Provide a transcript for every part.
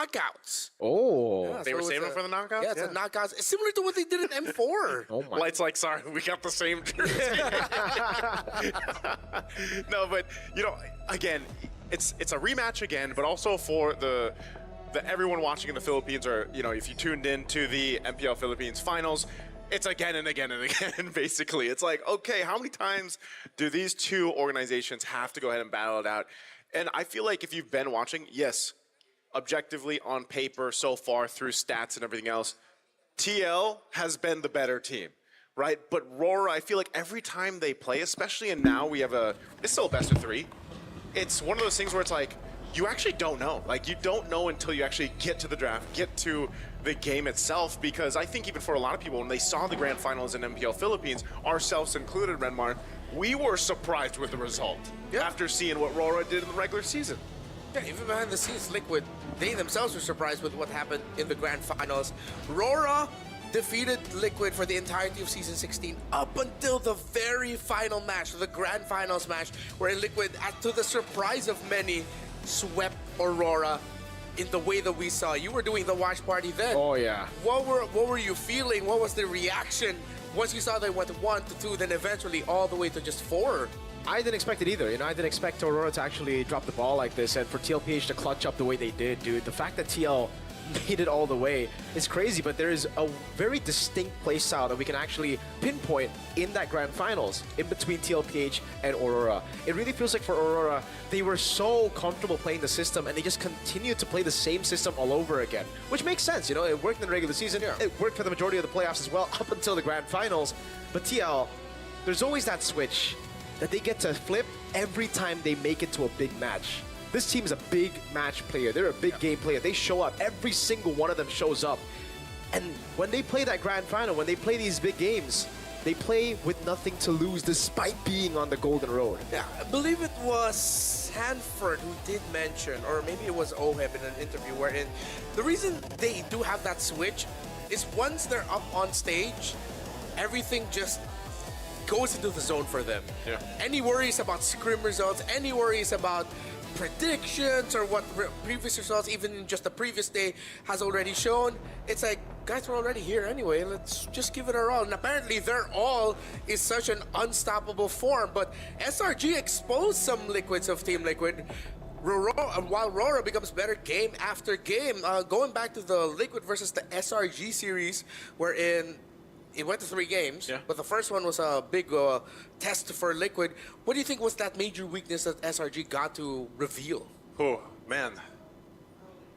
knockouts. Oh. Yeah, They so were it's saving them for the knockouts? Yeah, it's a knockouts. It's similar to what they did in M4. Oh my. Light's like, sorry, we got the same jersey. No, but, you know, again, it's a rematch again, but also for the everyone watching in the Philippines, or, you know, if you tuned in to the MPL Philippines finals, it's again and again and again, basically. It's like, okay, how many times do these two organizations have to go ahead and battle it out? And I feel like if you've been watching, yes, objectively on paper so far through stats and everything else, TL has been the better team, right? But Rora, I feel like every time they play, especially in now, we have it's still a best of 3. It's one of those things where it's like, you actually don't know. Like, you don't know until you actually get to the draft, get to the game itself, because I think even for a lot of people, when they saw the grand finals in MPL Philippines, ourselves included, Renmar, we were surprised with the result after seeing what Rora did in the regular season. Yeah, even behind the scenes, Liquid, they themselves were surprised with what happened in the grand finals. Rora defeated Liquid for the entirety of Season 16 up until the very final match, the grand finals match, where Liquid, to the surprise of many, swept Aurora in the way that we saw. You were doing the watch party then. Oh yeah. What were you feeling? What was the reaction once you saw they went 1 to 2, then eventually all the way to just 4? I didn't expect it either. You know, I didn't expect Aurora to actually drop the ball like this, and for TLPH to clutch up the way they did, dude. The fact that TL made it all the way is crazy, but there is a very distinct play style that we can actually pinpoint in that grand finals in between TLPH and Aurora. It really feels like for Aurora, they were so comfortable playing the system, and they just continued to play the same system all over again, which makes sense. You know, it worked in the regular season, it worked for the majority of the playoffs as well, up until the grand finals. But TL, there's always that switch that they get to flip every time they make it to a big match. This team is a big match player. They're a big game player. They show up. Every single one of them shows up. And when they play that grand final, when they play these big games, they play with nothing to lose despite being on the golden road. Yeah, I believe it was Sanford who did mention, or maybe it was Oheb in an interview, wherein the reason they do have that switch is once they're up on stage, everything just goes into the zone for them. Yeah. Any worries about scrim results, any worries about predictions or what previous results, even in just the previous day, has already shown, it's like, guys, we're already here anyway, let's just give it our all. And apparently their all is such an unstoppable form, but SRG exposed some liquids of Team Liquid, while Rora becomes better game after game. Going back to the Liquid versus the SRG series, wherein it went to 3 games, but the first one was a big test for Liquid. What do you think was that major weakness that SRG got to reveal? Oh, man.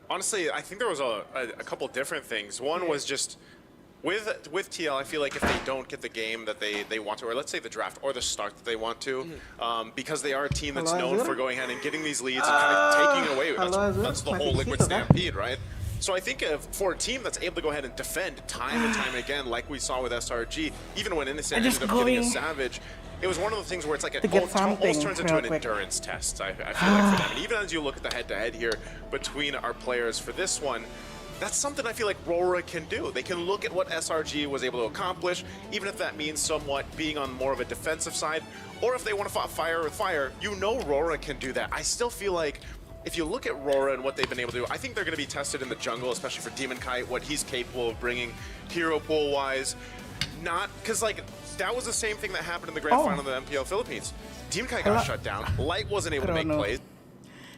Honestly, I think there was a couple different things. One was just, with TL, I feel like if they don't get the game that they want to, or let's say the draft, or the start that they want to, because they are a team that's known for going ahead and getting these leads and kind of taking it away. That's the whole Liquid Stampede, right? So I think for a team that's able to go ahead and defend time and time again, like we saw with SRG, even when Innocent ended up getting a Savage, it was one of the things where it's like it almost turns into an endurance test, I feel like, for them. And even as you look at the head-to-head here between our players for this one, that's something I feel like Rora can do. They can look at what SRG was able to accomplish, even if that means somewhat being on more of a defensive side, or if they want to fight fire with fire, you know Rora can do that. I still feel like if you look at Rora and what they've been able to do, I think they're going to be tested in the jungle, especially for Demon Kite, what he's capable of bringing hero pool-wise. Not, because like, that was the same thing that happened in the grand final of the MPL Philippines. Demon Kite got shut down. Light wasn't able to make plays.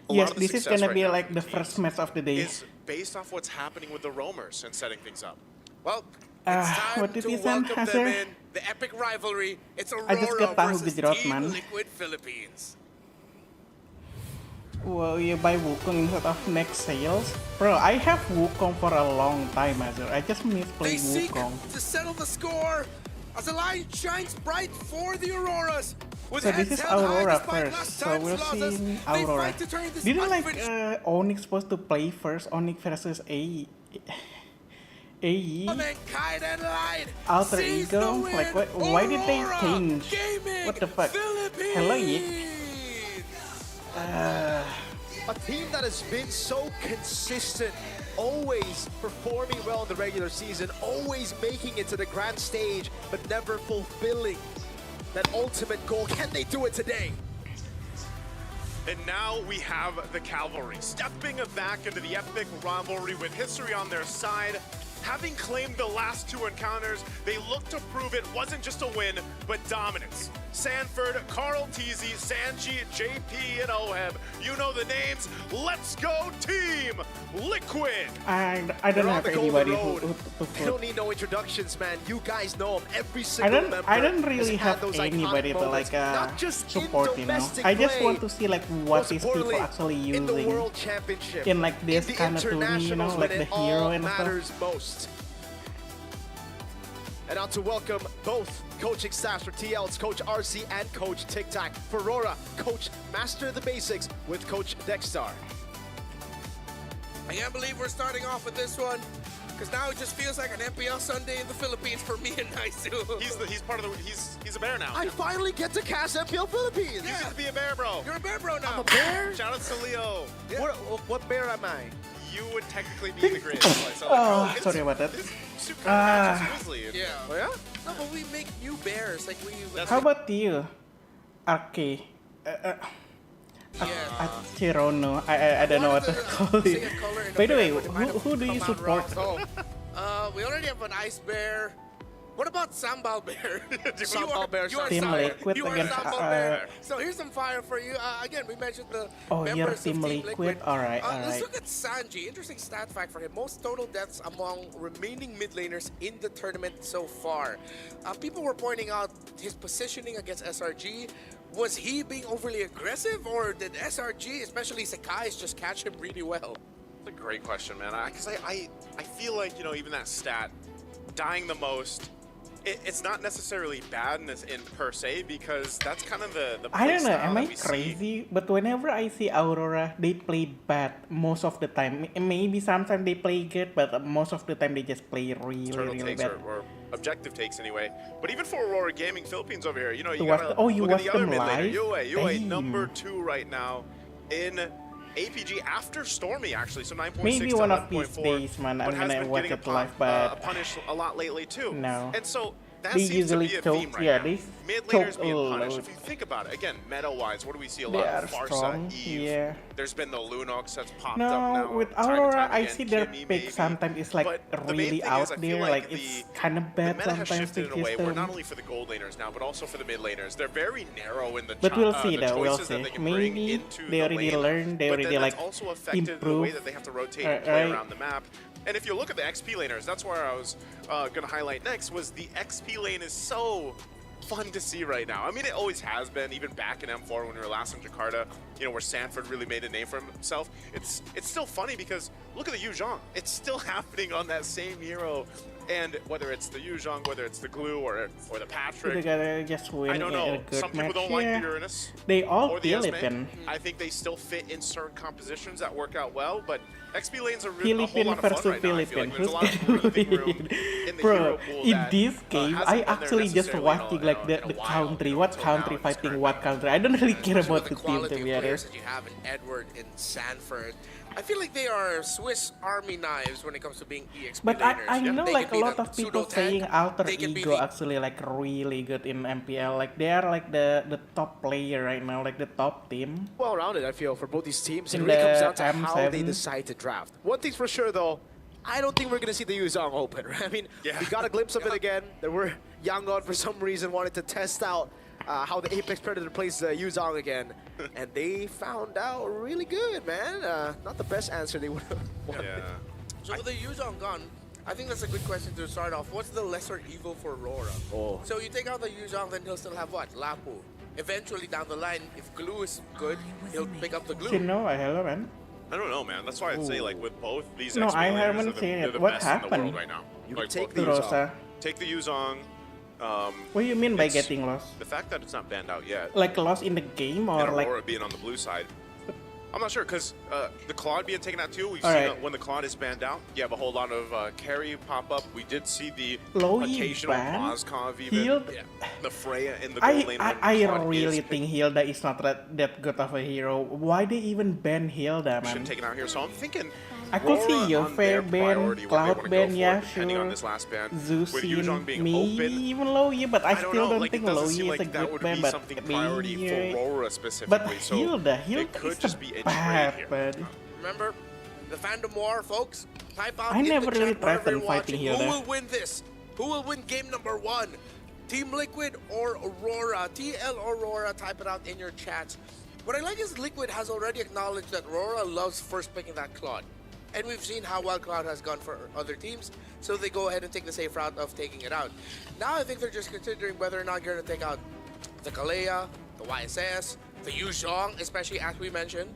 Yes, this is going to be like the first match of the day. Is based off what's happening with the roamers and setting things up. Well, it's time what did to you say, welcome them Hazer? in. The epic rivalry. It's I just Aurora got tahu versus gejrot, Team man. Liquid Philippines. Well, you buy Wukong instead of next sales? Bro, I have Wukong for a long time, Azure. I just miss They playing seek Wukong. to settle the score as the light shines bright for the Auroras. With So this heads is held high Aurora despite first, last so time's we'll losses, see they Aurora. fight to turn this Didn't like unfinished Onyx supposed to play first? Onyx versus AE? and Kite and Light Alter seize Ego? the win. Like, why did they Aurora change? Gaming What the fuck? Philippines. Hello, Yik. A team that has been so consistent, always performing well in the regular season, always making it to the grand stage, but never fulfilling that ultimate goal. Can they do it today? And now we have the Cavalry stepping back into the epic rivalry with history on their side. Having claimed the last two encounters, they look to prove it wasn't just a win, but dominance. Sanford, Carl Teasy, Sanji, JP, and Oheb. You know the names. Let's go, Team Liquid! I don't They're on have the golden anybody road. who They don't put. need no introductions, man. You guys know them. Every I single don't. member I don't has really had have those iconic anybody to moments, like not just in support. domestic I just play, want to see like what most these people importantly, actually in the using World Championship, in like this in the kind of tourney, internationals like when the it hero all and stuff. matters most. And now to welcome both coaching staffs for TL, it's Coach RC and Coach Tic Tac. For Aurora, Coach Master the Basics with Coach Dexstar. I can't believe we're starting off with this one, because now it just feels like an MPL Sunday in the Philippines for me and Naisu. He's part of the. He's a bear now. I finally get to cast MPL Philippines! You get to be a bear, bro. You're a bear bro now. I'm a bear? Shout out to Leo. Yeah. What bear am I? You would technically be the Grizz. So Oh, it's- sorry about that. This suit kind of matches Grizzly. Yeah. Oh yeah? No, but we make new bears. Like we. That's- How about you, Arke? Yeah. Chirono. I don't know what to call Say it. a color in a By the way, bear, but it might have who do you come out support? wrong. We already have an ice bear. What about Sambal Bear? Sambal Bear, Team Liquid you are against, Sambal Bear. So here's some fire for you. Again, we mentioned the Oh, you're members Team of Team Liquid? Alright, Let's alright. look at Sanji. Interesting stat fact for him. Most total deaths among remaining mid laners in the tournament so far. People were pointing out his positioning against SRG. Was he being overly aggressive, or did SRG, especially Sekai's, just catch him really well? That's a great question, man. Because I feel like, you know, even that stat, dying the most, it's not necessarily bad in per se, because that's kind of the I don't know, playstyle am that I we see. crazy? But whenever I see Aurora, they play bad most of the time. Maybe sometimes they play good, but most of the time they just play really, Turtle really takes bad. or objective takes anyway. But even for Aurora Gaming Philippines over here, you know, you watch gotta the- oh, you look at the watched other them mid laner. live? Yue, Damn. number 2 right now in APG after Stormy, actually. So 9.6 Maybe to one of these 11.4, days, man, I'm but has gonna been watch getting it live, but punished a lot lately too. No. And so that They seems usually to be a choke- theme right yeah, now. they Mid choke laners being a punished. lot. If you think about it, again, meta-wise, what do we see a They lot? are Farsa, strong, Eve. yeah. There's been the Lunox that's popped up now. No, with time and Aurora, time I again. see their Kimmy, pick maybe. sometimes is like But the main really thing is, out I feel there. Like the- it's kind of the bad meta has sometimes shifted to in a way where use not them. only for the gold laners now, but also for the mid laners. They're very narrow in the But we'll see the though, we'll choices that see. they can bring Maybe into they the already lane, learned, they but already then like that's also affected the way improve. that they have to rotate and play Right. around the map. And if you look at the XP laners, that's where I was going to highlight next, was the XP lane is so fun to see right now. I mean, it always has been, even back in M4 when we were last in Jakarta, you know, where Sanford really made a name for himself. It's still funny because look at the Yu Zhong. It's still happening on that same hero. And whether it's the Yu Zhong, whether it's the Glue or the They Patrick, gotta just win I don't a know. good Some match. people don't like Yeah. the Uranus They all or the feel Esme. it then. I think they still fit in certain compositions that work out well, but XP lanes are really a whole Philippine lot of fun versus right now. I feel Philippine. like there's a lot Who's of gonna breathing room win? in the Bro, hero pool in that, this game, hasn't I been there actually just necessarily watching like in the a while, country. you know, What until now country in this fighting current what meta. country. I don't really care Especially about with the the team quality to of be players honest. that you have in Edward and Sanford. I feel like they are Swiss Army knives when it comes to being EXP But laners. I know They like can a be lot the of people pseudo-tank, saying Alter they can be Ego the- actually like really good in MPL. Like they are like the top player right now, like the top team. Well-rounded, I feel, for both these teams. It In really comes the down to how they M7. decide to draft. One thing's for sure, though, I don't think we're going to see the Yu Zhong open, right? I mean, Yeah. we got a glimpse of it again. There were Yangon, for some reason, wanted to test out how the Apex Predator plays Yu Zhong again. And they found out really good, man. Not the best answer they would have wanted. Yeah. So with the Yuzhong gun, I think that's a good question to start off. What's the lesser evil for Aurora? Oh. So you take out the Yuzhong, then he'll still have what? Lapu. Eventually down the line, if Glue is good, he'll pick up the Glue. Chino, hello man. I don't know, man. That's why I'd say, like, with both these No, XP I laners haven't are the, seen they're it. the What best in the happened? world right now. You Like, can take both the these. Rosa. Take the Yuzhong. What do you mean by It's- getting lost? The fact that it's not banned out yet, Like lost in the game or and like Aurora being on the blue side. I'm not sure, because the Claude being taken out too, we've All seen right. that when the Claude is banned out, you have a whole lot of carry pop up. We did see the Lowy occasional ban? Mozkov even. Healed? Yeah. The Freya in the gold lane. when I Claude really is think Hilda is not that good of a hero. Why they even ban Hilda, should man? taken out here. So I'm thinking I could see Aurora your on fair their ban, priority, what they Cloud wanna go ban, for, yeah, depending on sure. this last ban. With Zusin, Yuzhong being maybe open, even Loyi, but I I don't still know. don't Like, think it doesn't Loyi seem is like a that good would ban, be but something priority for maybe. Aurora specifically. But so Hilda it could is just a be a bad trade here. bad. Remember, the fandom war, folks. Type out I in never the really chat wherever threatened you're fighting watching. Who Hilda. will win this? Who will win game number 1? Team Liquid or Aurora? TL Aurora. Type it out in your chats. What I like is Liquid has already acknowledged that Aurora loves first picking that Claude. And we've seen how well Cloud has gone for other teams, so they go ahead and take the safe route of taking it out. Now I think they're just considering whether or not they're going to take out the Kalea, the YSS, the Yuzhong, especially as we mentioned.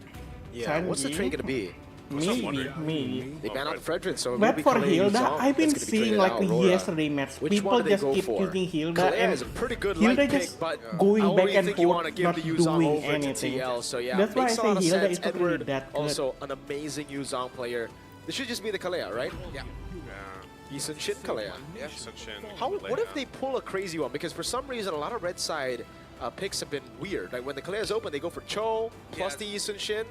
Yeah, what's the Sanji? trade gonna be? Maybe. They banned out the Fredrin, so But maybe for Kalea Hilda, Yuzhong I've been that's gonna be seeing traded like out, Aurora. yesterday match. Which People one do they just go keep for? choosing Hilda Kalea and is a pretty good Hilda light pick, just but going I back already and think you want to forth, give not the Yuzhong doing over anything. to TL. So yeah, That's why I makes a say lot of Hilda sense. is not really Edward, that good. also an amazing Yuzhong player. This should just be the Kalea, right? Yeah. Yeah. Yisun Shin Kalea. Yeah. Sunshin, What if they pull a crazy one? Because for some reason, a lot of red side picks have been weird. Like when the Kalea's open, they go for Cho plus Yeah. the Yisun Shin.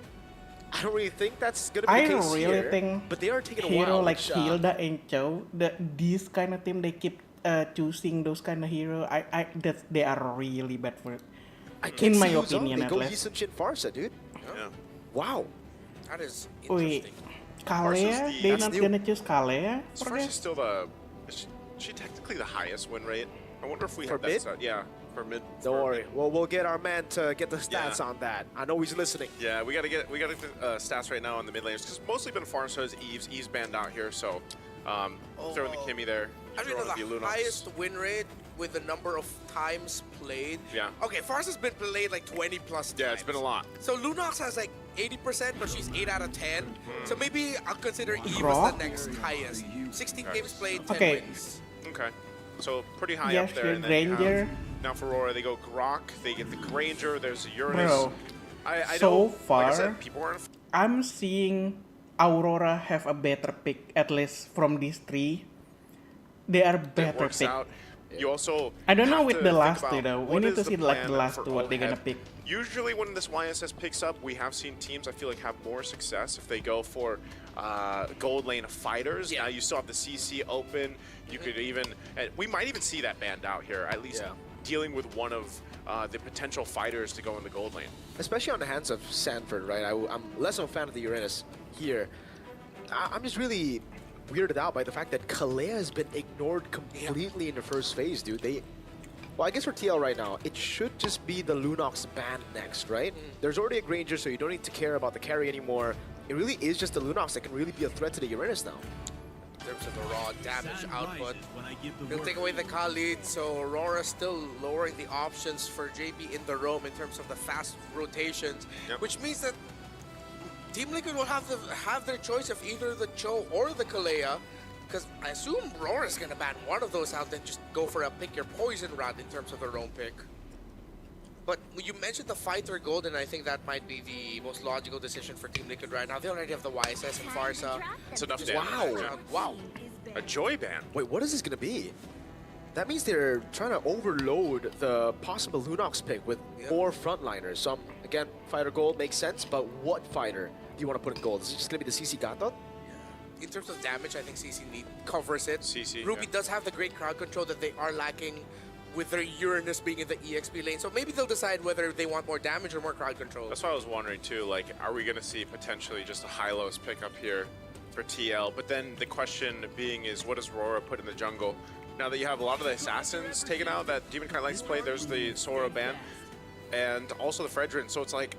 I don't really think that's gonna be I the case really here, think but they are taking a hero while. like which, Hilda and Cho, these kind of team they keep choosing those kind of hero. That they are really bad for it. I can't in my see Yuzhong. opinion, They at go least. Yisun Shin Farsa, dude. Yeah. Wow. That is Wait, interesting. Kalea? the- They're that's not new. gonna choose Kalea As for far as that? she's still is she technically the highest win rate? I wonder if we For have that mid? set. Yeah, for mid. Don't for worry. mid. Well, we'll get our man to get the stats Yeah. on that. I know he's listening. Yeah, we gotta get the stats right now on the mid laners because mostly been farm, so is Eve's. Eve's banned out here, so throwing the Kimmy there. I mean, throwing the Lunox. highest win rate with the number of times played. Yeah. Okay, Farce has been played like 20 plus times. Yeah, it's been a lot. So Lunox has like 80%, but she's 8 out of 10. So maybe I'll consider Eve as Rock? the next highest. 16 Okay. games played, 10 Okay. wins. Okay, so pretty high Yeah, up there. sure, And then you have- Granger. now for Aurora, they go Grok. They get the Granger. There's Uranus. Bro, I so know, like I far- said, people aren't. I'm seeing Aurora have a better pick, at least from these three. They are It better works pick. out. You also. I don't know have with to the think last about two, though. We what need is to see, like, plan the last for two, what they're gonna Olhead. pick. Usually, when this YSS picks up, we have seen teams I feel like have more success if they go for gold lane fighters. Yeah. Now you still have the CC open. You could even, and we might even see that banned out here. At least Yeah. dealing with one of the potential fighters to go in the gold lane. Especially on the hands of Sanford, right? I'm less of a fan of the Uranus here. I'm just really weirded out by the fact that Kalea has been ignored completely in the first phase, dude. Well, I guess for TL right now, it should just be the Lunox ban next, right? There's already a Granger, so you don't need to care about the carry anymore. It really is just the Lunox that can really be a threat to the Uranus now. In terms of the raw damage output. He'll take away the Khalid, so Aurora still lowering the options for JB in the roam in terms of the fast rotations, Yep. which means that Team Liquid will have their choice of either the Cho or the Kalea, because I assume Aurora's gonna ban one of those out, then just go for a pick your poison route in terms of the roam pick. But you mentioned the fighter gold, and I think that might be the most logical decision for Team Liquid right now. They already have the YSS and Farsa. It's enough Just damage. wow. A joy ban. Wait, what is this gonna be? That means they're trying to overload the possible Lunox pick with Yeah. more frontliners. So, again, fighter gold makes sense, but what fighter do you want to put in gold? Is it just gonna be the CC Gatot? In terms of damage, I think CC covers it. CC, Ruby yeah. does have the great crowd control that they are lacking with their Uranus being in the EXP lane. So maybe they'll decide whether they want more damage or more crowd control. That's why I was wondering too, like, are we gonna see potentially just a Hylos pickup here for TL? But then the question being is, what does Aurora put in the jungle? Now that you have a lot of the assassins taken out that Demon Knight likes to play, there's the Sora ban, and also the Fredrin. So it's like,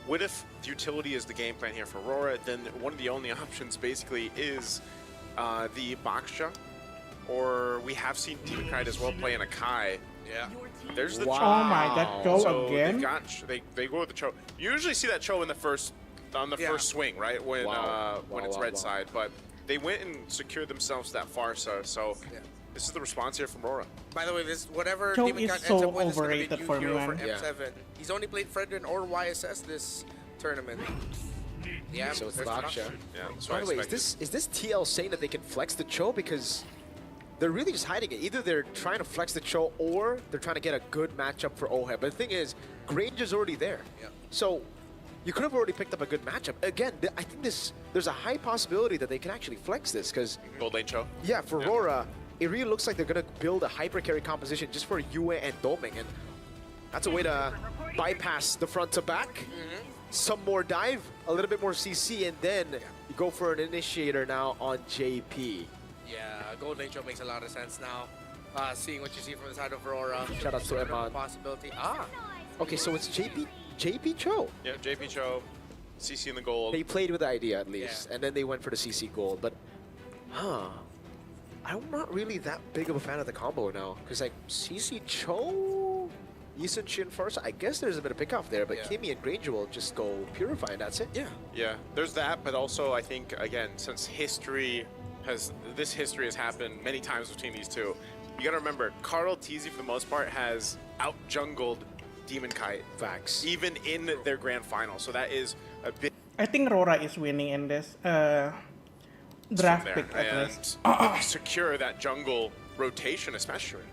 what if the utility is the game plan here for Aurora? Then one of the only options basically is the Baksha, or we have seen Demon Knight as well play in a Kai. Yeah. There's the Wow. Cho. Oh my god, Cho So again? they go with the Cho. You usually see that Cho in the first Yeah. first swing, right? When Wow. when Wow, it's wow, red wow. side, but they went and secured themselves that Farsa. So Yeah. this is the response here from Aurora. By the way, this whatever Cho Demon is Knight so ends up with is gonna be overrated new for me, hero man. for Yeah. M7. He's only played Fredrin or YSS this tournament. Yeah, So it's there's Baksha. Yeah, that's By what I the way, expected. is this TL saying that they can flex the Cho? Because they're really just hiding it. Either they're trying to flex the Cho or they're trying to get a good matchup for Olhead. But the thing is, Granger's already there. Yeah. So you could have already picked up a good matchup. Again, I think there's a high possibility that they can actually flex this, because Gold lane Cho. yeah, for Aurora, it really looks like they're gonna build a hyper carry composition just for Yue and Doming, and that's a way to bypass the front to back. Some more dive, a little bit more CC, and then you go for an initiator now on JP. Yeah, Gold Nature makes a lot of sense now. Seeing what you see from the side of Aurora. Shout out to Sort of a Eman. possibility. Okay, so it's JP Cho. Yeah, JP Cho, CC in the gold. They played with the idea at least, and then they went for the CC gold. But, I'm not really that big of a fan of the combo now, because like CC Cho, Yisun Shin first. I guess there's a bit of pick off there, but Yeah. Kimmy and Granger will just go Purify, and that's it. Yeah. Yeah, there's that, but also I think, again, since this history has happened many times between these two, you gotta remember, Carl Teasy for the most part has out-jungled Demon Kite. Facts. Even in their grand final, so that is a big I think Aurora is winning in this draft there. pick at And least. secure that jungle rotation especially.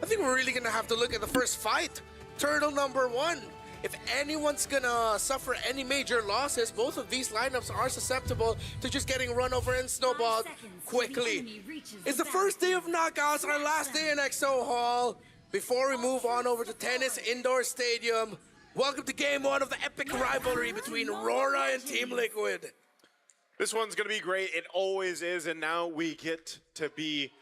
I think we're really gonna have to look at the first fight. Turtle number 1. If anyone's gonna suffer any major losses, both of these lineups are susceptible to just getting run over and snowballed quickly. It's the first day of knockouts, our last day in XO Hall. Before we move on over to Tennis Indoor Stadium, welcome to Game 1 of the epic rivalry between Aurora and Team Liquid. This one's gonna be great, it always is, and now we get to be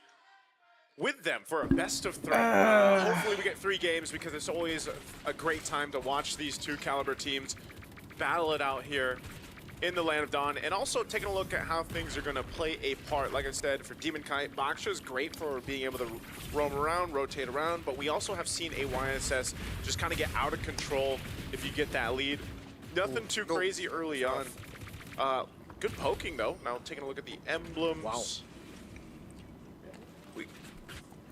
with them for a best of 3. Hopefully we get 3 games, because it's always a great time to watch these two caliber teams battle it out here in the Land of Dawn, and also taking a look at how things are going to play a part. Like I said, for Demon Kite, Baksha's great for being able to roam around, rotate around, but we also have seen a YSS just kind of get out of control if you get that lead. Nothing too crazy early on. Good poking though. Now taking a look at the emblems. Wow.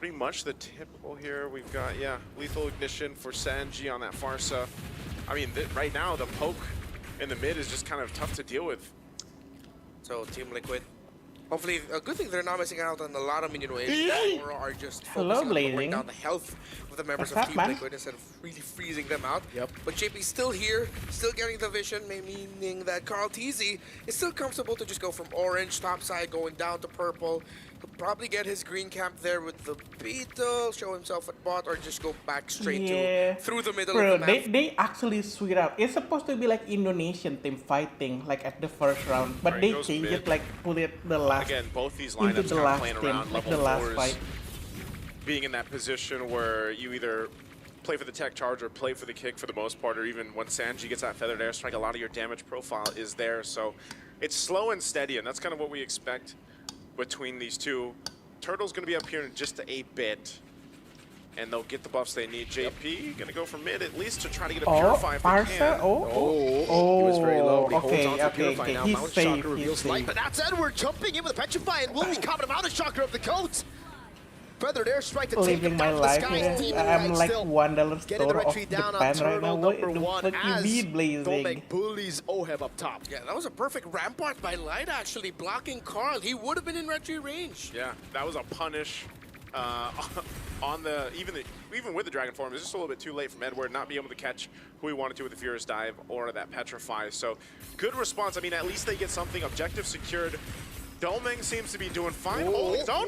Pretty much the typical here. We've got, Lethal Ignition for Sanji on that Farsa. I mean, right now, the poke in the mid is just kind of tough to deal with. So Team Liquid, hopefully, a good thing they're not missing out on a lot of minion waves. Aurora are just Hello, focusing on lowering Blazing. down the health of the members What's of up, Team man? Liquid instead of really freezing them out. Yep. But JP's still here, still getting the vision, meaning that Carl Teasy is still comfortable to just go from orange top side going down to purple. He'll probably get his green camp there with the Beetle, show himself at bot, or just go back straight to through the middle Bro, of the map. they actually switch out. It's supposed to be like Indonesian team fighting like at the first round, but Right, they goes change mid. it like put it the last Again, both these into lineups the kind of last playing team, around like level the last 4s, fight. being in that position where you either play for the tech charge or play for the kick for the most part, or even when Sanji gets that feathered airstrike, a lot of your damage profile is there. So it's slow and steady, and that's kind of what we expect between these two. Turtle's going to be up here in just a bit, and they'll get the buffs they need. JP going to go for mid at least to try to get a Oh, Purify if they Farsa? can. He was very low, but he okay, holds on to okay, Purify okay. now. He's Mount safe, Chakra he's reveals light, safe. but that's Edward jumping in with a Petrify, and will be coming him out of Chakra of the coat. Feathered airstrike to take Living him my down to the life skies. here. Demon I'm Knight like still $1 getting the store of retreat down on Japan right now. Turtle What number the 1 fuck you as mean, Blazing? Domek bullies Oheb up top. Yeah, that was a perfect rampart by Light, actually, blocking Carl. He would have been in retry range. Yeah, that was a punish on the even with the Dragon Form. It's just a little bit too late from Edward not being able to catch who he wanted to with the Furious Dive or that Petrify. So good response. I mean, at least they get something. Objective secured. Doming seems to be doing fine. Holding his own.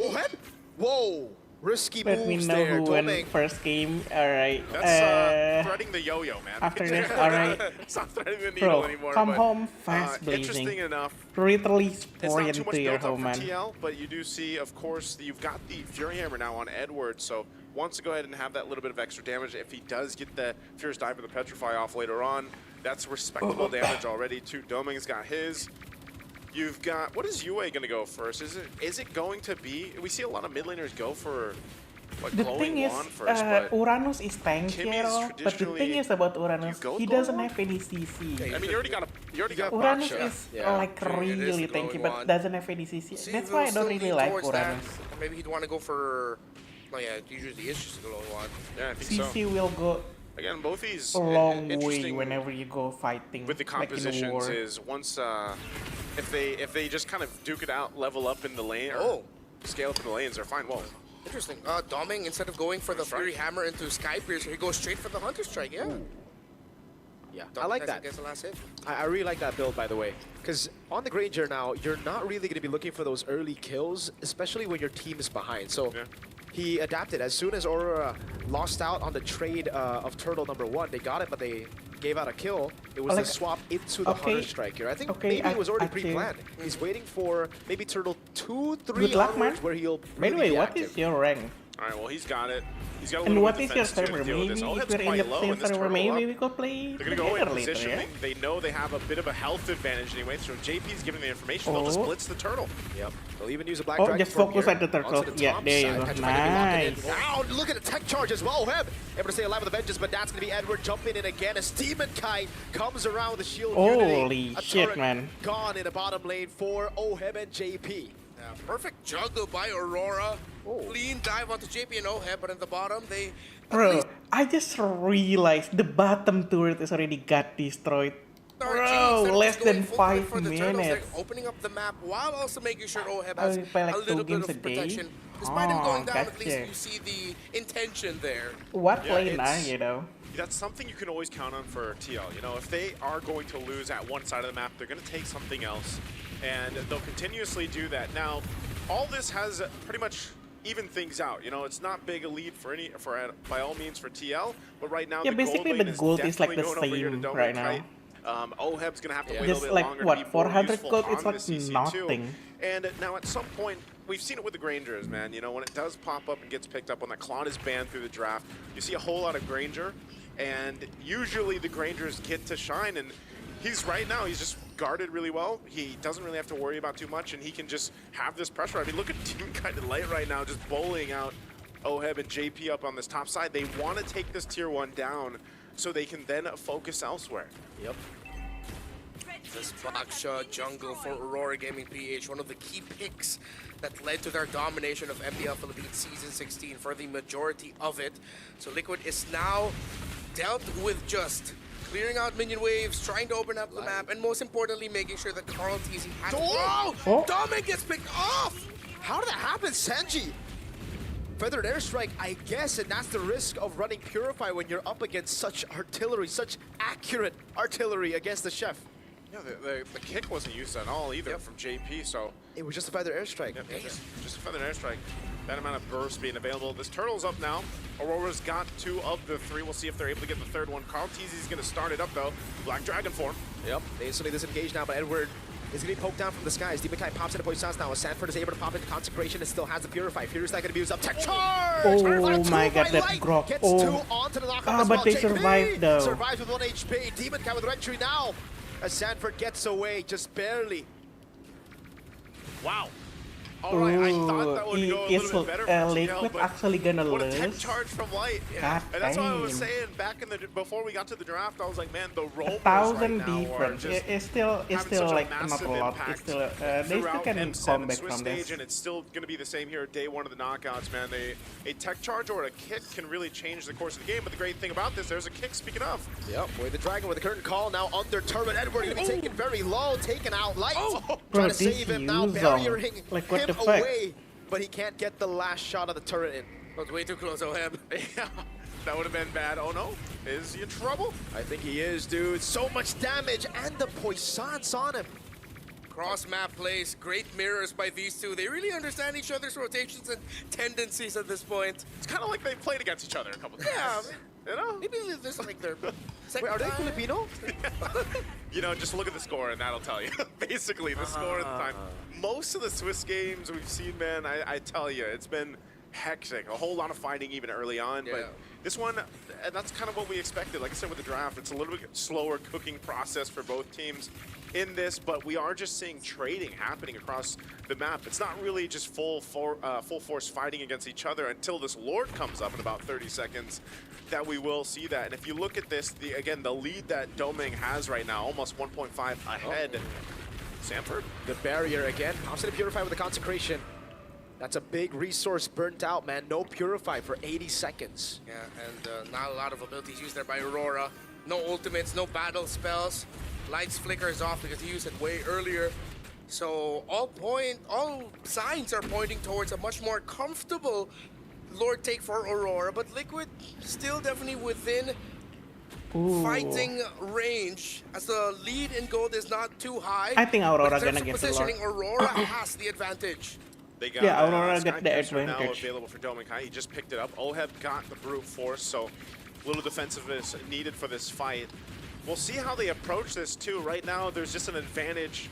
Whoa, risky Let me moves know there. who won Domek. first game. Alright. That's threading the yo-yo, man. after this, alright. It's not threading the needle Bro, anymore. come but, home fast, interesting Blazing. enough. Literally It's sprint not too much to your built up home, for man. TL, but you do see, of course, that you've got the Fury Hammer now on Edward, so wants to go ahead and have that little bit of extra damage. If he does get the Furious Dive or the Petrify off later on, that's respectable damage already too. Doming's got his. You've got, what is Yue going to go first? Is it going to be, we see a lot of mid laners go for like The glowing thing is, wand first, but Uranus is tankier, Kimmy's but the thing traditionally- is about Uranus, You go he glowing doesn't wand? have any CC. I mean, you already got Uranus Baksha. is Yeah. like True, it is really the glowing tanky, but wand. doesn't have any CC. See, That's they'll why I still don't really lean like towards that. Uranus. Maybe he'd want to go for, oh yeah, usually it's just a glowing one. Yeah, I think so. CC will go Again, both these a long way interesting whenever you go fighting. with the like in a compositions war. is once if they just kind of duke it out, level up in the lane, or Oh. scale up in the lanes, they're fine. Whoa. Interesting. Doming, instead of going for the Fury Hammer into Sky Piercer, he goes straight for the Hunter Strike, yeah. Yeah, I Double like Tyson that. Gets the last hit. I really like that build, by the way. Because on the Granger now, you're not really going to be looking for those early kills, especially when your team is behind. So Yeah. he adapted. As soon as Aurora lost out on the trade of Turtle #1, they got it, but they gave out a kill. It was Like, a swap into the okay, Hunter Strike here. I think okay, maybe it was already actually- pre-planned. He's waiting for maybe Turtle 2, 3 Good luck, man. onwards where he'll By the really way, be what active. is your rank? All right, well, he's got it. He's got a And little what bit is your defense to server? deal with Maybe this. if Oheb's we're in quite the low, same and this server, turtle maybe up. we could play They're going to go in together later, yeah? positioning. They know they have a bit of a health advantage anyway, so JP's giving the information. They'll just Oh. blitz the turtle. Yep. They'll even use a Black Oh, Dragon just from focus here at the turtle. onto the Yeah, top there you side. go. Petrify can be locking in. Nice. Wow, look at the tech charge as well. Oheb able to stay alive with the vengeance, but that's going to be Edward jumping in again as Demon Kite comes around the shield Holy unity. A shit, turret man. Gone in the bottom lane for Oheb and JP. Yeah, perfect juggle by Aurora. Oh. Clean dive onto JP and Oheb, but at the bottom, they... at Bro, least I just realized the bottom turret has already got destroyed. start Bro, instead of less just going than full 5 for the turtles, they're minutes. opening up the map while also making sure Oheb Oh, has you play like a little 2 bit games a of day? protection. Despite him going Oh, down, at least gotcha. you see the intention there. What Yeah, lane are it's- you though? That's something you can always count on for TL. You know, if they are going to lose at one side of the map, they're going to take something else, and they'll continuously do that. Now, all this has pretty much even things out. You know, it's not big a lead by all means for TL, but right now Yeah, the basically gold lane the gold is like definitely the going over here to same Domi right Kite. Oheb's gonna have to wait a Just little bit like, longer what, to be more 400 useful gold? on It's like the CC2. nothing. And now at some point, we've seen it with the Grangers, man. You know, when it does pop up and gets picked up, when that Claude is banned through the draft, you see a whole lot of Granger, and usually the Grangers get to shine, and he's right now, he's just guarded really well. He doesn't really have to worry about too much, and he can just have this pressure. I mean, look at Team kind of light right now, just bullying out Oheb and JP up on this top side. They want to take this tier 1 down so they can then focus elsewhere. Yep. This Baksha jungle for Aurora Gaming PH, one of the key picks that led to their domination of MPL Philippines Season 16 for the majority of it. So Liquid is now dealt with just clearing out minion waves, trying to open up the map, and most importantly, making sure that Carl TZ has... Oh! Oh! Dominic gets picked off! How did that happen, Sanji? Feathered airstrike, I guess, and that's the risk of running Purify when you're up against such artillery, such accurate artillery against the Chef. Yeah, the kick wasn't used at all either from JP, so It was just a feather airstrike. yep, just a feathered airstrike. That amount of burst being available. This turtle's up now. Aurora's got 2 of the 3. We'll see if they're able to get the third one. Carl Teasy's going to start it up though. Black Dragon form. Yep, they instantly disengage now, but Edward is going to be poked down from the skies. Demon Kite pops into Poisons now, as Sanford is able to pop into Consecration and still has the Purify. Fury's not going to be used up. Tech charge! Oh Turtle my two God, by that Light Grok. Gets Oh. 2 onto the knockout Ah, as but well. they JP survived, though. Survives with 1 HP. Demon Kite with entry now, as Sanford gets away, just barely. Wow. All right, I thought that would Ooh, go a is little bit better for TL, Liquid but actually gonna what a tech lose? charge from Light. God And that's what I was damn. saying back in the before we got to the draft. I was like, man, the rollers 1,000 right now are difference. just It's still having such a like not massive a lot. impact It's still they still throughout can M7 come back Swiss from stage, this. and it's still going to be the same here at day 1 of the knockouts, man. A tech charge or a kick can really change the course of the game, but the great thing about this, there's a kick, speaking of. Yep, with the Dragon with the curtain call, now under turret. Edward going to be taken very low, taken out Light. Bro, Trying to this save him now, Yuzong. barriering Like, what him the fuck? away. But he can't get the last shot of the turret in. That's way too close, Oheb. Yeah, that would have been bad. Oh no, is he in trouble? I think he is, dude. So much damage, and the Poissons on him. Cross map plays, great mirrors by these two. They really understand each other's rotations and tendencies at this point. It's kind of like they played against each other a couple times. Yeah, You know? maybe this is like their second Wait, are they time. Filipino? You know, just look at the score and that'll tell you. Basically, the score at the time. Most of the Swiss games we've seen, man, I tell you, it's been hectic. A whole lot of fighting even early on. Yeah. But this one, and that's kind of what we expected. Like I said with the draft, it's a little bit slower cooking process for both teams in this, but we are just seeing trading happening across the map. It's not really just full force fighting against each other until this Lord comes up in about 30 seconds that we will see that. And if you look at this, again, the lead that Doming has right now, almost 1.5 ahead. Sanford? The barrier again. Pops into Purify with the Consecration. That's a big resource burnt out, man. No Purify for 80 seconds. Yeah, and not a lot of abilities used there by Aurora. No ultimates, no battle spells. Lights flickers off because he used it way earlier. So all signs are pointing towards a much more comfortable Lord take for Aurora, but Liquid still definitely within Ooh. fighting range, as the lead in gold is not too high. I think Aurora but in terms gonna of get the Lord. positioning, Aurora has the advantage. They got Yeah, Aurora Sky got the Piercer now advantage. available for Dominkai. He just picked it up. Oheb got the brute force, so little defensiveness needed for this fight. We'll see how they approach this too. Right now, there's just an advantage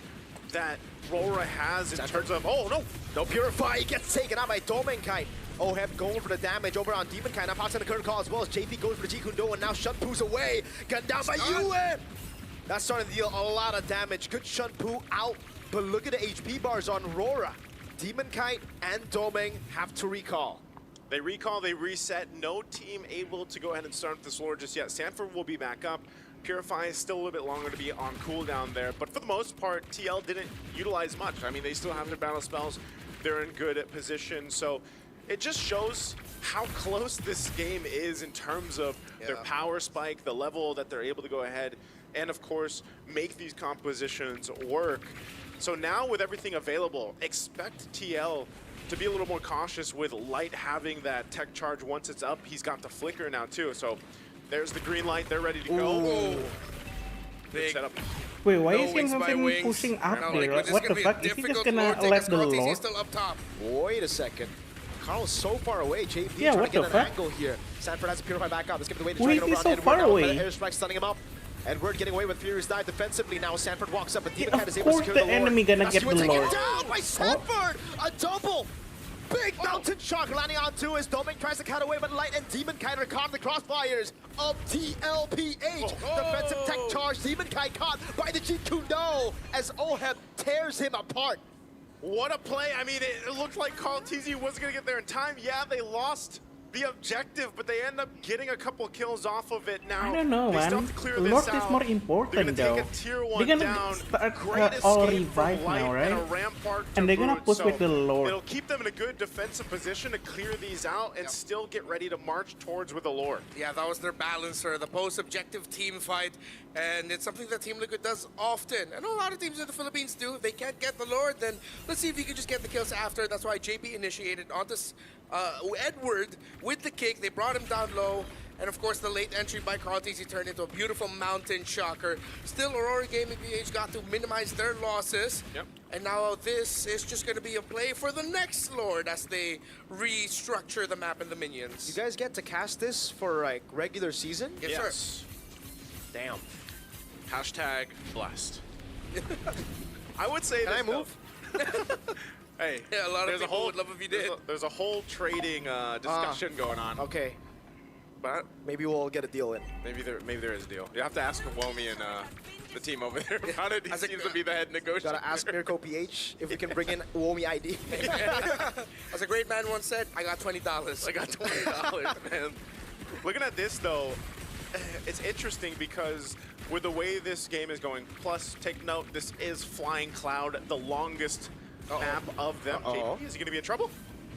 that Aurora has in terms of, oh no! No Purify, he gets taken out by Domenkai. Oheb going for the damage over on Demonkai. Now passing the current call as well as JP goes for the Jikundo, and now Shunpu's away. Gunned down by Yuen. That's starting to deal a lot of damage. Good Shunpu out, but look at the HP bars on Aurora. Demonkai and Domeng have to recall. They recall, they reset. No team able to go ahead and start this lore just yet. Sanford will be back up. Purify is still a little bit longer to be on cooldown there, but for the most part, TL didn't utilize much. I mean, they still have their battle spells. They're in good position, so it just shows how close this game is in terms of their power spike, the level that they're able to go ahead and, of course, make these compositions work. So now with everything available, expect TL to be a little more cautious with Light having that tech charge once it's up. He's got the flicker now too, so there's the green light, they're ready to go. Good Big setup. Wait, why no is wings him by having wings. pushing up Now, there? like, this What could the be a fuck? Is he just difficult gonna lore take let as the Karl TZ Lord? is still up top. Wait a second. Carl's so far away. JP Yeah, trying what to get the an fuck? angle here. Sanford has to Purify back out. Let's give it away to Why try to is he get so around far Edward. away? Airstrike stunning him up. Edward getting away with Furious Dive defensively. Now Sanford walks up, and Yeah, Demonkai of is able to course secure the the Lord. enemy gonna That's get Yuen the taken Lord. down by Sanford. A double. Big mountain shock landing onto his Domeng tries to cut away, but Light and Demonkai are caught in the crossfires of TLPH. Defensive tech charge. Demonkai caught by the Jeet Kune Do as Oheb tears him apart. What a play. I mean, it looked like Karl TZ wasn't going to get there in time. Yeah, they lost the objective, but they end up getting a couple kills off of it. Now, I don't know, they man. still have to clear this Lord is out. more They're important, going to though. take a tier 1 They're gonna down. start Great all escape from revive Light now, and a right? rampart And they're gonna Brute, push so with the Lord. It'll keep them in a good defensive position to clear these out and still get ready to march towards with the Lord. Yeah, that was their balancer, the post-objective team fight, and it's something that Team Liquid does often. And a lot of teams in the Philippines do. If they can't get the Lord, then let's see if you can just get the kills after. That's why JP initiated onto Edward with the kick. They brought him down low. And of course, the late entry by Karl TZ turned into a beautiful mountain shocker. Still, Aurora Gaming PH got to minimize their losses. Yep. And now this is just going to be a play for the next Lord as they restructure the map and the minions. You guys get to cast this for like regular season? Yes, sir. Damn. Hashtag blessed. I would say Can this, I move? though. Hey, Yeah, a lot of there's people would love if you did. There's a whole trading discussion going on. Okay, But maybe we'll get a deal in. maybe there is a deal. You have to ask Womi and the team over there about it. He As a- seems to be the head negotiator. Gotta ask Mirko PH if we can bring in Uomi ID. As a great man once said, I got $20. I got $20, man. Looking at this though, it's interesting because with the way this game is going, plus take note, this is Flying Cloud, the longest map of them. JP, is he gonna be in trouble?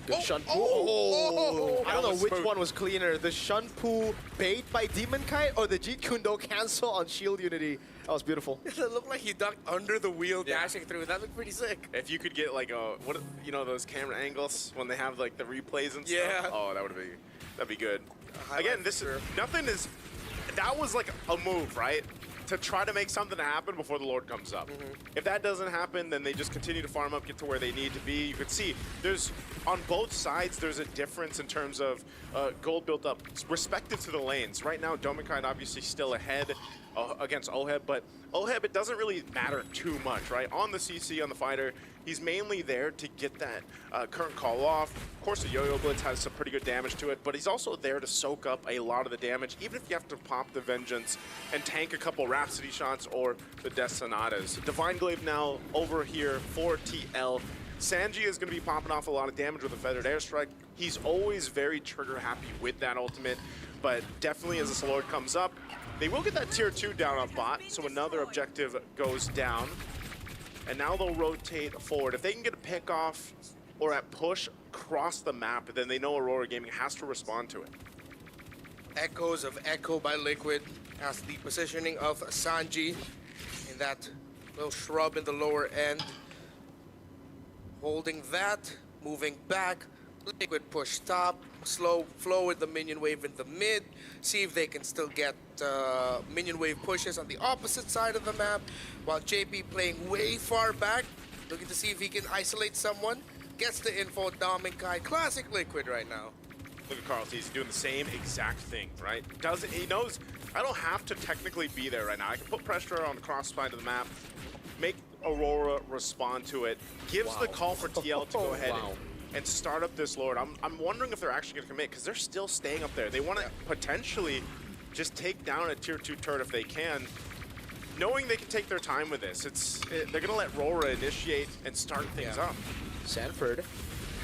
Good Shunpu. oh, I don't know that was which smooth. one was cleaner, the Shunpu bait by Demonkai or the Jeet Kune Do cancel on Shield Unity. That was beautiful. It looked like he ducked under the wheel Yeah. dashing through. That looked pretty sick. If you could get like a what you know those camera angles when they have like the replays and Yeah. stuff. Oh, that'd be good. highlight Again, this for is nothing is that was like a move, right? To try to make something happen before the Lord comes up. If that doesn't happen, then they just continue to farm up, get to where they need to be. You can see there's on both sides there's a difference in terms of gold built up, respective to the lanes. Right now, Domenkai obviously still ahead against Oheb, but Oheb, it doesn't really matter too much, right? On the CC, on the fighter, he's mainly there to get that current call off. Of course, the Yo-Yo Blitz has some pretty good damage to it, but he's also there to soak up a lot of the damage, even if you have to pop the Vengeance and tank a couple Rhapsody shots or the Death Sonatas. Divine Glaive now over here for TL. Sanji is going to be popping off a lot of damage with a Feathered Airstrike. He's always very trigger happy with that ultimate, but definitely as this Lord comes up, they will get that tier 2 down on bot, so another objective goes down. And now they'll rotate forward. If they can get a pick off or at push across the map, then they know Aurora Gaming has to respond to it. Echoes of Echo by Liquid as the positioning of Sanji in that little shrub in the lower end. Holding that, moving back, Liquid push top, slow flow with the minion wave in the mid, see if they can still get minion wave pushes on the opposite side of the map, while JP playing way far back, looking to see if he can isolate someone. Gets the info, Dom and Kai, classic Liquid right now. Look at Carl T. He's doing the same exact thing, right? He knows I don't have to technically be there right now. I can put pressure on the cross side of the map, make Aurora respond to it, gives the call for TL to go ahead and start up this Lord. I'm wondering if they're actually going to commit, because they're still staying up there. They want to potentially just take down a tier 2 turret if they can, knowing they can take their time with this. They're going to let Rora initiate and start things up. Sanford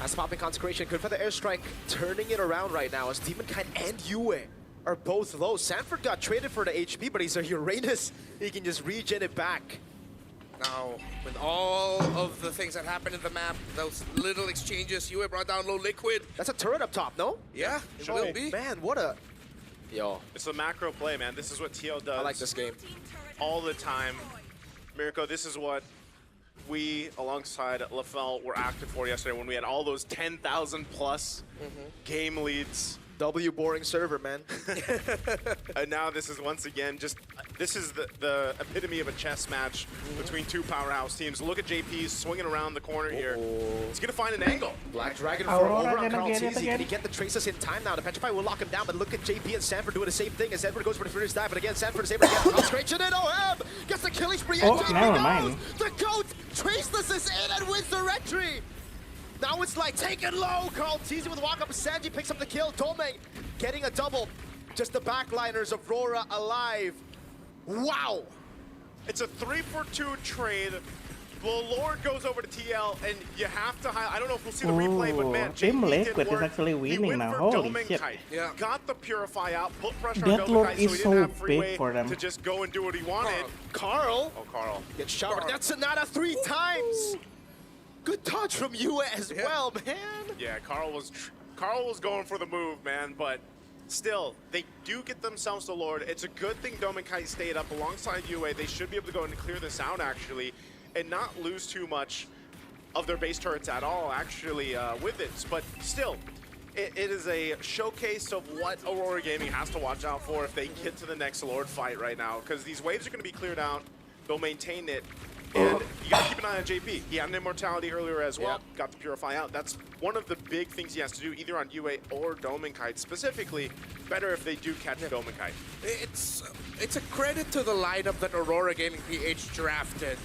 has popping Consecration. Good for the airstrike. Turning it around right now as Demonkind and Yue are both low. Sanford got traded for the HP, but he's a Uranus. He can just regen it back. Now, with all of the things that happened in the map, those little exchanges, Yue brought down low Liquid. That's a turret up top, no? Yeah, it Should will be. be. Man, what a... Yo, It's a macro play, man. This is what TL does. I like this game. all the time. Mirko, this is what we, alongside LaFell, were active for yesterday when we had all those 10,000 plus game leads. W boring server, man. And now this is once again just, this is the epitome of a chess match between two powerhouse teams. Look at JP swinging around the corner here. He's gonna find an angle. Black Dragon for Aurora over on gonna Carl get it Tizzy. Can again. he get the traces in time now? The Petrify will lock him down, but look at JP and Sanford doing the same thing as Edward goes for the furious dive, but again, Sanford is able to get the Consecration in. OM gets the killing spree, and Oh, JP never goes! mind. The GOAT traceless is in and wins the retry! Now it's like, take it low! Carl Tizzy with a walk-up, Sanji picks up the kill, Tomei getting a double. Just the backliners of Rora alive. Wow! It's a 3-for-2 trade. The Lord goes over to TL, and you have to highlight. I don't know if we'll see the replay, but man, Team JP did Liquid is work. actually He winning went now. for Holy Domenkite. shit. Yeah. Got the Purify out, put pressure That on Lord Domenkite, so is he so didn't have big freeway for them. to just go and do what he wanted. Carl Oh, Carl. gets shot. That's Sonata 3 times! Good touch from you as well, man! Yeah, Carl was going for the move, man, but still, they do get themselves the Lord. It's a good thing Domenkite stayed up alongside UA. They should be able to go and clear this out, actually, and not lose too much of their base turrets at all, actually, with it. But still, it is a showcase of what Aurora Gaming has to watch out for if they get to the next Lord fight right now, because these waves are going to be cleared out. They'll maintain it. And you gotta keep an eye on JP. He had an immortality earlier as well. Got the Purify out. That's one of the big things he has to do, either on UA or Domenkite. Specifically, better if they do catch Domenkite. It's a credit to the lineup that Aurora Gaming PH drafted.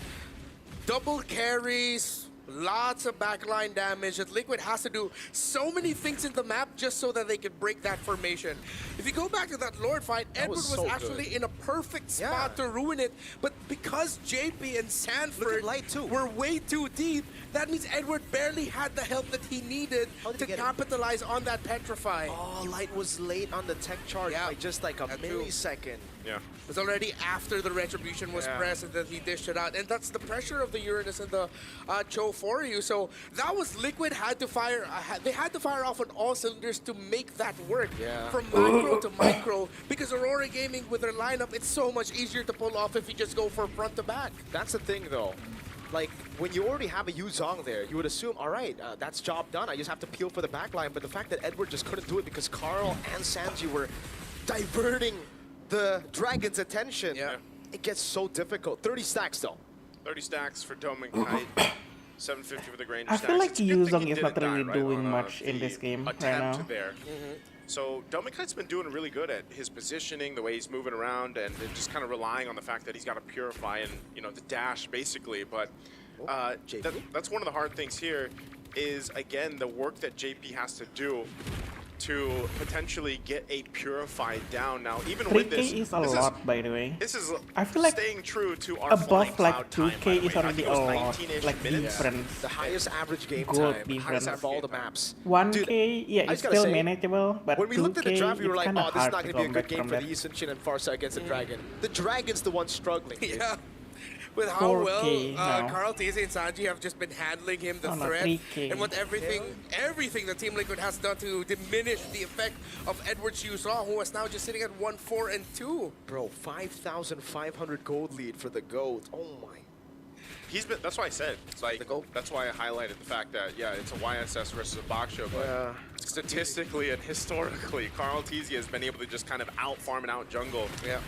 Double carries, lots of backline damage, that Liquid has to do so many things in the map just so that they can break that formation. If you go back to that Lord fight, Edward was so actually good. in a perfect spot to ruin it, but because JP and Sanford Light too. were way too deep, that means Edward barely had the help that he needed How did to he get it? capitalize on that Petrify. Oh, Light was late on the tech charge Yeah. by just like a That too. millisecond. Yeah. It was already after the Retribution was pressed and then he dished it out. And that's the pressure of the Uranus and the Cho for you. So that was Liquid had to fire. They had to fire off on all cylinders to make that work. Yeah. From macro to micro. Because Aurora Gaming with their lineup, it's so much easier to pull off if you just go for front to back. That's the thing, though. Like, when you already have a Yuzong there, you would assume, all right, that's job done. I just have to peel for the backline. But the fact that Edward just couldn't do it because Carl and Sanji were diverting the Dragon's attention, it gets so difficult. 30 stacks, though. 30 stacks for Domenkite. 750 for the Granger I stacks. feel like It's a good thing Yuzong he is not didn't die, really right, doing on, much in the this game right attempt now. there. So Domenkite's been doing really good at his positioning, the way he's moving around, and just kind of relying on the fact that he's got to purify and, you know, the dash basically. But JP? that's one of the hard things here is, again, the work that JP has to do to potentially get a purified down. Now, even with 3K this, is a this lot, by the way. this is I feel like staying true to our flying Above like cloud time, by 2K the is way. I already think a it was lot, 19-ish like minutes. difference. The highest average game Good time, difference. highest out of all the maps. 1K, Dude, yeah, I it's just gotta still say, manageable, but when we 2K, looked at the draft, we were it's like, kinda oh, this is hard not to going to be a come good back game from for that. the Eastern Shin and Farsa against the Dragon. The Dragon's the one struggling. dude. Yeah. With how 4K well now. Carl Tizzy and Sanji have just been handling him, the Oh, no, threat, 3K. and what everything that Team Liquid has done to diminish the effect of Edward Yuzong, who is now just sitting at 1-4 and 2. Bro, 5,500 gold lead for the GOAT. Oh my. he's been. That's why I said. Like, The goal. that's why I highlighted the fact that it's a YSS versus a box show, but Yeah. statistically and historically, Carl Tizia has been able to just kind of out farm and out jungle. Yeah.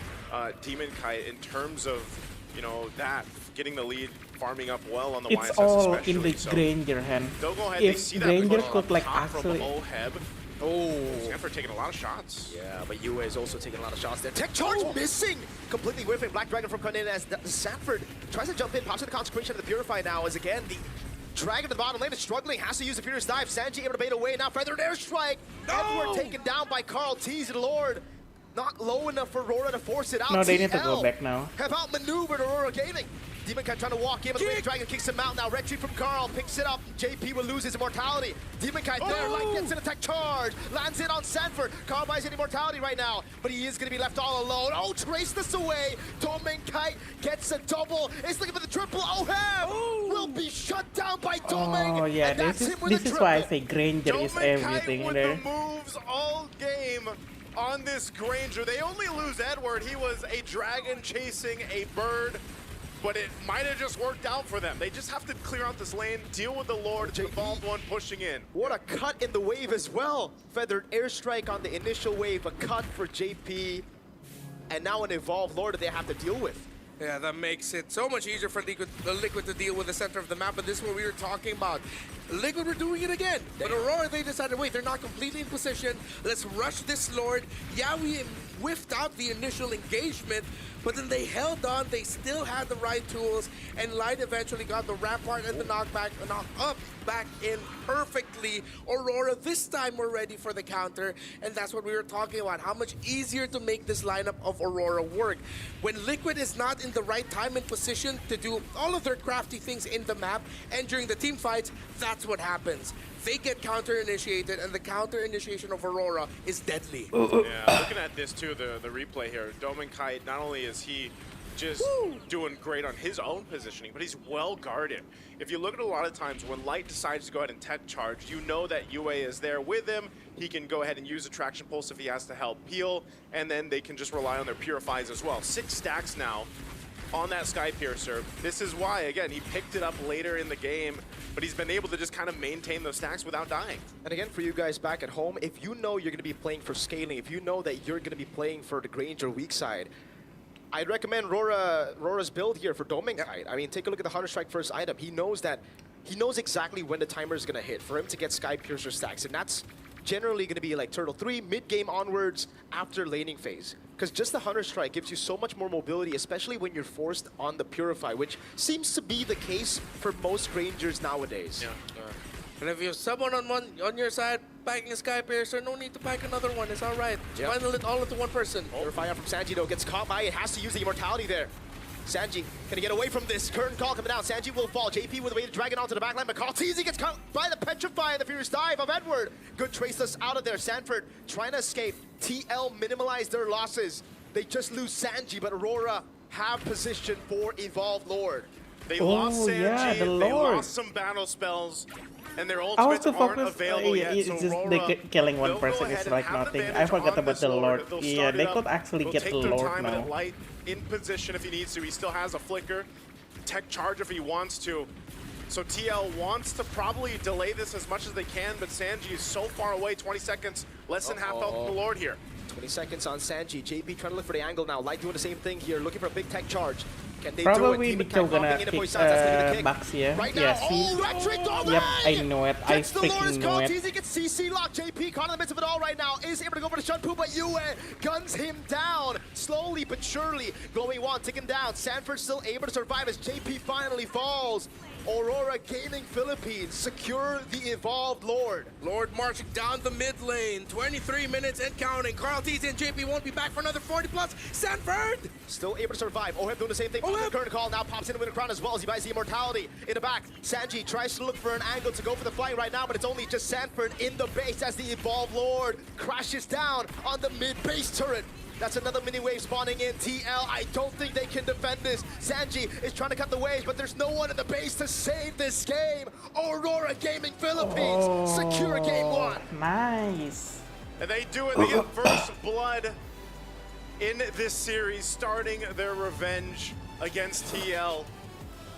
Demon Kite in terms of that getting the lead, farming up well on the It's YSS all especially. in the So Granger hand. they'll go ahead. They If see that Granger push could up like top from actually, Oheb. Oh. Stanford taking a lot of shots. Yeah, but UA is also taking a lot of shots there. Tech charge missing! Completely whiffing. Black Dragon from coming in as Sanford tries to jump in, pops in the consecration of the Purify now as again the Dragon to the bottom lane is struggling, has to use the Furious Dive. Sanji able to bait away now. Feathered Airstrike. Edward taken down by Carl T's and Lord. Not low enough for Aurora to force it out. no, they need to TL go back now. have outmaneuvered Aurora Gaming. Demon Kite trying to walk in, but the Lady Dragon kicks him out now. Retreat from Carl, picks it up. JP will lose his immortality. Demon Kite there, Light gets an attack charge. Lands it on Sanford. Carl buys an immortality right now, but he is going to be left all alone. Oh, trace this away. Demon Kite gets a double. Is looking for the triple. Oheb will be shut down by Doming. Oh yeah, and that's this is him with a this is why I triple. say Granger is Dominic Kite everything with there. the moves all game on this Granger. They only lose Edward. He was a dragon chasing a bird, but it might have just worked out for them. They just have to clear out this lane, deal with the Lord, the Evolved One pushing in. What a cut in the wave as well. Feathered Airstrike on the initial wave, a cut for JP, and now an Evolved Lord that they have to deal with. Yeah, that makes it so much easier for Liquid to deal with the center of the map, but this is what we were talking about. Liquid were doing it again, but Aurora, they decided, wait, they're not completely in position. Let's rush this Lord. Yeah, we whiffed out the initial engagement, but then they held on. They still had the right tools, and Light eventually got the Rampart and the knock up back in perfectly. Aurora, this time we're ready for the counter, and that's what we were talking about. How much easier to make this lineup of Aurora work. When Liquid is not in the right time and position to do all of their crafty things in the map, and during the team fights, that's what happens. They get counter-initiated, and the counter-initiation of Aurora is deadly. Yeah, looking at this too, the replay here, Domin Kite, not only is he just doing great on his own positioning, but he's well guarded. If you look at a lot of times when Light decides to go ahead and tech charge, you know that UA is there with him. He can go ahead and use the Traction Pulse if he has to help peel, and then they can just rely on their Purifies as well. 6 stacks now on that Sky Piercer. This is why, again, he picked it up later in the game, but he's been able to just kind of maintain those stacks without dying. And again, for you guys back at home, if you know you're going to be playing for scaling, if you know that you're going to be playing for the Granger weak side, I'd recommend Rora's build here for Doming Kite. I mean, take a look at the Hunter Strike first item. He knows exactly when the timer is going to hit for him to get Sky Piercer stacks, and that's generally going to be like Turtle 3, mid-game onwards after laning phase. Because just the Hunter Strike gives you so much more mobility, especially when you're forced on the Purify, which seems to be the case for most Grangers nowadays. And if you have someone on your side packing a Sky Piercer, no need to pack another one. It's all right. Yep. Bundle it all into one person. Purify out from Sanji though, gets caught by it, has to use the immortality there. Sanji gonna get away from this. Curtain call coming down. Sanji will fall. JP with a way to drag it onto the backline, but Carlteasy gets caught by the Petrify and the Furious Dive of Edward. Good traceless out of there. Sanford trying to escape. TL minimize their losses. They just lose Sanji, but Aurora have position for Evolved Lord. They Oh, lost Sanji, yeah, the they Lord. lost some battle spells, and their I was ultimates too aren't focused. available yet. It's So just Aurora, killing one they'll person go ahead is and like have nothing. I advantage forgot on about this the Lord. They'll Yeah, start it they up. could actually They'll get take the their Lord time and now. let Light in position if he needs to. He still has a flicker. Tech charge if he wants to. So TL wants to probably delay this as much as they can, but Sanji is so far away. 20 seconds, less than half health from the Lord here. 20 seconds on Sanji. JP trying to look for the angle now. Light doing the same thing here, looking for a big tech charge. Can they Probably do it? Nico Demon Kite gonna popping in, pick Boy Sounds, that's gonna be the kick. Bucks here. Right Yeah, now, see? Electric Domain! Yep, I know it. I Gets the Lord as freaking know it. Carlteasy gets CC locked. JP caught in the midst of it all right now. Is able to go for the Shunpu, but Yue guns him down. Slowly but surely. Glowing Wand ticking down. Sanford still able to survive as JP finally falls. Aurora Gaming Philippines secure the Evolved Lord. Lord marching down the mid lane. 23 minutes and counting. Carl T's and JP won't be back for another 40 plus. Sanford! Still able to survive. Oheb doing the same thing. Oheb! Current call now pops in with a crown as well as he buys the immortality. In the back, Sanji tries to look for an angle to go for the flank right now, but it's only just Sanford in the base as the Evolved Lord crashes down on the mid base turret. That's another mini wave spawning in. TL, I don't think they can defend this. Sanji is trying to cut the waves, but there's no one in the base to save this game. Aurora Gaming Philippines secure game one. Nice. And they do it. They get first blood in this series, starting their revenge against TL.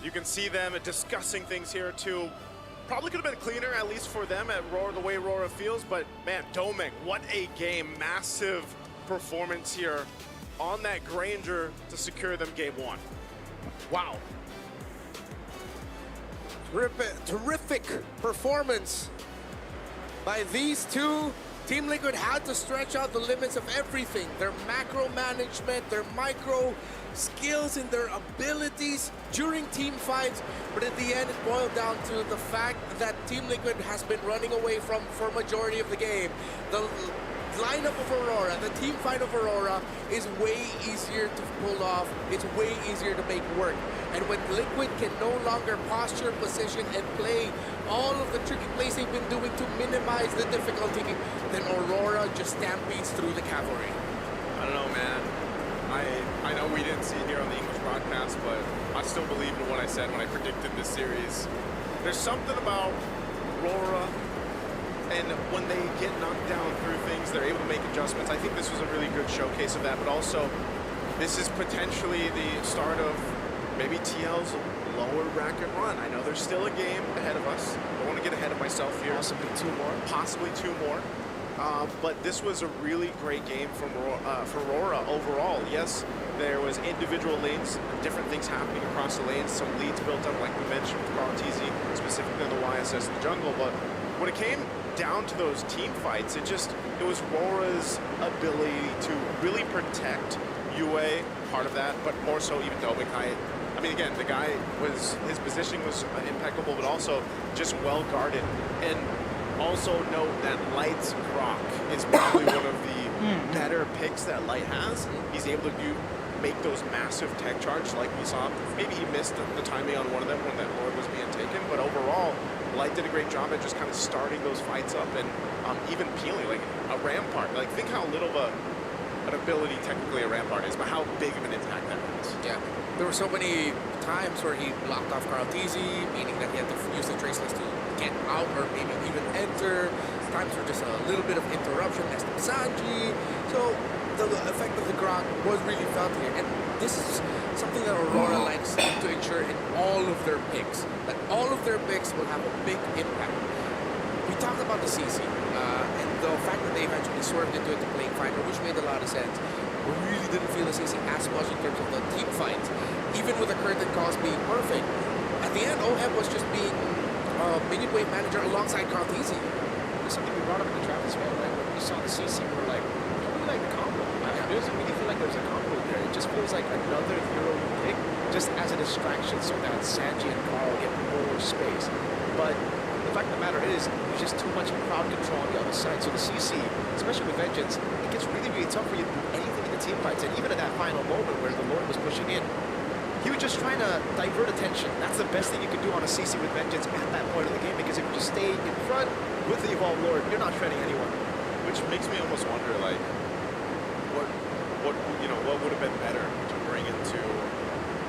You can see them discussing things here too. Probably could have been cleaner, at least for them at Roar, the way Aurora feels, but man, Dominic, what a game. Massive performance here on that Granger to secure them game 1. Wow. Terrific performance by these two. Team Liquid had to stretch out the limits of everything. Their macro management, their micro skills and their abilities during team fights. But at the end, it boiled down to the fact that Team Liquid has been running away from for majority of the game. The lineup of Aurora, the team fight of Aurora is way easier to pull off. It's way easier to make work. And when Liquid can no longer posture, position, and play all of the tricky plays they've been doing to minimize the difficulty, then Aurora just stampedes through the cavalry. I don't know, man. I know we didn't see it here on the English broadcast, but I still believe in what I said when I predicted this series. There's something about Aurora, and when they get knocked down through things, they're able to make adjustments. I think this was a really good showcase of that, but also this is potentially the start of maybe TL's lower bracket run. I know there's still a game ahead of us. I don't want to get ahead of myself here. Possibly 2 more. Possibly 2 more. But this was a really great game for Aurora overall. Yes, there was individual lanes, different things happening across the lanes, some leads built up, like we mentioned with Carl TZ, specifically in the YSS in the jungle. But when it came down to those team fights, it was Aurora's ability to really protect UA, part of that, but more so even Dominic. I mean, again, the guy his positioning was impeccable, but also just well guarded. And also note that Light's Grok is probably one of the better picks that Light has. He's able to make those massive tech charges like we saw. Maybe he missed the timing on one of them when that Lord was being taken, but overall, Light did a great job at just kind of starting those fights up and even peeling, like a Rampart. Like, think how little of an ability technically a Rampart is, but how big of an impact that is. Yeah, there were so many times where he blocked off Carl TZ, meaning that he had to use the traceless to get out or maybe even enter. Times were just a little bit of interruption next to Sanji. So the effect of the Grok was really felt here. And this is something that Aurora likes to ensure in all of their picks. That all of their picks will have a big impact. We talked about the CC and the fact that they eventually swerved into it to playing fighter, which made a lot of sense. We really didn't feel the CC as much in terms of the team fight, even with the curtain calls being perfect. At the end, OHEB was just being minion wave manager alongside Carl TZ. There's something we brought up in the draft as well, right? When we saw the CC, we were like, don't we like the combo? It doesn't really feel like there's a combo there. It just feels like another hero you pick just as a distraction so that Sanji and Carl get more space. But the fact of the matter is, there's just too much crowd control on the other side. So the CC, especially with Vengeance, it gets really, really tough for you to do anything in the team fights. And even at that final moment where the Lord was pushing in, he was just trying to divert attention. That's the best thing you can do on a CC with Vengeance at that point of the game, because if you just stay in front with the Evolved Lord, you're not shredding anyone. Which makes me almost wonder, like, what would have been better to bring into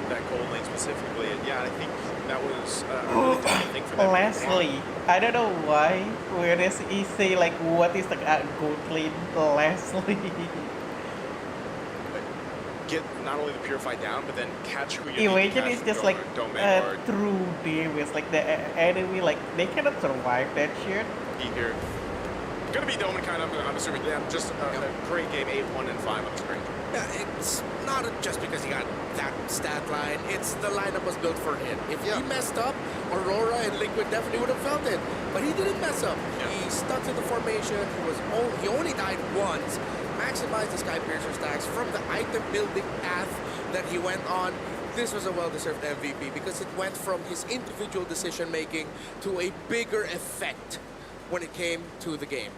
that gold lane specifically? And yeah, I think that was a really difficult thing for them. Leslie, I don't know why. Whereas he say like, what is the gold lane? Leslie. Get not only the Purify down, but then catch who you need to Imagine catch it's with just your like domain or true damage. Like the enemy, like they cannot survive that shit. be here. Gonna be Doman kind of, I'm assuming. Yeah, just a great game, 8-1 and 5 on the screen. Yeah, it's not just because he got that stat line. It's the lineup was built for him. If he messed up, Aurora and Liquid definitely would have felt it. But he didn't mess up. Yeah. He stuck to the formation. He only died once. Maximized the Sky Piercer stacks from the item building path that he went on. This was a well-deserved MVP because it went from his individual decision making to a bigger effect when it came to the game.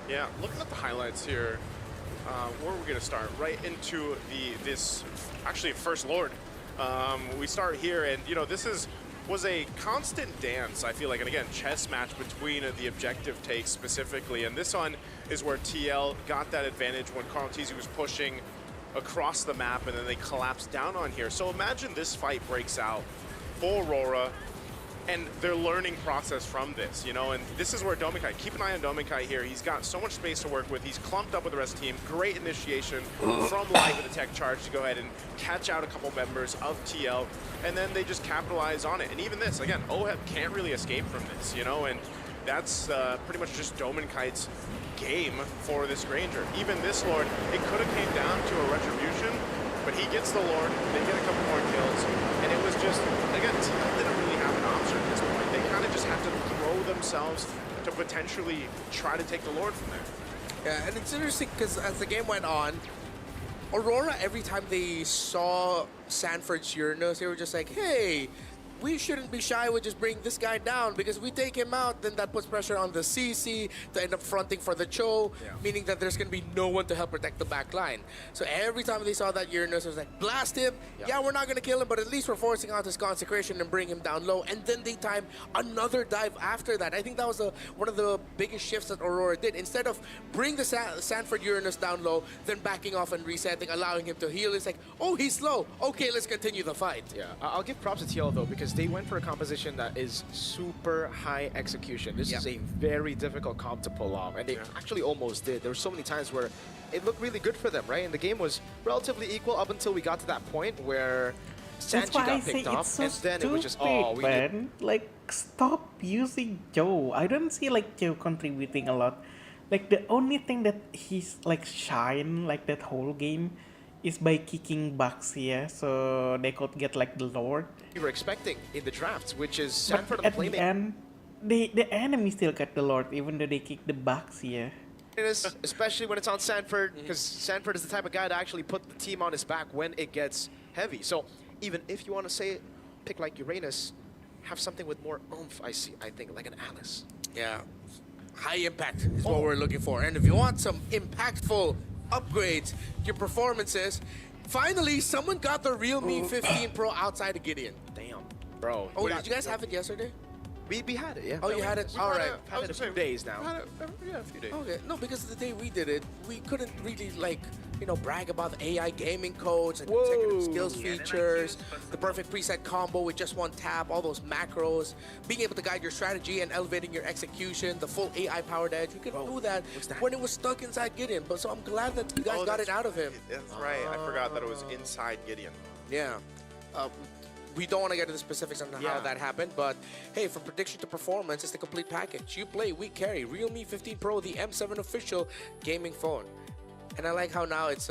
Yeah, looking at the highlights here, where are we going to start? Right into this actually First Lord. We start here, and you know this was a constant dance, I feel like, and again, chess match between the objective takes specifically, and this one is where TL got that advantage when Carl TZ was pushing across the map, and then they collapsed down on here. So imagine this fight breaks out for Aurora. and their learning process from this, you know, and this is where Dominkai, keep an eye on Dominkai here. He's got so much space to work with. He's clumped up with the rest of the team. Great initiation from Live with the tech charge to go ahead and catch out a couple members of TL, and then they just capitalize on it. And even this, again, OHEB can't really escape from this, you know, and that's pretty much just Dominkai's game for this Granger. Even this Lord, it could have came down to a Retribution, but he gets the Lord, they get a couple more kills, and it was just, again, TL didn't really have an option at this point. They kind of just have to throw themselves to potentially try to take the Lord from there. Yeah, and it's interesting because as the game went on, Aurora, every time they saw Sanford's Uranus, they were just like, hey, we shouldn't be shy with just bringing this guy down, because if we take him out, then that puts pressure on the CC to end up fronting for the Cho, meaning that there's going to be no one to help protect the back line. So every time they saw that Uranus, it was like, blast him. Yeah, we're not going to kill him, but at least we're forcing out his consecration and bring him down low. And then they time another dive after that. I think that was one of the biggest shifts that Aurora did. Instead of bring the Sanford Uranus down low, then backing off and resetting, allowing him to heal, it's like, oh, he's low. Okay, let's continue the fight. Yeah, I'll give props to TL though, because they went for a composition that is super high execution. This is a very difficult comp to pull off, and they actually almost did. There were so many times where it looked really good for them, right? And the game was relatively equal up until we got to that point where That's Sanji why I got say picked up, it's so and then it was just, stupid, oh, we man. Like, stop using Joe. I don't see like Joe contributing a lot. Like, the only thing that he's like shine like that whole game is by kicking Baxia, so they could get like the Lord. we were expecting in the draft, which is But Sanford on at the the playmaker. end, the enemy still got the Lord, even though they kick the Baxia. It is, especially when it's on Sanford, because Sanford is the type of guy to actually put the team on his back when it gets heavy. So even if you want to say pick like Uranus, have something with more oomph, I think, like an Alice. Yeah, high impact is what we're looking for. And if you want some impactful upgrades, your performances, finally someone got the Realme 15 Pro outside of Gideon. Damn, bro. Oh, did you guys have it yesterday? We had it, yeah. Oh, you had it? All right. Had it a few days now. Yeah, a few days. Okay, no, because the day we did it, we couldn't really like, you know, brag about the AI gaming codes and consecutive skills features, the perfect preset combo with just one tap, all those macros, being able to guide your strategy and elevating your execution, the full AI powered edge. We couldn't do that when it was stuck inside Gideon. But so I'm glad that you guys got it out of him. That's right. I forgot that it was inside Gideon. Yeah. We don't want to get into the specifics on how that happened, but hey, from prediction to performance, it's the complete package. You play, we carry. Realme 15 Pro, the M7 official gaming phone. And I like how now it's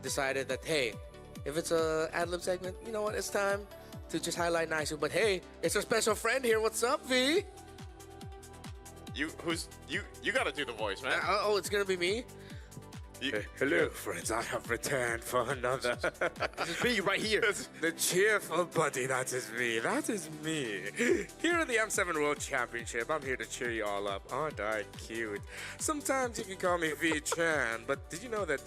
decided that, hey, if it's a ad-lib segment, you know what, it's time to just highlight Nisu. But hey, it's our special friend here. What's up, V? You gotta do the voice, man. Oh, it's gonna be me? Hello, friends. I have returned for another. This is me right here. The cheerful buddy, that is me. That is me. Here at the M7 World Championship, I'm here to cheer you all up. Aren't I cute? Sometimes you can call me V-Chan, but did you know that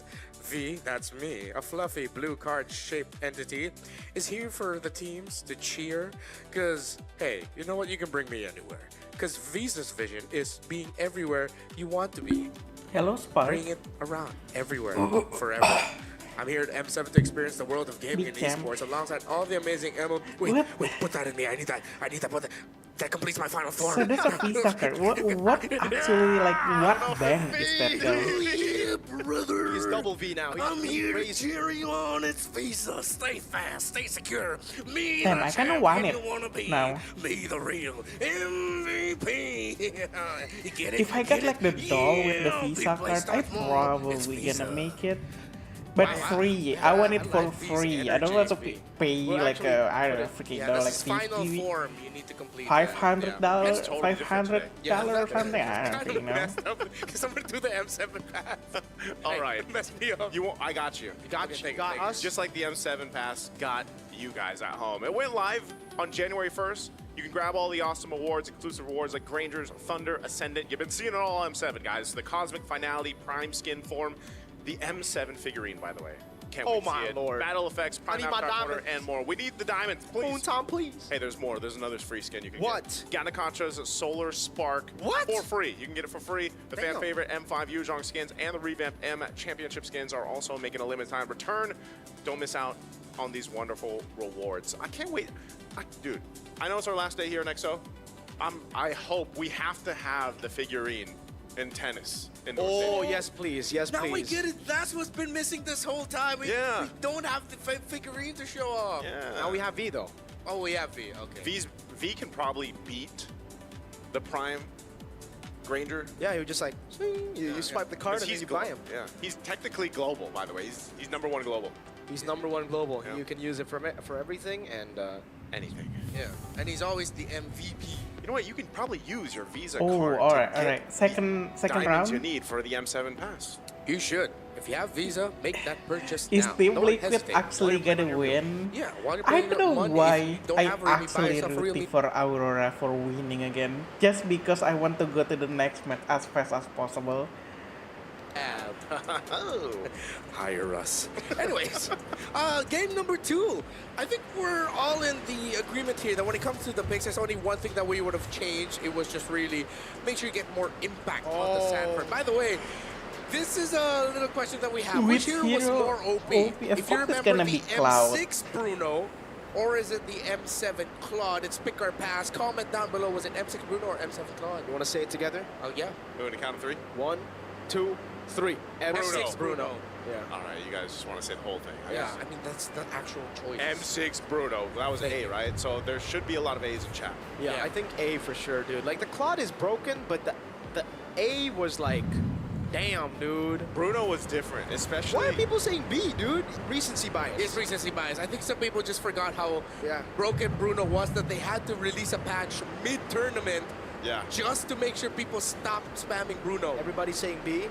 V, that's me, a fluffy blue card-shaped entity, is here for the teams to cheer? Because, hey, you know what? You can bring me anywhere. Because V's vision is being everywhere you want to be. Hello, Spark. Bring it around everywhere, forever. I'm here at M7 to experience the world of gaming and Big Cam. esports alongside all the amazing ML. Wait, put that in me. I need that. Put that. That completes my final form. So that's a V-Sucker. What actually, like, what band is that though? Yeah, brother. He's double V now. He's I'm here to crazy. cheer you on. It's Visa. Stay fast. Stay secure. Me Damn, the I kinda champion want it you wanna be. now. Me the real MVP. You get it? If I You got get like it? the doll with the Yeah, Visa big place card, I start more. probably It's gonna Visa. make it. But free. I want it for like these free. I don't want to energies, pay Well, like actually, I don't know, freaking Yeah, dollar, that's like his final 50, form. You need to complete $500, It's totally different today. $500 or something. I don't freaking know. messed up because I'm gonna do the M7 pass. All right. Messed me up. I got you. Got Okay, you. Got us. Just like the M7 pass got you guys at home. It went live on January 1st. You can grab all the awesome awards, exclusive awards like Granger's, Thunder, Ascendant. You've been seeing it all on M7, guys. The Cosmic Finality Prime Skin form. The M7 figurine, by the way. Can't Oh wait to see my it. lord. Battle effects, Prime I need my Knockout Corner, diamonds. and more. We need the diamonds, please. Moon Tom, please. Hey, there's more. There's another free skin you can What? get. Ganacontra's Solar Spark. What? For free. You can get it for free. The fan Damn. favorite M5 Yuzhong skins and the revamped M Championship skins are also making a limited time return. Don't miss out on these wonderful rewards. I can't wait. Dude, I know it's our last day here in XO. I hope we have to have the figurine in tennis. In Oh, yes, please. Yes, Now please. we get it. That's what's been missing this whole time. We don't have the figurine to show off. Yeah. Now we have V, though. Oh, we have V. Okay. V can probably beat the Prime Granger. Yeah, you just like, swing, you swipe the card and then you buy him. Yeah. He's technically global, by the way. He's number 1 global. He's #1 global. Yeah. You can use it for everything and Anything. Yeah. And he's always the MVP. You know what? You can probably use your Visa Oh, card all to right, all get right. Second diamonds you round. need for the M7 pass. You should. If you have Visa, make that purchase Is now. Team Don't Liquid hesitate. actually While you're gonna playing your- win? Yeah. While you're I playing don't your know money, why if you don't I have Remy, buy actually yourself a real rooting for Aurora for winning again. Just because I want to go to the next match as fast as possible. Oh. Hire us. Anyways, game number 2. I think we're all in the agreement here that when it comes to the picks, there's only one thing that we would have changed. It was just really make sure you get more impact on the Sanford. By the way, this is a little question that we have. Which Which hero was hero more OP? OP? Of If you course it's remember gonna the be Cloud. M6 Bruno, or is it the M7 Claude? It's pick or pass. Comment down below. Was it M6 Bruno or M7 Claude? you want to say it together? Oh, yeah. Doing a count of 3? 1, 2, 3. M6 Bruno. Yeah. All right, you guys just want to say the whole thing. I Yeah, guess. I mean, that's the actual choice. M6 Bruno. That was A, right? So there should be a lot of A's in chat. Yeah, Yeah. I think A for sure, dude. Like, the Claude is broken, but the A was like, damn, dude. Bruno was different, especially. Why are people saying B, dude? Recency bias. It's recency bias. I think some people just forgot how Yeah. broken Bruno was, that they had to release a patch mid-tournament Yeah. just to make sure people stopped spamming Bruno. Everybody's saying B.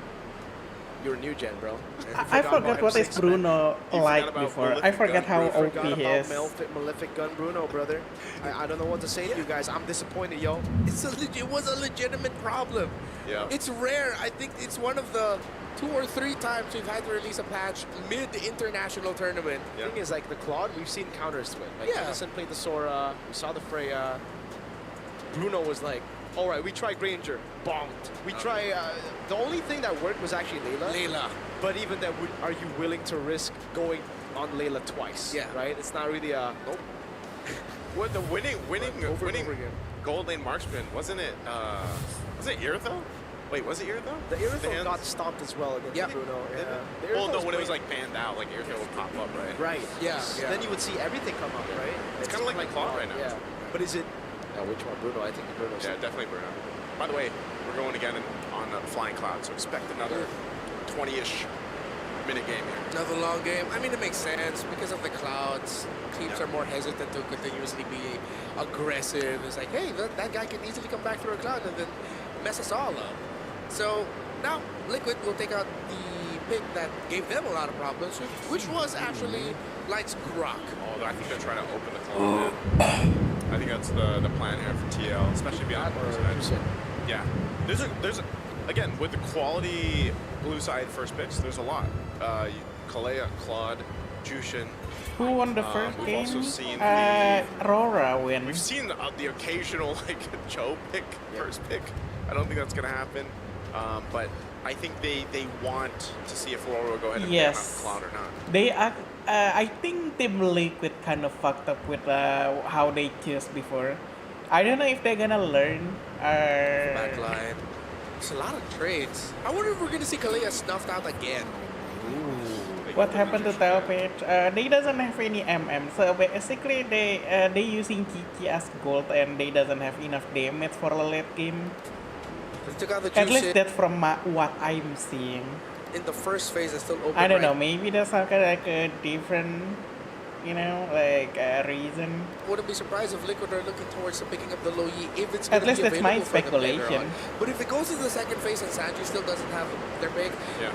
You're new gen, bro. I forgot what is Bruno You like forgot about before. I Malefic forgot Gun, how I OP forgot he about is. Malefic Gun Bruno, brother. I don't know what to say to you guys. I'm disappointed, yo. It was a legitimate problem. Yeah. It's rare. I think it's one of the 2 or 3 times we've had to release a patch mid-international tournament. Yeah. The thing is, like, the Claude, we've seen counters to it. Like, Yeah. Edison played the Sora, we saw the Freya. Bruno was like, all right, we try Granger, bombed. We try, the only thing that worked was actually Layla. Layla. But even then, are you willing to risk going on Layla twice? Yeah. Right? It's not really a, nope. What the winning Over and over again. gold lane marksman, wasn't it Iritho? Wait, was it Iritho? The Iritho hands? got stomped as well against Yep. Bruno. Did Yeah. it? The Well, no, Iritho's when it was great. like banned out, like Iritho would pop up, right? Right. Yeah, yeah. Then you would see everything come up, right? It's kinda like the Claude right now. Yeah. But is it? Which one? Bruno. I think Bruno's. Yeah, definitely Bruno. By the way, we're going again on Flying Cloud, so expect another 20-ish minute game here. Another long game. I mean, it makes sense because of the clouds. Teams are more hesitant to continuously be aggressive. It's like, hey, that guy can easily come back through a cloud and then mess us all up. So now Liquid will take out the pick that gave them a lot of problems, which was actually Light's Grok. Oh, I think they're trying to open the cloud. I think that's the plan here for TL, especially beyond Or Force. Juicing. Yeah, there's a again with the quality blue side first picks. There's a lot. Kalea, Claude, Jushin. Who won the first we've game? also seen Aurora win. We've seen the occasional like Joe pick, first pick. I don't think that's gonna happen. But I think they want to see if Aurora will go ahead and ban Yes. Cloud or not. They act, I think Team Liquid kind of fucked up with how they chose before. I don't know if they're gonna learn. Backline. There's a lot of trades. I wonder if we're going to see Kalea snuffed out again. What happened to Taopage? They doesn't have any MM, so basically they using Kiki as gold and they doesn't have enough damage for a late game. They took out the At juice least that's from what I'm seeing. in the first phase. It's still open. I don't know. right? Maybe there's like a different, like a reason. Wouldn't be surprised if Liquid are looking towards picking up the low Yi if it's At gonna least be that's my available for them later speculation. on. But if it goes to the second phase and Sanji still doesn't have their pick, Yeah.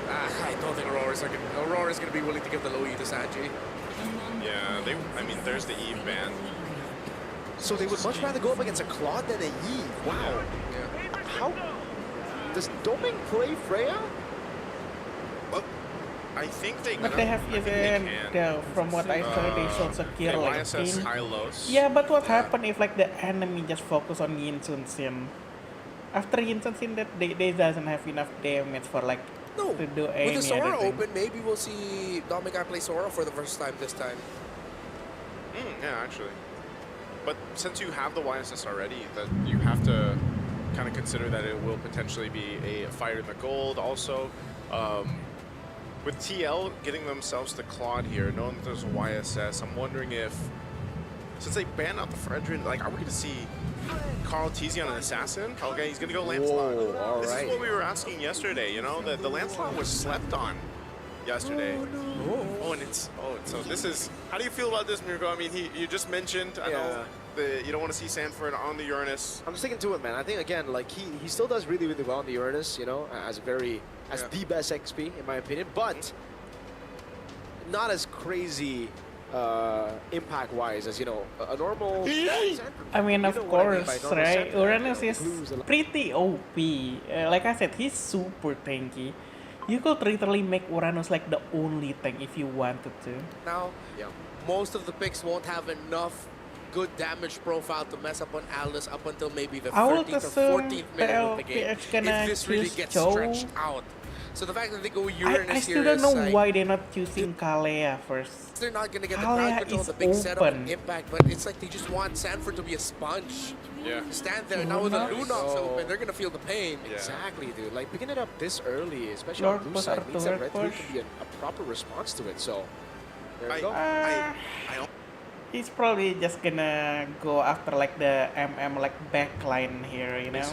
I don't think Aurora's going to be willing to give the low Yi to Sanji. Yeah, I mean, there's the Eve ban. So they would much rather go up against a Claude than a Yi. Wow. Yeah. How does Doming play Freya? Well, I think they. But they have I think they even, can. from what I saw, they shot They secure like YSS team. Hylos. Yeah, but what happened if like the enemy just focus on Yin Sun Sin? After Yin Sun Sin, that they doesn't have enough damage for like No, to do with any the Sora other thing. open, maybe we'll see Domigai play Sora for the first time this time. Yeah, actually. but since you have the YSS already, that you have to kind of consider that it will potentially be a fight in the gold. Also, with TL getting themselves the Claude here, knowing that there's a YSS, I'm wondering if, since they banned out the Fredrin, like, are we going to see Carl Teasy on an assassin? Okay, he's going to go Lancelot. Whoa, all this right. is what we were asking yesterday, you know, the Lancelot was slept on yesterday. So this is, how do you feel about this, Mirko? I mean, you just mentioned, I know, you don't want to see Sanford on the Uranus. I'm sticking to it, man. I think again, like he still does really, really well on the Uranus, you know, as the best XP in my opinion, but not as crazy impact-wise as, you know, a normal. I mean, You of know what I mean course, by normal right? Santa, Uranus you know, is blues a lot. pretty OP. Like I said, he's super tanky. You could literally make Uranus like the only tank if you wanted to. Now, Yeah. most of the picks won't have enough good damage profile to mess up on Alice up until maybe the I would 13th or assume 14th minute of the game. PH gonna If this really choose gets Joe. stretched out. So the fact that they go I Uranus still here don't is know like, why they're not choosing Kalea first. they're not going to get the Kalea crowd control, is the big setup and open. impact, but it's like they just want Sanford to be a sponge. Yeah. Stand there. Now with the Lunox? Lunox Oh. open, they're going to feel the pain. Yeah. Exactly, dude. Like picking it up this early, especially Lord on blue push side, or means that turret red 3 push? can be a proper response to it. So there I, you go. I, I don't He's probably just gonna go after like the MM like backline here, you know?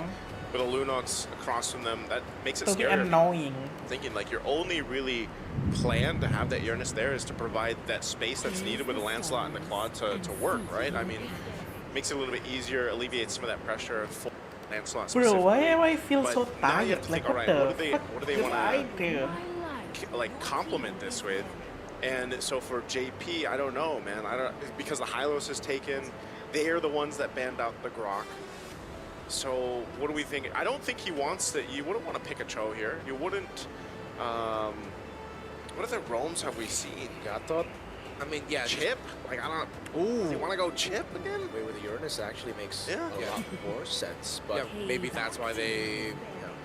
with a Lunox across from them, that makes it To be scarier. annoying. Thinking like your only really plan to have that Uranus there is to provide that space that's needed with the Lancelot and the Claude to work, right? I mean, makes it a little bit easier, alleviates some of that pressure for Lancelot Bro, why specifically. am I feel But so now you have tired? to Like, think, what alright, the what do they- fuck what do they did wanna- I do? Like complement this with. And so for JP, I don't know, man. I don't, because the Hylos is taken, they are the ones that banned out the Grok. So what do we think? I don't think he wants that. You wouldn't want to pick a Cho here. You wouldn't. What other roams have we seen? Gatot. I mean, yeah. Chip? Like I don't. Ooh. Do you want to go Chip again? Way with the Uranus actually makes Yeah. a lot more sense. But Yeah, maybe that's why they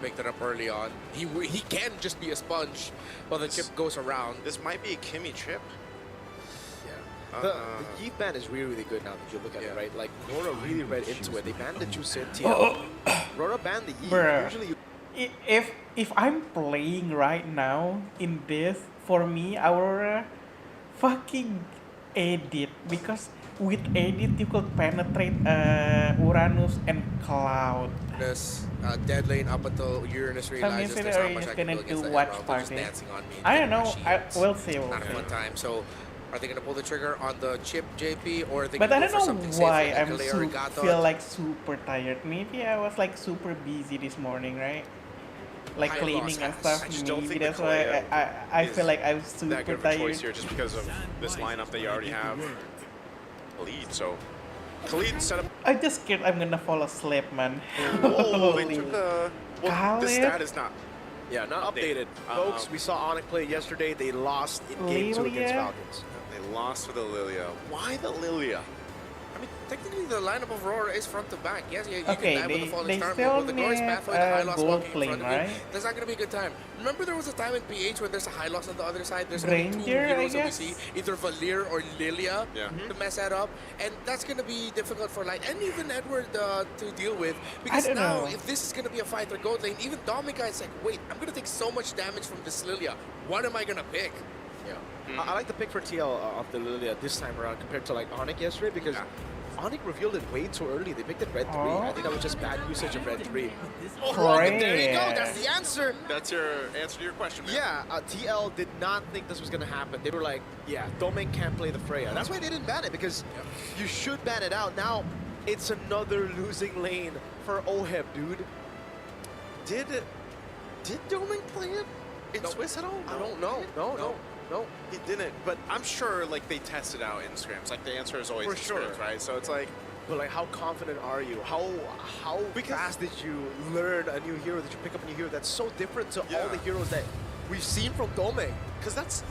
picked it up early on. He can just be a sponge while the chip goes around. This might be a Kimmy Chip. yeah. The Yeet ban is really, really good now that you look at it, Yeah. right? Like, Rora really read into it. They banned the Juiced TL. Rora banned the Yeet. Bruh. Usually you If I'm playing right now in this, for me, Aurora fucking edit, because with edit you could penetrate Uranus and Cloud. This dead lane up until Uranus realizes Some there's not incident much is I can gonna do against do the watch Emerald. They're just party. dancing on me. and I don't getting know. my I shields. will see. Not a fun time. So are they gonna pull the trigger on the chip JP or are they But gonna I go for don't know something why safer like I'm Galea or Gatot? feel like super tired. Maybe I was like super busy this morning, right? Like I cleaning lost and ass. stuff. I just don't Maybe think the that's why Kalea I is feel like I'm That super good of a tired. choice here, just because of this lineup that you already have. Khalid, so Khalid set up. I'm just scared I'm gonna fall asleep, man. Oh, they took the. Well, this Khalid? stat is not. Yeah, not updated. Updated. Folks, we saw Onyx play yesterday. They lost in game 2 against Lilia? Falcons. They lost to the Lilia. Why the Lilia? I mean, technically the lineup of Aurora is front to back. Yes, you Okay, can dive with the Falling they Star, still but with the Glorious need, Pathway, the High Loss gold walking in plane, front of you, right? that's not gonna be a good time. Remember there was a time in PH where there's a High Loss on the other side. There's only two Ranger, I heroes that we guess? see, either Valir or Lilia, Yeah. to mess that up, and that's gonna be difficult for Light and even Edward to deal with. Because don't now, know. if this is gonna be a fight for gold lane, even Dominica is like, wait, I'm gonna take so much damage from this Lilia. What am I gonna pick? Yeah. I like the pick for TL of the Lilia this time around compared to like Onyx yesterday because Onyx revealed it way too early. They picked it red 3. Oh. I think that was just bad usage of red 3. Great. There you go. That's the answer. That's your answer to your question, man. Yeah, TL did not think this was going to happen. They were like, yeah, Domain can't play the Freya. That's why they didn't ban it, because you should ban it out. Now, it's another losing lane for Oheb, dude. Did Domin play it in Swiss at all? I don't know. No. He didn't. But I'm sure like they tested out in scrims. Like the answer is always For in sure. scrims, right? So it's like But like, how confident are you? How fast did you learn a new hero? Did you pick up a new hero that's so different to all Yeah. the heroes that we've seen from Domain? because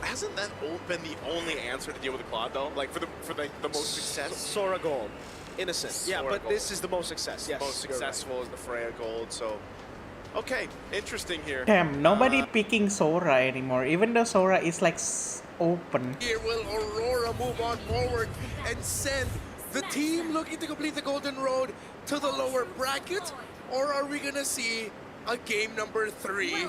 hasn't that been the only answer to deal with the Claude though? Like for the most success. Sora Gold. Innocent. Yeah, Sora but Gold. this is the most success. Yes, Most you're right. successful is the Freya Gold. So okay, interesting here. Damn, nobody picking Sora anymore. Even though Sora is like open. Here will Aurora move on forward and send the team looking to complete the golden road to the lower bracket, or are we gonna see a game number 3?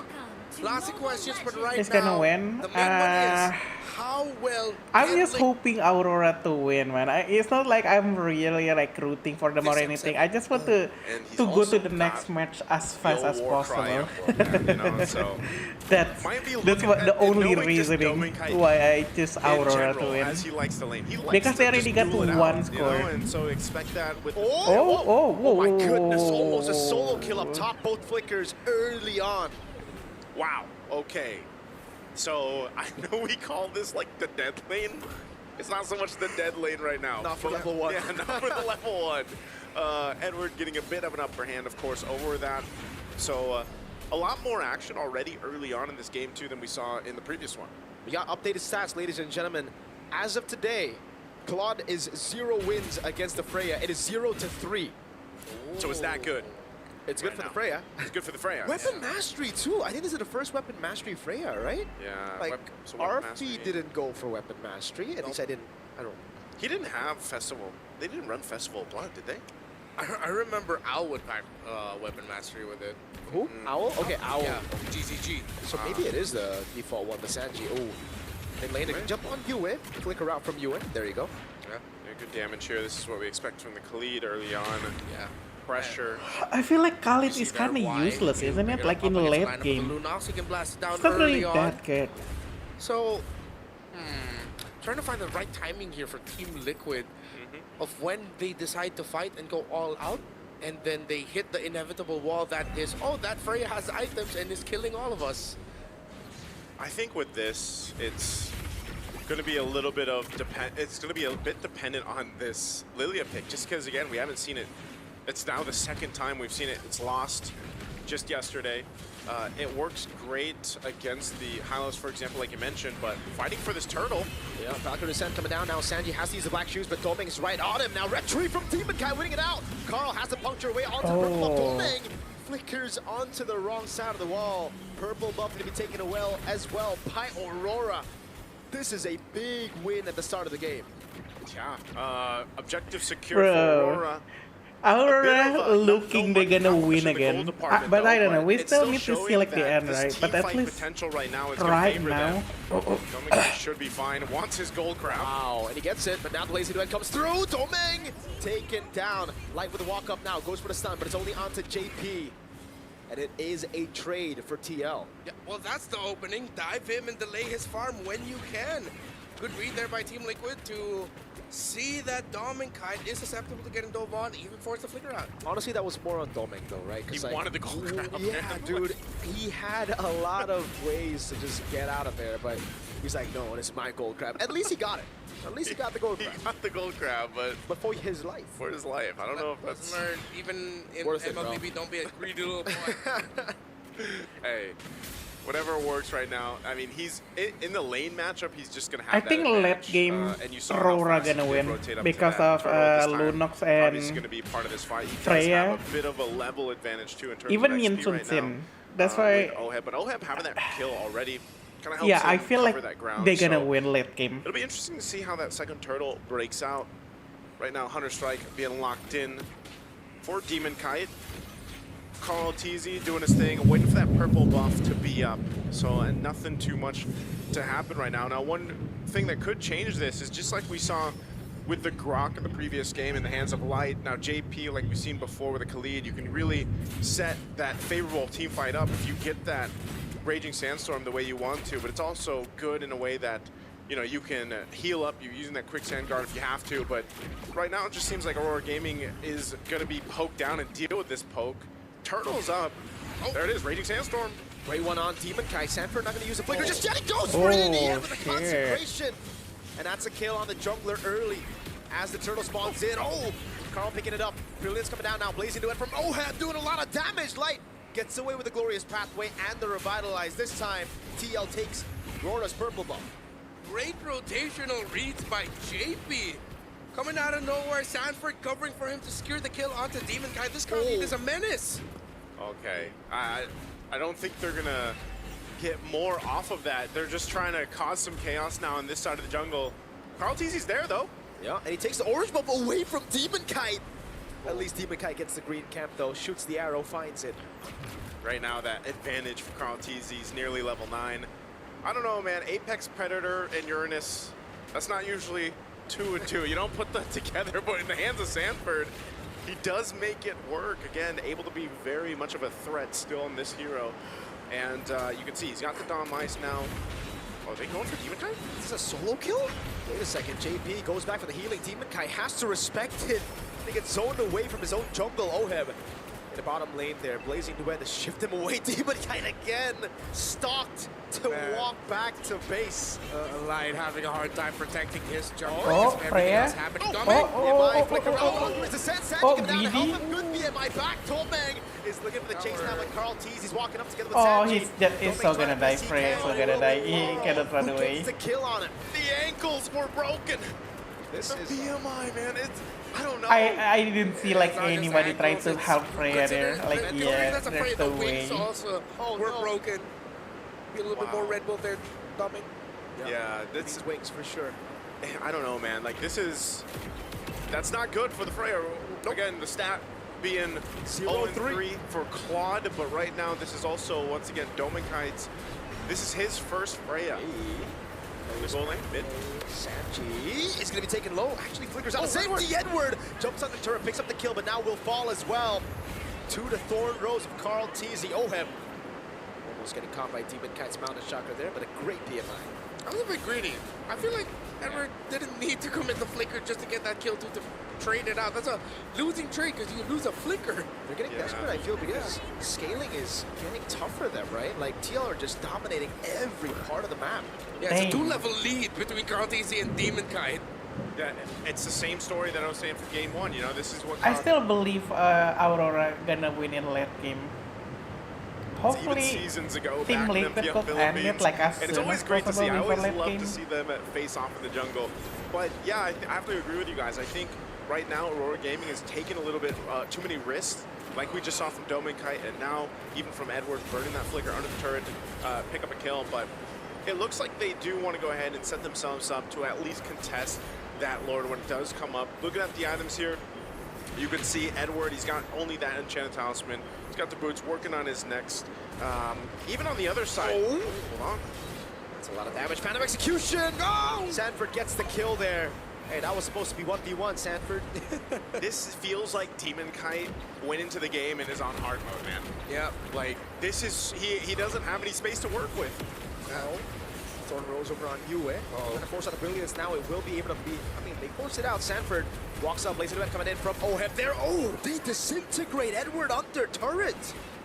Lots of questions, but right It's now, gonna win. the main one is how well I'm can just Liquid hoping Aurora to win, man. It's not like I'm really like rooting for them or This anything. M7. I just want to And he's go to also the next got match as fast the as war cry possible. up, you know, so That's might be that's looking what at- the and only knowing just reasoning Dominkai why I choose in Aurora to general, win. as he likes to lane. He likes Because to they already just got duel it one out, score. You know, and so expect that with Oh my goodness, oh. almost a solo kill up top, both flickers early on. wow. Okay. So I know we call this like the dead lane. It's not so much the dead lane right now. Not for level 1. Yeah, not for the level 1. Edward getting a bit of an upper hand, of course, over that. So a lot more action already early on in this game too than we saw in the previous one. We got updated stats, ladies and gentlemen. As of today, Claude is 0 wins against the Freya. It is 0-3. So it's that good. It's good Right for the now. Freya. It's good for the Freya. Weapon mastery too. I think this is the first weapon mastery Freya, right? Yeah. Like so weapon RP mastery. didn't go for weapon mastery. At least I don't. He didn't have festival. They didn't run Festival of Blood, did they? I remember Owl would pack weapon mastery with it. Who? Owl? Okay, Owl. Yeah, GZG. So maybe it is the default one, the Sanji. Oh, and Lane Right. jump on Yue. Flicker out from Yue. There you go. Yeah, Yeah, good damage here. This is what we expect from the Khalid early on. yeah. Pressure. I feel like Khalid You is see there kind of why useless, you isn't bring it? Like up in the against late lineup with game. the Lunox, he can blast it down It's not early really on. that good. So, trying to find the right timing here for Team Liquid of when they decide to fight and go all out, and then they hit the inevitable wall that is, oh, that Freya has items and is killing all of us. I think with this, it's going to be a little bit of it's going to be a bit dependent on this Lilia pick, just because again we haven't seen it. It's now the second time we've seen it. It's lost just yesterday. It works great against the Hylos, for example, like you mentioned, but fighting for this turtle. Yeah, Falcon Descent coming down now. Sanji has to use the black shoes, but Doming is right on him. Now Red Tree from Demon Kai winning it out. Carl has to puncture away onto the purple buff. Oh. Doming flickers onto the wrong side of the wall. Purple buff to be taken away as well by Aurora. This is a big win at the start of the game. Yeah. Objective secure Bro. for Aurora. Aurora bit of a- looking not they're gonna much win in the gold again. department, But I though, don't know. We it's still need to see showing like the that end, this right? But at teamfight least potential right now is gonna right favor now. them. Doming should be fine. Wants his gold crown. Wow, and he gets it, but now the Lazy Duet comes through. Doming taken down. Light with a walk up now, goes for the stun, but it's only onto JP. And it is a trade for TL. Yeah, well, that's the opening. Dive him and delay his farm when you can. Good read there by Team Liquid to see that Dom and Kite is susceptible to getting dove on, even force the flicker out. Honestly, that was more on Doming though, right? 'Cause, He wanted the gold crown. Yeah, dude. He had a lot of ways to just get out of there, but he's like, no, this is my gold crab. At least he got it. At least he got the gold He crab. got the gold crab, but But for his life. for his life, I don't know if that's. Lesson learned, even in Worth it, bro. MLBB, don't be a greedy little boy. Hey, whatever works right now. I mean, he's in the lane matchup. He's just gonna have. I that think advantage. late game And you saw how Aurora fast he gonna did win rotate up to because that of turtle this time. Lunox and Obviously gonna be part of this fight. He does Freya. have a bit of a level advantage too in terms Even of XP Yin Sun right Sin. now, That's why- with Oheb, but Oheb having that kill already kind of helps yeah, him I feel cover like that ground. they're gonna so win late game. It'll be interesting to see how that second turtle breaks out. Right now, Hunter Strike being locked in for Demon Kite. Carl TZ doing his thing, waiting for that purple buff to be up. So, and nothing too much to happen right now. Now, one thing that could change this is just like we saw with the Grok in the previous game in the hands of Light. Now, JP, like we've seen before with the Khalid, you can really set that favorable team fight up if you get that Raging Sandstorm the way you want to, but it's also good in a way that, you know, you can heal up. You're using that quick sand guard if you have to, but right now it just seems like Aurora Gaming is going to be poked down and deal with this poke. Turtle's up. Oh, there it is, Raging Sandstorm. Great one on Demon Kai. Sanford not going to use a flicker. Oh. Just yet it goes for it in the Oh, end with a shit. consecration. And that's a kill on the jungler early as the turtle spawns in. Oh, Carl picking it up. Brilliant's coming down now. Blazing to it from Oheb, doing a lot of damage. Light gets away with the glorious pathway and the revitalize. This time, TL takes Aurora's purple buff. Great rotational reads by JP. Coming out of nowhere, Sanford covering for him to secure the kill onto Demon Kai. This Khalid is a menace. Okay, I don't think they're gonna get more off of that. They're just trying to cause some chaos now on this side of the jungle. Carl TZ's there though. Yeah, and he takes the orange buff away from Demon Kite. At least Demon Kite gets the green camp though, shoots the arrow, finds it. Right now, that advantage for Carl TZ is nearly level 9. I don't know, man. Apex Predator and Uranus, that's not usually 2 and 2. You don't put that together, but in the hands of Sanford, he does make it work. Again, able to be very much of a threat still on this hero. And you can see he's got the Dom Ice now. Oh, are they going for Demon Kite? Is this a solo kill? Wait a second, JP goes back for the healing. Demon Kite has to respect it. He gets zoned away from his own jungle. Oheb in the bottom lane there, blazing duet to shift him away. Demon Kite again, stalked to walk back to base. Light having a hard time protecting his jungle. Oh, because everything Freya. else happening. Oh, Dominic. BMI flicker out. It's a set. Oh, Coming down to help greedy. him. Good BMI back. Tolbang is looking for the chase now with Carl Tease. He's walking up together with Oh, Sanji. he's so gonna die. Freya is so gonna die. He cannot run Who away. gets the kill on it? The ankles were broken. This The is BMI, man. It's, I don't know. I didn't see like It's not just anybody try ankles, to it's help Freya there. consider- Like, the only yeah, that's afraid there's the no wings way. also Oh, were no. broken. Be a little bit more Wow. Red Bull there, Dominic. Yeah, This that's, is wings for sure. I don't know, man. Like, that's not good for the Freya. Again, the stat being 0-3 for Claude, but right now this is also, once again, Dominkite's. This is his first Freya. The goal lane, mid. Sanji is going to be taken low. Actually flickers out. Safety, Edward jumps on the turret, picks up the kill, but now will fall as well. 2 to Thorn Rose of Carl Teasy. Oheb almost getting caught by Demon Kite's mounted chakra there, but a great BMI. I was a bit greedy. I feel like Edward didn't need to commit the flicker just to get that kill to trade it out. That's a losing trade because you lose a flicker. They're getting Yeah. desperate, I feel, because scaling is getting tough for them, right? Like, TL are just dominating every part of the map. Yeah, it's a Dang. 2-level lead between Carl TC and Demon Kite. Yeah, it's the same story that I was saying for game 1. You know, this is what I Carl- still believe Aurora gonna win in late game. even Hopefully, seasons ago Team back in Liquid the could end it Philippines. like as And it's soon always as great to see. I possible before always late love game. to see them face off in the jungle. But yeah, I have to agree with you guys. I think right now Aurora Gaming is taking a little bit too many risks, like we just saw from Dominkite, and now even from Edward burning that flicker under the turret to pick up a kill. But it looks like they do want to go ahead and set themselves up to at least contest that Lord when it does come up. Looking at the items here, you can see Edward, he's got only that enchanted talisman. He's got the boots working on his next. Even on the other side. Hold on. That's a lot of damage. Phantom Execution! Go! Sanford gets the kill there. Hey, that was supposed to be 1v1, Sanford. This feels like Demon Kite went into the game and is on hard mode, man. Yeah. Like, this is, he doesn't have any space to work with. Thorn Rose over on Yue. Gonna force out the brilliance now. It will be able to be. I mean, they force it out. Sanford walks up. Laser Duet coming in from Oheb there. Oh, they disintegrate Edward under turret.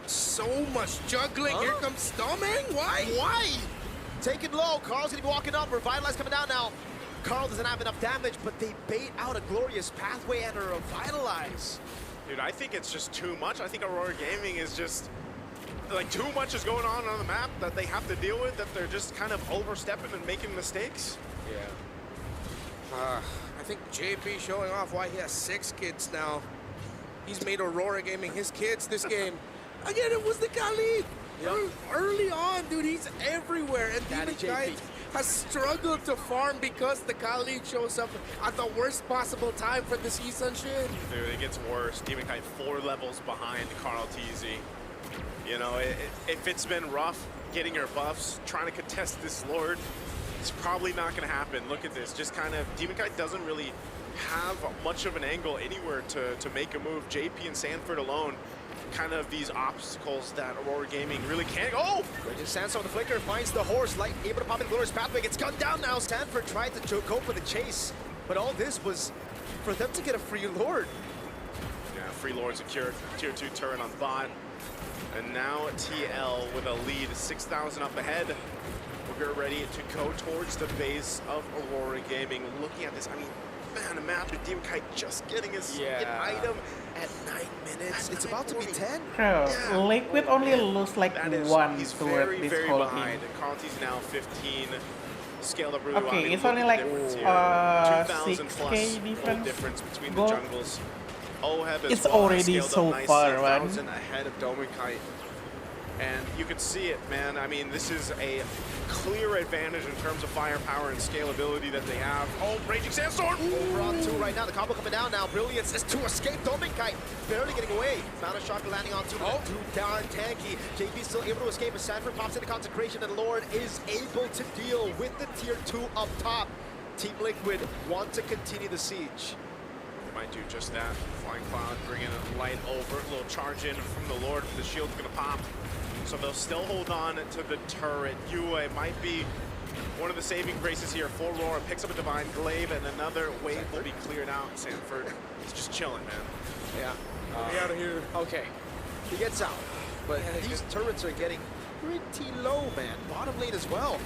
So much juggling. Here comes Doming. Why? Why? Taken low. Carl's gonna be walking up. Revitalize coming down now. Carl doesn't have enough damage, but they bait out a glorious pathway and a revitalize. Dude, I think it's just too much. I think Aurora Gaming is just, like, too much is going on the map that they have to deal with, that they're just kind of overstepping and making mistakes. I think JP showing off why he has 6 kids now. He's made Aurora Gaming his kids this game. Again, it was the Khalid. Early on, dude, he's everywhere. And Daddy Demon Kite JP. has struggled to farm because the Khalid shows up at the worst possible time for the season shit. Dude, it gets worse. Demon Kite 4 levels behind Carl TZ. You know, if it's been rough getting your buffs, trying to contest this Lord, it's probably not going to happen. Look at this. Just kind of, Demon Kite doesn't really have much of an angle anywhere to make a move. JP and Sanford alone, kind of these obstacles that Aurora Gaming really can't. Oh! Raging Sandstorm, the flicker finds the horse. Light able to pop in glorious pathway. Gets gunned down now. Sanford tried to go for the chase, but all this was for them to get a free Lord. Yeah, Free Lord secured. Tier 2 turret on bot. And now TL with a lead, 6,000 up ahead. We're ready to go towards the base of Aurora Gaming. Looking at this, I mean, man, imagine Demon Kite just getting his second item at 9 minutes. It's about to be 10. Bro, Yeah. Liquid only lose like That is, one he's toward very, this very whole behind. game. And Carlty's now 15. Scaled up really well. I Okay, mean, it's look only at like the difference here. 2,000 6K plus difference. difference between Goal. the jungles. Oheb as It's well, already scaled up so nicely, far, man. 1,000 ahead of Doming Kite. And you can see it, man. I mean, this is a clear advantage in terms of firepower and scalability that they have. Oh, Raging Sandstorm! Over on two right now. The combo coming down now. Brilliance is to escape. Dominkai barely getting away. Found a shocker landing on two. Oh, too darn tanky. JP still able to escape as Sanford pops into Consecration, and Lord is able to deal with the tier 2 up top. Team Liquid want to continue the siege. They might do just that. Flying Cloud bringing a light over. A little charge in from the Lord. The shield's going to pop. So they'll still hold on to the turret. Yue might be one of the saving graces here for Aurora. Picks up a Divine Glaive, and another wave will be cleared out. Sanford is just chilling, man. Yeah. Get out of here. Okay. He gets out. But these turrets are getting pretty low, man. Bottom lane as well.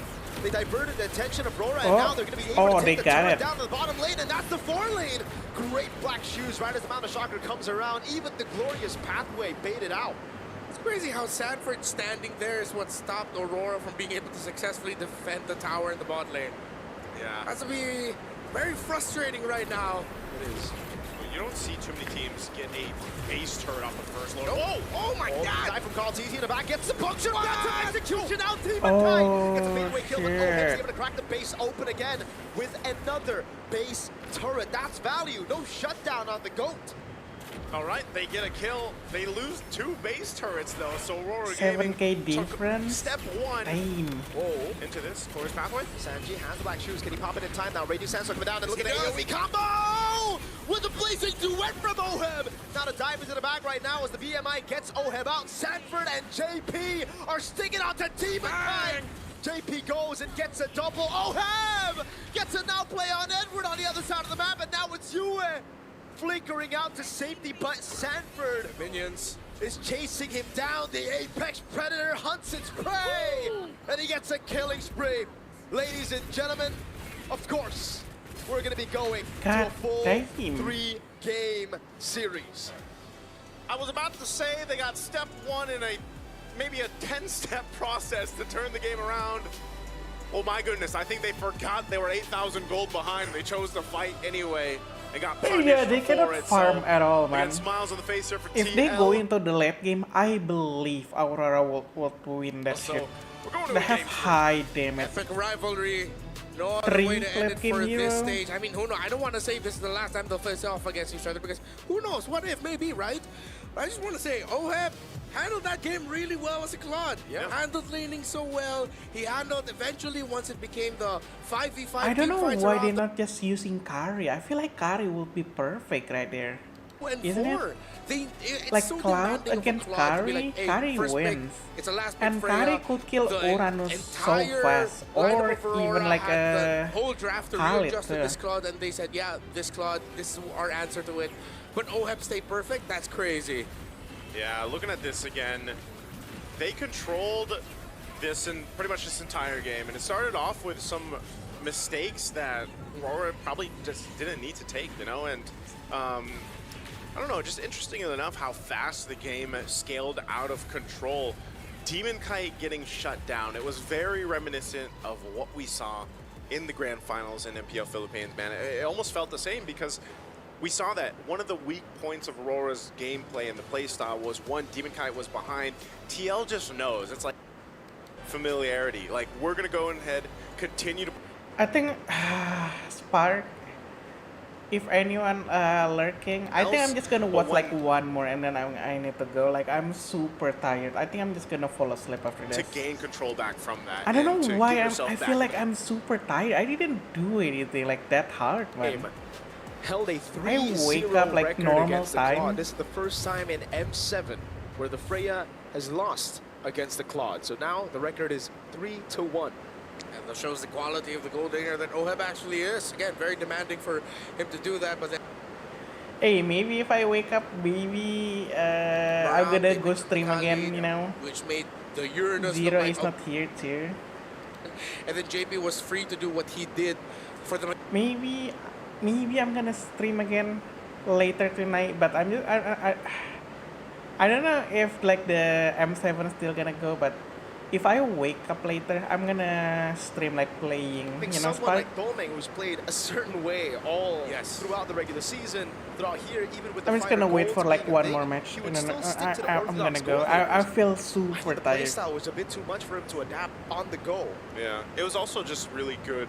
They diverted the attention of Aurora, and now they're going to be able to take the turret down to the bottom lane, and that's the 4 lane. Great Black Shoes right as the Mount of Shocker comes around. Even the Glorious Pathway baited out. It's crazy how Sanford standing there is what stopped Aurora from being able to successfully defend the tower in the bot lane. Yeah. Has to be very frustrating right now. It is. You don't see too many teams get a base turret off the first Lord. Oh, oh my The God! dive from Carl TZ in the back gets the puncture. That's an execution out. Demon Oh, Knight gets a fadeaway kill, but Oheb's shit. able to crack the base open again with another base turret. That's value. No shutdown on the GOAT. All right, they get a kill. They lose 2 base turrets, though, so Aurora 7K Gaming took difference. step 1 Damn. Whoa. Into this Glorious Pathway. Sanji has the Black Shoes. Can he pop it in time now? Raging Sandstorm coming down and look at the Yes. AoE combo with a blazing duet from Oheb. Now the dive into the back right now as the BMI gets Oheb out. Sanford and JP are sticking out to Demon Knight. JP goes and gets a double. Oheb gets a now play on Edward on the other side of the map, and now it's Yue flickering out to safety, but Sanford Minions. is chasing him down. The Apex Predator hunts its prey, and he gets a killing spree. Ladies and gentlemen, of course, we're going to be going to a God full damn. 3-game series. I was about to say they got step 1 in maybe a 10-step process to turn the game around. Oh my goodness, I think they forgot they were 8,000 gold behind. They chose to fight anyway. They got punished Yeah, they for cannot it, farm so at all, we got man. smiles on the face here for If TL. they go into the late game, I believe Aurora will win that So, shit. we're going to They a have game high damage. Epic rivalry. No other Three way to end it flip for game this hero. stage. I mean, who knows? I don't want to say this is the last time they'll face off against each other because who knows? What if? Maybe, right? But I just want to say, Oheb handled that game really well as a Claude. Yeah. Handled laning so well. He handled eventually once it became the 5v5 I don't know teamfights why around they're the not just using Kari. I feel like Kari would be perfect right there. 2 and Isn't it? 4. It's Like so Cloud demanding of a against Claude to be Kari, like, hey, Kari first pick, wins. it's a last pick And Freya. Kari could kill The Uranus so entire fast, lineup or of Aurora even like had a the whole draft to Khaled, readjust to yeah. this Claude, and they said, yeah, this Claude, this is our answer to it. But Oheb stay perfect? That's crazy. Yeah, looking at this again, they controlled this in pretty much this entire game, and it started off with some mistakes that Aurora probably just didn't need to take, you know, and I don't know, just interesting enough how fast the game scaled out of control. Demon Kite getting shut down, it was very reminiscent of what we saw in the grand finals in MPL Philippines, man. It almost felt the same because we saw that one of the weak points of Aurora's gameplay and the playstyle was one, Demon Kite was behind. TL just knows. It's like familiarity. Like, we're going to go ahead, continue to... I think Spark. If anyone lurking, I think I'm just gonna But watch like when- one more and then I need to go. Like I'm super tired. I think I'm just gonna fall asleep after to this. gain control back from that. I don't and to know why get I yourself feel back. like I'm super tired. I didn't do anything like that hard, man. Game held a 3-0 wake up like record normal against the time. Claude. This is the first time in M7 where the Freya has lost against the Claude. So now the record is 3-1. And that shows the quality of the gold dinger that Oheb actually is. Again, very demanding for him to do that, but then Hey, maybe if I wake up, maybe I'm Brown gonna did go the stream Kali, again. You know, which made the Uranus Zero look like, is not here too. and then JP was free to do what he did for the Maybe I'm gonna stream again later tonight. But I'm just I don't know if like the M7 is still gonna go. But if I wake up later, I'm gonna stream like playing, I think you know, someone Spark. like Dolmeng, who's played a certain way all Yes. throughout the regular season, throughout here, even with the I'm just fighter gonna wait goals for like being a one thing, more match, he and would then still stick to the I'm orthodox gonna go. goal I layers. feel I super think the tired. playstyle was a bit too much for him to adapt on the go. Yeah, it was also just really good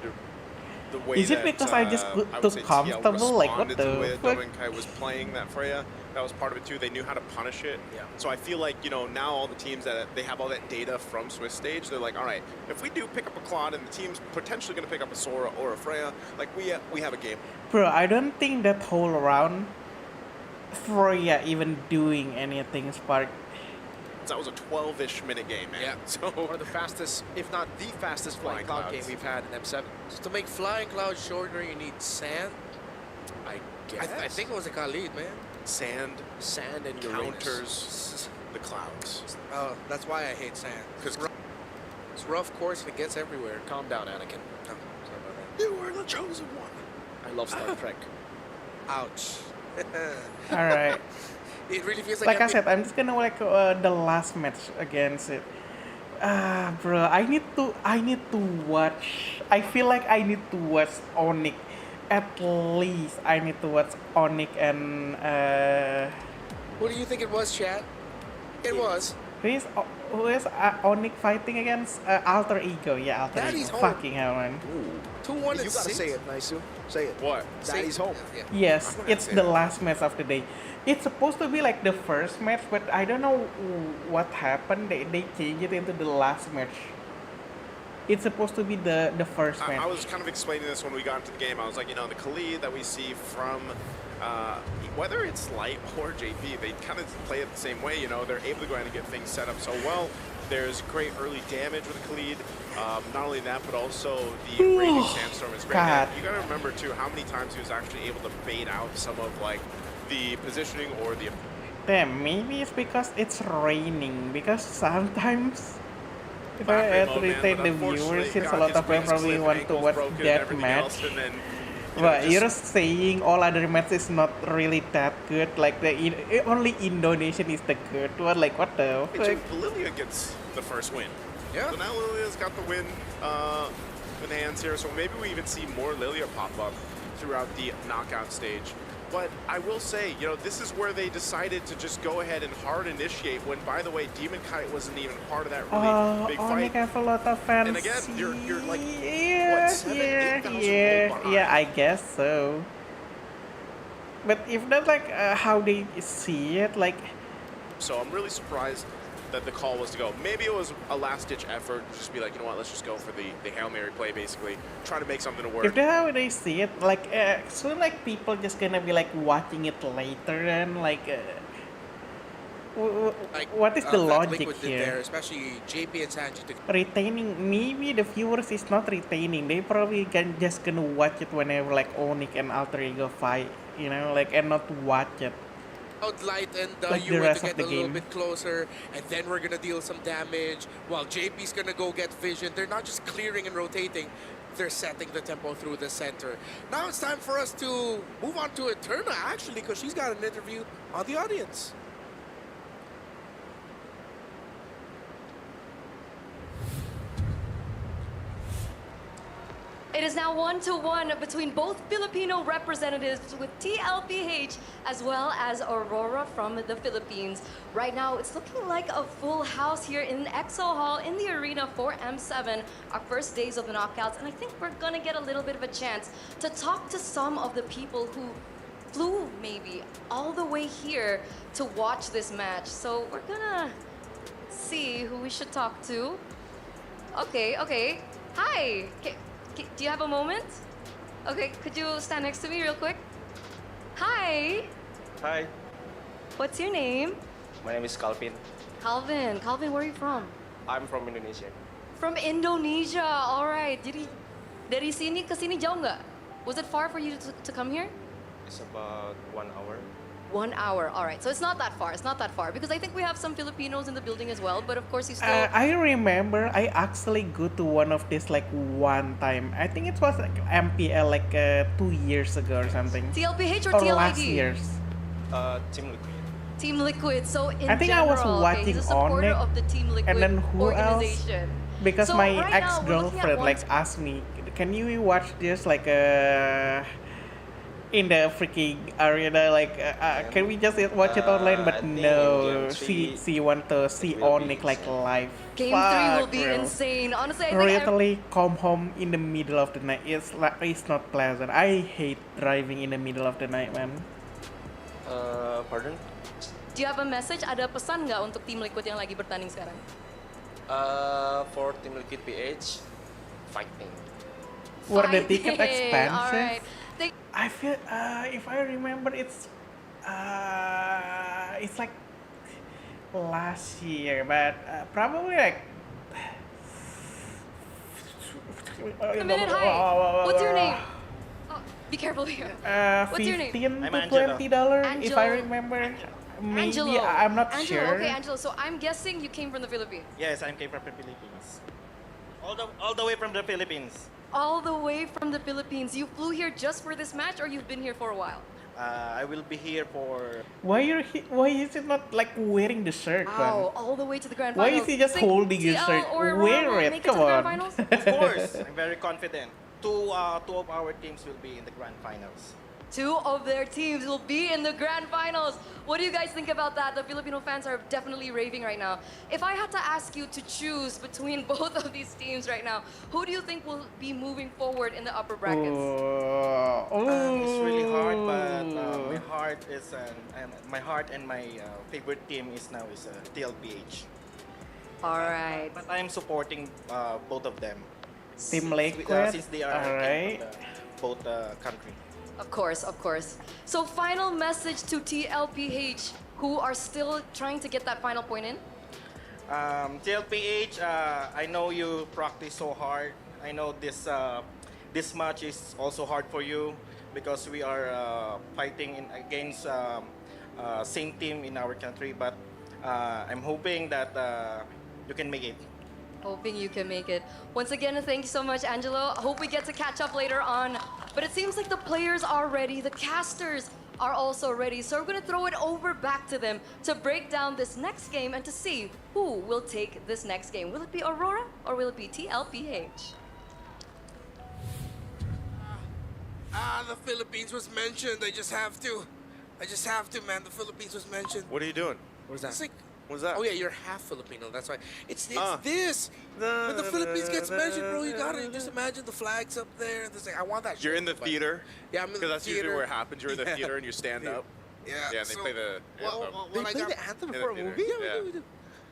the way Is it that, because I just I got would too say TL comfortable? Like, what responded to the way fuck? Domenkai was playing that Freya. That was part of it too. They knew how to punish it. Yeah. So I feel like, you know, now all the teams that they have all that data from Swiss stage, they're like, all right, if we do pick up a Claude and the team's potentially going to pick up a Sora or a Freya, like we have a game. Bro, I don't think that whole round, Freya even doing anything, Spark. That was a 12-ish minute game, man. Yeah. So One of the fastest, if not the fastest flying Flying cloud game clouds. we've had in M7. So to make flying cloud shorter, you need sand. I I, guess. I think it was a Khalid, man. sand Sand and Uranus. counters the clouds. Oh, that's why I hate sand. 'Cause- It's rough course and it gets everywhere. Calm down, Anakin. Oh, sorry about You were the chosen one. I love Star Trek. that. Ouch. Alright. It really feels Like I I'm said, I'm just gonna like the last match against it. Bro, I need to watch. I feel like I need to watch Onyx. At least I need to watch Onyx and What do you think it was, chat? It was. who is Onyx fighting against Alter Ego? Yeah, Alter Daddy's Ego. home. Fucking hell, man. 2-1 You and gotta 6. say it, Naisu. Say it. What? Daddy's home. Yeah. Yes, I'm gonna it's say the that. last match of the day. It's supposed to be like the first match, but I don't know what happened. They changed it into the last match. It's supposed to be the first match. I was kind of explaining this when we got into the game. I was like, you know, the Khalid that we see from whether it's Light or JP, they kind of play it the same way. You know, they're able to go ahead and get things set up so well. There's great early damage with the Khalid. Not only that, but also the Raging Sandstorm is great. God. And you got to remember too how many times he was actually able to bait out some of like the positioning or the. Damn, maybe it's because it's raining. Because sometimes, if I Back had to remote, man, retain but the unfortunately, viewers, since a God, lot his of them wings probably clip, want to ankles watch broken, that everything match. else, and then, you know, But just- you're saying all other matches is not really that good. Like only Indonesian is the good one. Like what the Hey, fuck? Jake, Lilia gets the first win. Yeah. So now Lilia's got the win in hands here. So maybe we even see more Lilia pop up throughout the knockout stage. But I will say, you know, this is where they decided to just go ahead and hard initiate when, by the way, Demon Kite wasn't even part of that really big Onyx fight. have a lot of fans. And again, you're like, yeah, what, 7,000, 8,000 yeah, gold behind. yeah. I guess so. But if that's like how they see it, like So I'm really surprised that the call was to go. Maybe it was a last-ditch effort to just be like, you know what, let's just go for the Hail Mary play, basically. Try to make something to work. if that's how they see it, like soon like people just gonna be like watching it later and like. Like, What is the that logic Liquid did here? there, especially JP and Sanji. Retaining, maybe the viewers is not retaining. They probably can just gonna watch it whenever like Onyx and Alter Ego fight, you know, like and not watch it. Out Light and Like the you rest to of get the a little game. bit closer, and then we're gonna deal some damage. While JP's gonna go get vision. They're not just clearing and rotating; they're setting the tempo through the center. Now it's time for us to move on to Eterna, actually, because she's got an interview on the audience. It is now 1-1 between both Filipino representatives with TLPH as well as Aurora from the Philippines. Right now, it's looking like a full house here in EXO Hall in the arena for M7, our first days of the knockouts. And I think we're gonna get a little bit of a chance to talk to some of the people who flew maybe all the way here to watch this match. So we're gonna see who we should talk to. Okay. Hi. Do you have a moment? Okay, could you stand next to me real quick? Hi. Hi, What's your name? my name is Calvin. Calvin. Calvin, where are you from? I'm from Indonesia. From Indonesia. All right. Jadi dari sini ke sini jauh nggak? Was it far for you to come here? It's about 1 hour. 1 hour. All right. So it's not that far. It's not that far because I think we have some Filipinos in the building as well. But of course, you still. I remember I actually go to one of this like one time. I think it was like MPL like 2 years ago or something. TLPH or Or TLID? last years. Team Liquid. Team Liquid. So in I think I was general, okay, he's a watching supporter Onyx, of the Team Liquid and then who else? organization. Because So my right now, we're looking at ex-girlfriend like one- asked me, can you watch this like in the freaking arena, like can we just watch it online? I But think no, Game she want to see will be Onyx like live. Game 3 will Fuck, be bro. insane. Honestly, I think Literally come home in the middle of the night. It's not pleasant. I hate driving in the middle of the night, man. Pardon? do you have a message? Ada pesan nggak untuk Team Liquid yang lagi bertanding sekarang? For Team Liquid PH, fighting. Were the ticket Fighting. expensive? Alright. I feel if I remember it's like last year, but probably like A minute, hi. What's your name? Oh, be careful here. What's your name? $15 I'm to Angelo. $20 if I Angelo. remember. Maybe Angelo. I'm not Angelo, sure. okay, Angelo. So I'm guessing you came from the Philippines. Yes, I came from the Philippines. All the way from the Philippines. All the way from the Philippines. You flew here just for this match, or you've been here for a while? I will be here for. Why is it not like wearing the shirt, Wow, man? all the way to the grand Why finals. is he just Think holding his TL shirt? or Wear Aurora will it, make come to the grand on. finals? Of course, I'm very confident. Two of our teams will be in the grand finals. Two of their teams will be in the grand finals. What do you guys think about that? The Filipino fans are definitely raving right now. If I had to ask you to choose between both of these teams right now, who do you think will be moving forward in the upper brackets? It's really hard, but Ooh. my heart and my favorite team is TLPH. All right. But I am supporting both of them. Team Liquid. Since they are Alright. both country. Of course, of course. So final message to TLPH, who are still trying to get that final point in. TLPH, I know you practice so hard. I know this match is also hard for you because we are fighting against same team in our country. But I'm hoping that you can make it. Hoping you can make it. Once again, thank you so much, Angelo. I hope we get to catch up later on. But it seems like the players are ready. The casters are also ready. So we're going to throw it over back to them to break down this next game and to see who will take this next game. Will it be Aurora or will it be TLPH? The Philippines was mentioned. I just have to, man. The Philippines was mentioned. What are you doing? What is that? It's like, What's that? oh yeah, you're half Filipino. That's why. It's Ah. this. When the Philippines gets mentioned, bro, you gotta just imagine the flags up there. And it's like, I want that. You're shit in the but- theater? Yeah, I'm in the Because that's usually theater. where it happens. You're in the Yeah. theater and you stand up. Yeah. Yeah, and they so- play the Well, anthem. well, They when I play got- the anthem In the before a theater. movie? Yeah, we do.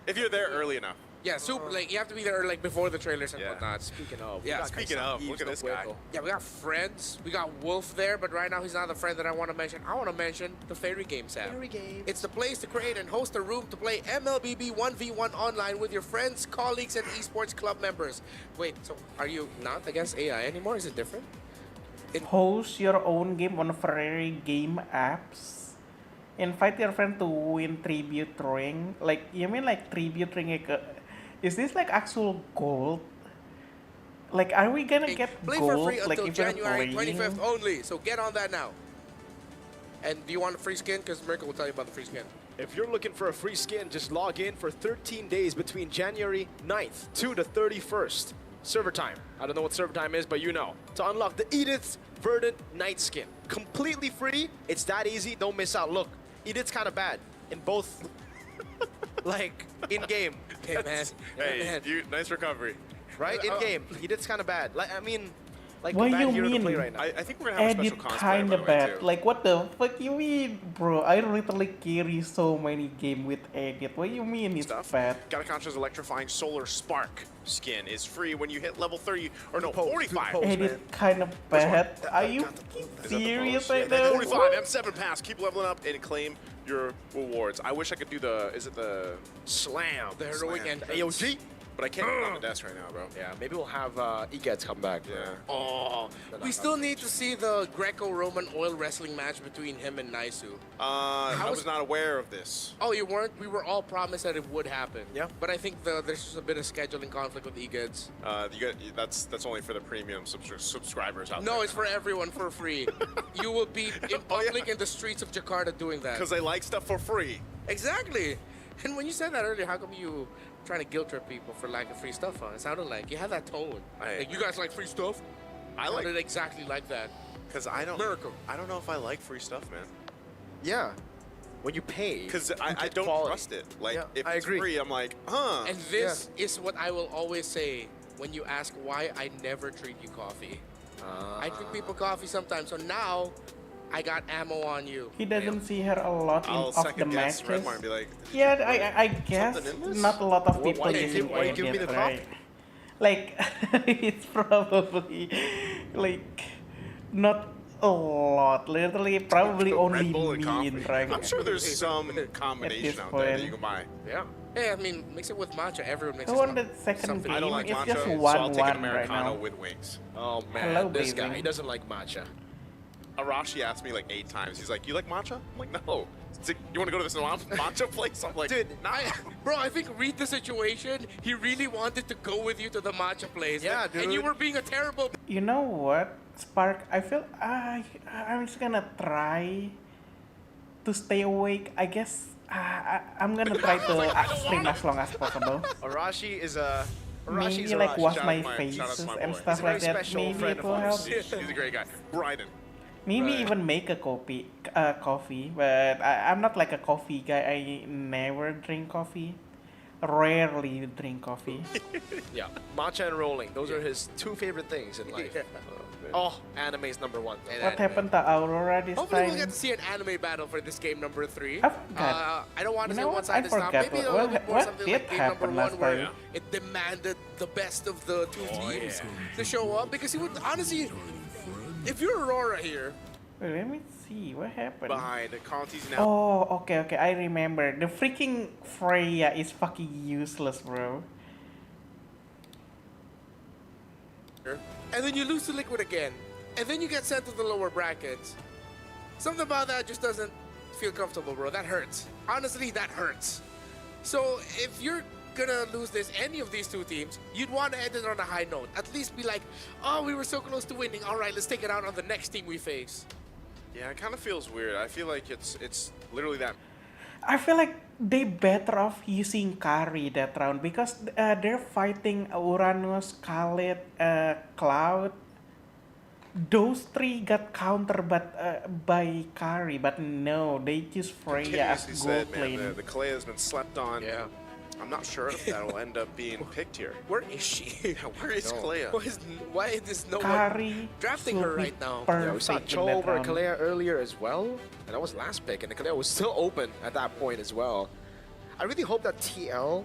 If you're there early enough. Yeah, super. Like you have to be there like before the trailers and Yeah. whatnot. Speaking of, Yeah, speaking of, look at this guy. Yeah, we got friends. We got Wolf there, but right now he's not the friend that I want to mention. I want to mention the Fairy Games app. Fairy Games. It's the place to create and host a room to play MLBB 1v1 online with your friends, colleagues, and esports club members. Wait, so are you not against AI anymore? Is it different? Host your own game on Ferrari game apps. Invite your friend to win tribute ring. Like you mean like tribute ring? Is this like actual gold? Like are we gonna get Play gold? for free like until if you're January playing? 25th only. So get on that now. And do you want a free skin? Because Mirko will tell you about the free skin. if you're looking for a free skin, just log in for 13 days between January 9th to the 31st. Server time. I don't know what server time is, but you know. To unlock the Edith Verdant Night skin. Completely free. It's that easy. Don't miss out. Look, Edith's kind of bad in both, like, in-game. Hey, man. Hey, man. nice recovery. Right? In-game. Edith's kind of bad. Like, I mean, like, What a bad you hero to play mean? right now. I think we're gonna have a Edit special cosplayer, by kinda the way, bad. too. Like what the fuck you mean, bro? I literally carry so many game with edit. What you mean it's Stuff. bad? Gatacontra's electrifying Solar Spark skin is free when you hit level 30, or no, Pose, 45. do the pose. Edit kind of bad. Are you Is that the serious pose? right Yeah, now? 45, M7 pass. Keep leveling up and claim your rewards. I wish I could do the, is it the Slam. The heroic Slam. entrance. AOG. But I can't get on the desk right now, bro. Yeah, maybe we'll have Egeds come back. Yeah. Oh, we still need to see the Greco-Roman oil wrestling match between him and Naisu. I was- was not aware of this. Oh, you weren't? We were all promised that it would happen. Yeah. But I think there's just a bit of scheduling conflict with Egads. That's only for the premium subscribers out there. No, it's for everyone for free. You will be in Oh, yeah. public in the streets of Jakarta doing that. Because they like stuff for free. Exactly. And when you said that earlier, how come you trying to guilt trip people for liking free stuff? Huh? It sounded like you had that tone. Like, you guys like free stuff? I like Sounded exactly like that. because I don't know if I like free stuff, man. Yeah. When you pay, Because you I get don't quality. trust it. Like Yeah, if I it's agree. free, I'm like, huh. And this is what I will always say when you ask why I never treat you coffee. I treat people coffee sometimes, so now I got ammo on you. He doesn't see her a lot in I'll of the second guess matches. Redmar and be like, Yeah, I guess something in this? not a lot of Why people do you using give- why you give me Aegis, the right? Like, it's probably like not a lot. Literally, probably Red only Bull and me coffee. in Dragon. I'm sure there's some combination out there that you can buy. Yeah. Hey, I mean, mix it with matcha. Everyone makes Who it won the second something. I don't game? like It's matcha, just so I'll 1-1 take an right Americano now. with wings. Oh man, Hello, this guy, baby. he doesn't like matcha. Arashi asked me like 8 times. He's like, "You like matcha?" I'm like, "No." He's like, "You want to go to this matcha place?" I'm like, Dude, bro, I think read the situation. He really wanted to go with you to the matcha place. Yeah, And you dude. were being a terrible. You know what, Spark? I feel I'm just gonna try to stay awake. I guess I'm gonna try to stream as long as possible. Arashi is a. Arashi Maybe is like Arashi. wash Shout my out to my faces boy. and He's a stuff very like that. special Maybe friend it of will help. ours. He's a great guy. Bryden. Maybe Right. even make a coffee, but I'm not like a coffee guy. I never drink coffee. Rarely drink coffee. Yeah, matcha and rolling. Those are his two favorite things in life. Oh, anime is number one. And What happened to Aurora this Hopefully time? we'll get to see an anime battle for this game number 3. I forgot. I don't want to You say know one what? side I is not. forgot Maybe a what- little bit more what something did like game number happen 1 last where time? it demanded the best of the two teams to show up. Because you would honestly, if you're Aurora here, Wait, let me see what happened. Behind Conti's now. Oh, okay. I remember. The freaking Freya is fucking useless, bro. and then you lose to Liquid again, and then you get sent to the lower brackets. Something about that just doesn't feel comfortable, bro. That hurts. Honestly, that hurts. So if you're gonna lose this, any of these two teams, you'd want to end it on a high note. At least be like, oh, we were so close to winning. All right, let's take it out on the next team we face. Yeah, it kind of feels weird. I feel like it's literally that. I feel like they better off using Kari that round because they're fighting Uranus, Khalid, Cloud. Those three got countered by Kari, but no, they choose Freya as Continuously gold said, man, lane. the Kalea has been slept on. Yeah. I'm not sure if that'll end up being picked here. Where is she? Where is Kalea? Why is no one Kari drafting should her be right now? Yeah, we saw perfect in Cho that over round. Kalea earlier as well, and that was last pick, and the Kalea was still open at that point as well. I really hope that TL,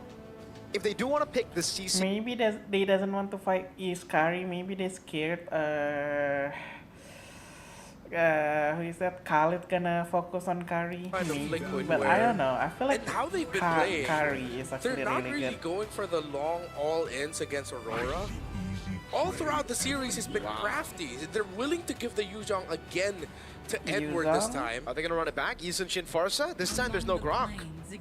if they do want to pick the CC, Maybe they doesn't want to fight Iskari. Maybe they're scared. Who is that? Khalid gonna focus on Kari. Kind of Maybe. Liquid But I where- don't know. I feel like And how they've been playing, Kari is they're actually not really really good. going for the long all-ins against Aurora. All throughout the series, it's been crafty. They're willing to give the Yuzhong again to Edward this Yuzhong? time. are they going to run it back? Yisun Shin Farsa? This time there's no Grok.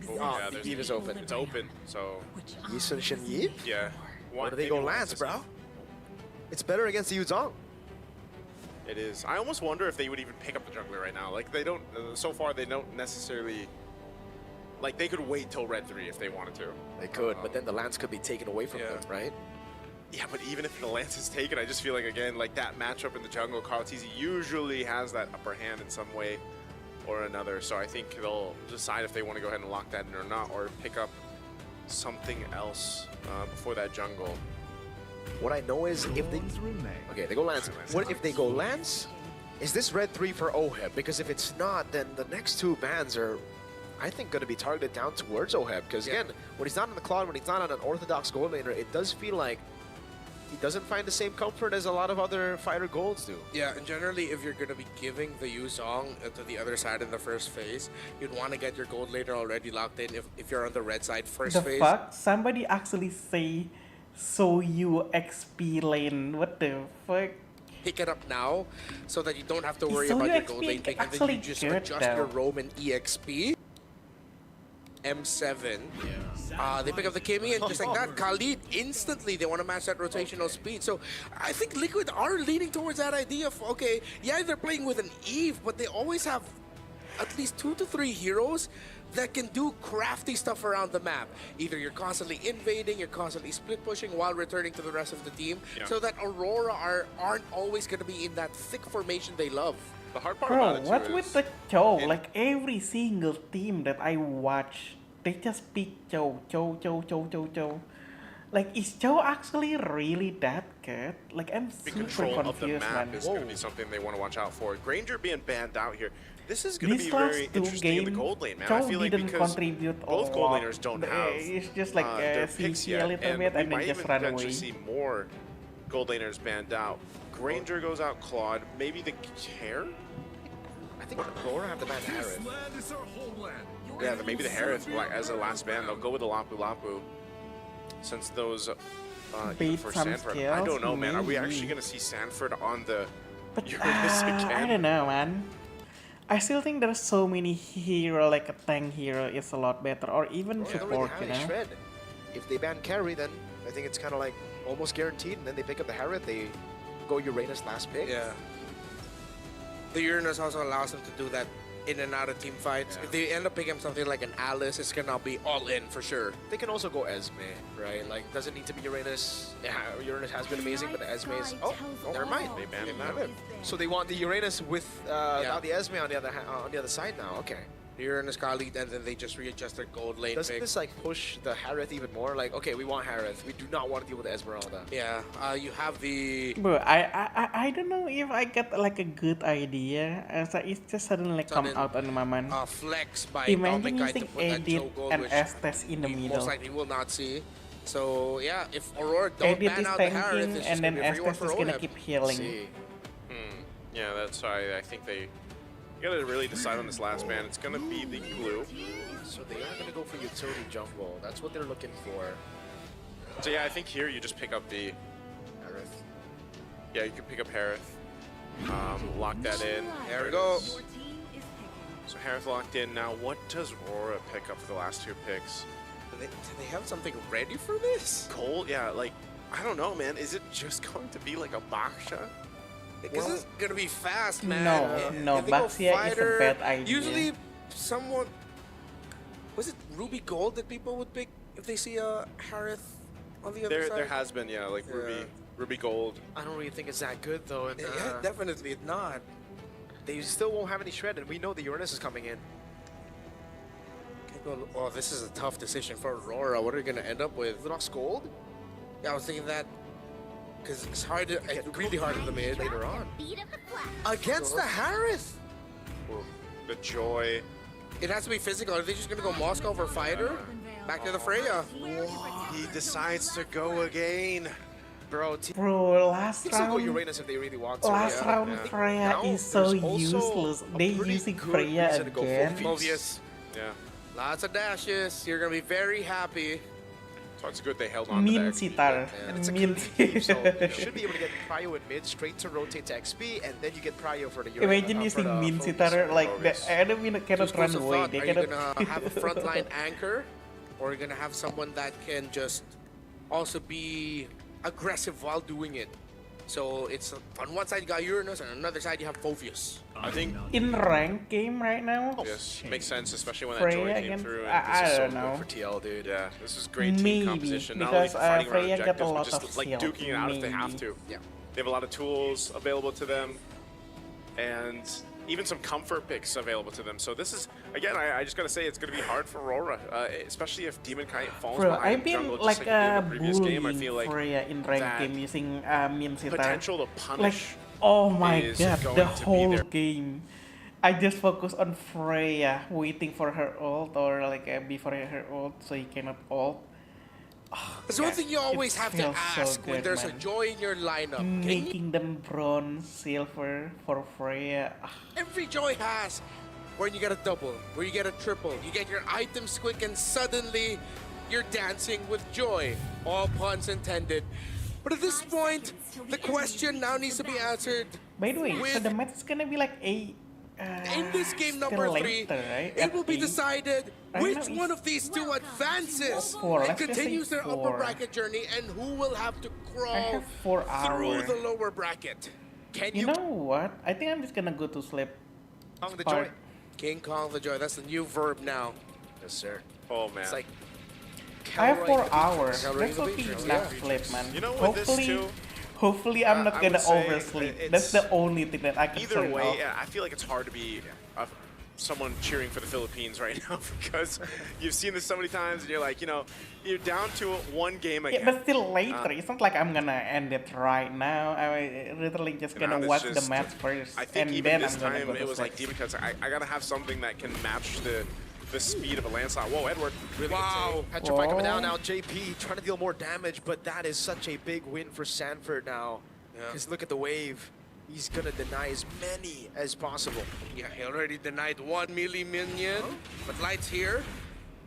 Oh, yeah, Eve is open. It's open, so Yisun Shin Eve? yeah. Where do they go Lance, bro? It's better against the Yuzong. It is. I almost wonder if they would even pick up the jungler right now. Like they don't. So far, they don't necessarily. Like they could wait till Red 3 if they wanted to. They could, but then the Lance could be taken away from Yeah. them, right? Yeah, but even if the Lance is taken, I just feel like again, like that matchup in the jungle, Karlatizi usually has that upper hand in some way or another. So I think they'll decide if they want to go ahead and lock that in or not, or pick up something else before that jungle. What I know is if they... Okay, they go Lance. What if they go Lance? Is this Red 3 for OHEB? Because if it's not, then the next two bans are, I think, going to be targeted down towards OHEB. Because again, when he's not on the Cloud, when he's not on an Orthodox gold laner, it does feel like he doesn't find the same comfort as a lot of other fighter golds do. Yeah, and generally, if you're going to be giving the Yuzhong to the other side in the first phase, you'd want to get your gold laner already locked in if you're on the red side first The phase. fuck? Somebody actually say, so you XP lane. What the fuck? Pick it up now so that you don't have to worry So about you your gold XP lane pick, and then actually you just good, adjust your though. roam and EXP. M7. They pick up the Kimmy, and just like that, Khalid instantly they want to match that rotational speed. So I think Liquid are leaning towards that idea of, okay, yeah, they're playing with an Eve, but they always have at least 2 to 3 heroes that can do crafty stuff around the map. Either you're constantly invading, you're constantly split pushing while returning to the rest of the team, Yeah. so that Aurora aren't always going to be in that thick formation they love. The hard part about Bro, it too what is with the Cho? it- Like every single team that I watch, they just pick Cho. Like, is Cho actually really that good? Like, I'm the super control of the confused, map man. is going to be something they want to watch out for. Granger being banned out here. This is going to These be last very two interesting in the games, gold lane, man. Cho I feel like didn't because contribute both a gold lot. laners don't have It's just like their CC picks a yet, little and bit we and might then just even run potentially away. see more gold laners banned out. Granger goes out, Claude, maybe the Hair? I think Aurora have the ban Harith. Yeah, maybe the Harith like, as a last ban. They'll go with the Lapu Lapu. Since those Beat for some Sanford. I skills, don't know, man. Are we actually maybe. going to see Sanford on the But Uranus I again? don't know, man. I still think there's so many hero, like a tank hero is a lot better, or even They don't really support, have you any know? shred. If they ban carry, then I think it's kind of like almost guaranteed. And then they pick up the Harith, they go Uranus last pick. Yeah. The Uranus also allows them to do that in and out of team fights. Yeah. If they end up picking up something like an Alice, it's gonna be all in for sure. They can also go Esme, right? Like, doesn't need to be Uranus. Yeah, Uranus has been amazing, but the Esme is... Oh, never mind. They banned They him banned out. him. So they want the Uranus with now the Esme on the other side now. Okay. The Uranus got lead, and then they just readjust their gold lane Doesn't pick. this like push the Harith even more? Like, okay, we want Harith. We do not want to deal with Esmeralda. Yeah, you have the Bro, I don't know if I get like a good idea. As it just suddenly come Sudden, out on my mind. flex by Imagine Atomic Kite to using put that Edit Cho gold, and which Estes in the we middle. most likely will not see. So yeah, if Aurora don't Edit ban is out the Harith, tanking, it's just and then gonna be a free one Estes for is gonna Oheb. keep healing. See. Yeah, that's why I think they gotta really decide on this last ban. It's gonna be the glue. So they are gonna go for utility jungle. That's what they're looking for. So yeah, I think here you just pick up the Harith. yeah, you can pick up Harith. Lock that in. There we go. So Harith locked in. Now what does Aurora pick up for the last two picks? Do they have something ready for this? Cole, yeah, like I don't know, man. Is it just going to be like a Baksha? Because it's gonna be fast, man. No, If they go Baxia is a fighter, bad idea. Usually, someone was it Ruby Gold that people would pick if they see a Harith on the other side? There has been, yeah, like Yeah. Ruby Gold. I don't really think it's that good though. And, Yeah, definitely not. they still won't have any shred, and we know the Uranus is coming in. Oh, this is a tough decision for Aurora. What are you gonna end up with? Lunox Gold Yeah, I was thinking that because it's hard, really hard in the mid. later on. Against the Harith! The Joy. It has to be physical. Are they just gonna go Moscow for fighter? Back to the Freya. He decides to go again. Bro, Bro, last they still go round, Uranus if they really want to. last yeah. round I think Freya now is so there's also useless. a They pretty using good Freya reason to go again. full Mobius. Yeah. Lots of dashes. You're gonna be very happy. So it's good they held on to Min that. Sitar. And it's a Min clean game, so you should be able to get Prio in mid, straight to rotate to XP, and then you get Prio for the Uranus. Imagine using Min Sitar like the Focus. enemy cannot Two run schools of away. thought. They Are you cannot. gonna have a frontline anchor, or are you gonna have someone that can just also be aggressive while doing it? So it's on one side you got Uranus, and on another side you have Phoveus. I think In rank game right now, yes, makes sense, especially when that Freya Joy came again? through. And I this is don't so know. For TL, dude. Yeah, this is great team Maybe, composition. Not because, only fighting around Freya got a objectives, lot but just of like skills. duking it out if they have Maybe. to. Yeah. They have a lot of tools available to them, and even some comfort picks available to them. So this is, again, I just gotta say, it's gonna be hard for Aurora, especially if Demon Kite falls Bro, behind I've the been jungle, just like like he did in the previous game. I bullying feel like Freya in rank that game using Min Sitar. potential to Like, punish. oh my is god, going the to be whole there. game. I just focus on Freya, waiting for her ult or like before her ult, so he cannot ult. There's one Yeah, thing you always it have to feels so ask when good, there's man. a Joy in your lineup. Can you, Making them bronze, silver for Freya. every Joy has when you get a double, where you get a triple, you get your items quick, and suddenly you're dancing with Joy. All puns intended. But at this point, the question now needs to be answered. By the way, so With- the match is gonna be like a. In this game still number 3, later, right? it will be At decided Right which now one it's of these two advances four. and Let's just say continues their upper four. bracket journey, and who will have to I crawl have 4 through hours. the lower bracket. Can You you? know what? I think I'm just gonna go to sleep. Kong the Part- Joy. King Kong the Joy. That's the new verb now. Yes, sir. Oh man. It's like I have 4 Calroy- hours. Calroy That the would be Beatrix, enough yeah. sleep, man. You know, with this Hopefully, too, hopefully I'm not I gonna would say oversleep. it's- That's the only thing that I can either turn way, off. yeah, I feel like it's hard to be someone cheering for the Philippines right now because you've seen this so many times and you're like, you know, you're down to one game Yeah, again. but still later. It's not like I'm gonna end it right now. I'm literally just You know, gonna it's watch just- the match first, I think and even then this I'm gonna time go to it was like sleep. Demon Cuts. I gotta have something that can match the speed of a landslide. Whoa, Edward. Really Wow. Petrify coming down Whoa. now. JP trying to deal more damage, but that is such a big win for Sanford now. Yeah. Because look at the wave. He's gonna deny as many as possible. Yeah, he already denied 1 milli minion, but Light's here.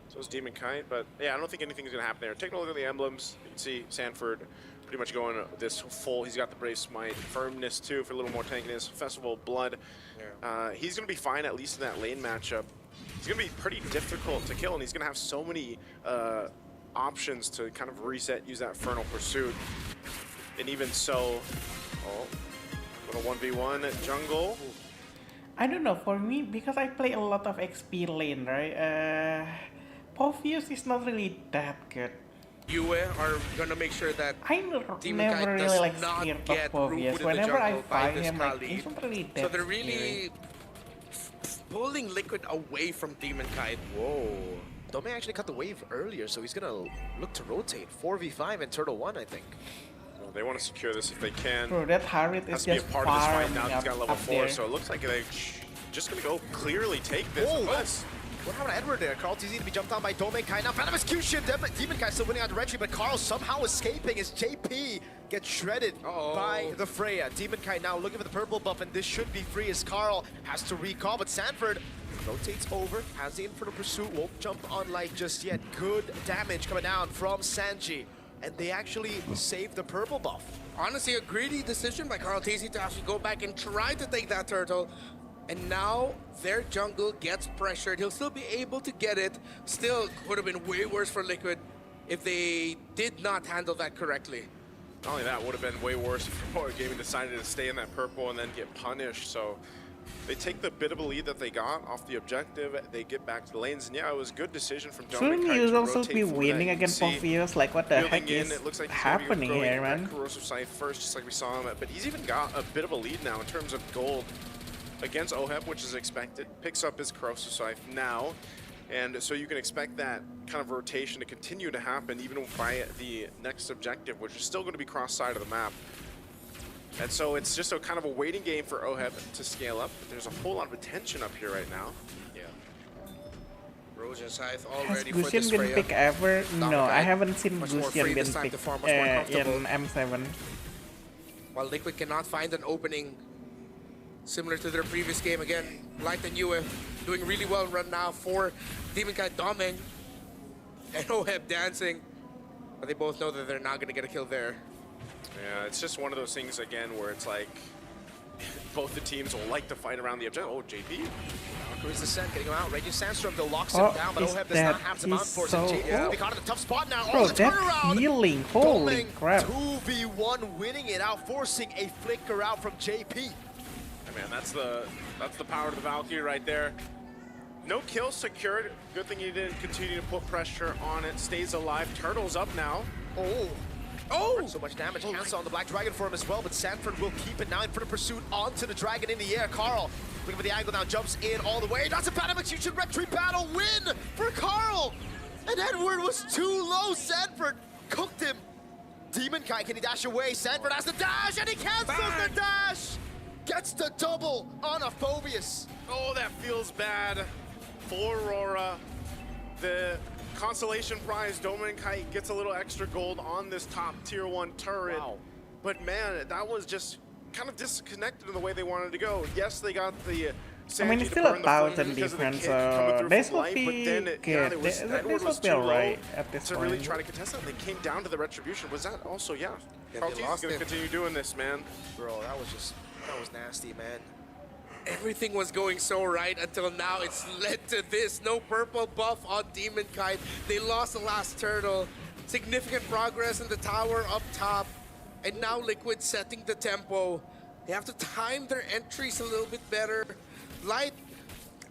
So is Demon Kite, but yeah, I don't think anything's gonna happen there. Taking a look at the emblems, you can see Sanford pretty much going this full. He's got the Brave Smite, Firmness too for a little more tankiness, Festival of Blood. He's gonna be fine at least in that lane matchup. He's gonna be pretty difficult to kill, and he's gonna have so many options to kind of reset, use that Infernal Pursuit. And even so, little 1v1 at jungle. I don't know. For me, because I play a lot of XP lane, right? Pophius is not really that good. Yue are gonna make sure that I Demon never Kite really does like not scared of get Pophius. rooted in the Whenever I jungle by fight this him, like, Kali. he's not really that So they're scary. really pulling Liquid away from Demon Kite. Whoa. Dome actually cut the wave earlier, so he's gonna look to rotate. 4v5 and Turtle 1, I think. Well, they want to secure this if they can. Bro, that Harriet Has is to be a just part of this fight farming now. He's up, got level up 4, there. so it looks like they're just gonna go clearly take this. Oh, Unless- what happened to Edward there? Carl TZ to be jumped on by Dome Kai. Now, Phantom Execution. Demon Kai still winning on the retreat, but Carl somehow escaping as JP gets shredded by the Freya. Demon Kai now looking for the purple buff, and this should be free as Carl has to recall, but Sanford rotates over, has the Infernal Pursuit, won't jump on Light just yet. Good damage coming down from Sanji, and they actually save the purple buff. Honestly, a greedy decision by Carl Tacey to actually go back and try to take that turtle. And now their jungle gets pressured. He'll still be able to get it. Still would have been way worse for Liquid if they did not handle that correctly. Not only that, would have been way worse if Roar Gaming decided to stay in that purple and then get punished. So they take the bit of a lead that they got off the objective. They get back to the lanes, and yeah, it was a good decision from John Shouldn't McKay you to also rotate be for that. winning You can against see Pophius? Like, what the building heck in, is it looks like he's gonna be happening throwing here, that man? Corrosive Scythe first, just like we saw him. But he's even got a bit of a lead now in terms of gold against OHEP, which is expected. Picks up his Corrosive Scythe now. And so you can expect that kind of rotation to continue to happen even by the next objective, which is still going to be cross-side of the map. And so it's just a kind of a waiting game for OHEP to scale up. But there's a whole lot of attention up here right now. Yeah. Rosion Scythe all Has ready for this Gusion been Freya. picked ever? No, I Dominant. haven't seen Much more Gusion free been this time to picked farm, much more comfortable. in M7. While Liquid cannot find an opening similar to their previous game. Again, Light and Yue doing really well right now for Demon Kite Doming and OHEP dancing. But they both know that they're not going to get a kill there. Yeah, it's just one of those things again where it's like both the teams will like to fight around the objective. Oh, JP. Valkyrie's Descent getting him out. Raging Sandstorm though locks Oh, him down, but is OHEP does not that- have to mount he's for so- JP. Yeah. They caught in a tough spot now. Bro, Oh, the that turnaround. healing, holy Doming crap. 2v1 winning it out, forcing a flicker out from JP. Hey, man, that's the power of the Valkyrie right there. No kill secured. Good thing he didn't continue to put pressure on it. Stays alive. Turtle's up now. Oh. Oh! So much damage. Cancel on the Black Dragon for him as well, but Sanford will keep it now in front of pursuit onto the Dragon in the air. Carl looking for the angle now, jumps in all the way. That's a Phantom Execution retreat battle win for Carl. And Edward was too low. Sanford cooked him. Demon Kai, can he dash away? Sanford has the dash, and he cancels the dash. Gets the double on a Phobius. Oh, that feels bad for Aurora. The consolation prize, Domin Kite gets a little extra gold on this top tier 1 turret. Wow. But man, that was just kind of disconnected in the way they wanted to go. Yes, they got the I mean, Sanji it's to still a burn the flame 1,000 because of the difference, kick coming so through this from would light, be but then good. it was, This Edward would was be too alright low at this to really point. try to contest that. They came down to the retribution. Was that also, yeah. Yeah, Carl they T is lost going to it. continue doing this, man. Bro, that was nasty, man. Everything was going so right until now. It's led to this. No purple buff on Demon Kite. They lost the last turtle. Significant progress in the tower up top. And now Liquid setting the tempo. They have to time their entries a little bit better. Light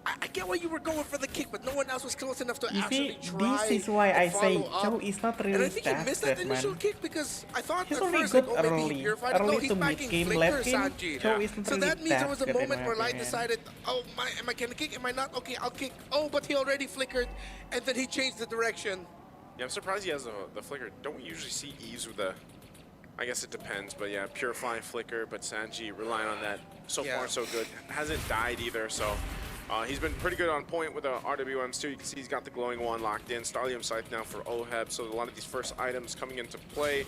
I get why you were going for the kick, but no one else was close enough to You actually see, try. this is why and I say follow up. Joe is not And really I think he that missed that good, initial man. kick because I thought He's at only first, good like, oh, maybe early. you're fighting. No, Early he's to backing mid-game Flicker, late game, Sanji. Joe isn't So really that means there was a that good in moment my where Light opinion. decided, oh, am I gonna kick? Am I not? Okay, I'll kick. Oh, but he already flickered, and then he changed the direction. Yeah, I'm surprised he has the flicker. Don't we usually see Eves with the... I guess it depends, but yeah, purifying flicker, but Sanji relying on that so Yeah. far so good. Hasn't died either, so he's been pretty good on point with the RWMs too. You can see he's got the glowing one locked in. Starlium Scythe now for Oheb, so a lot of these first items coming into play.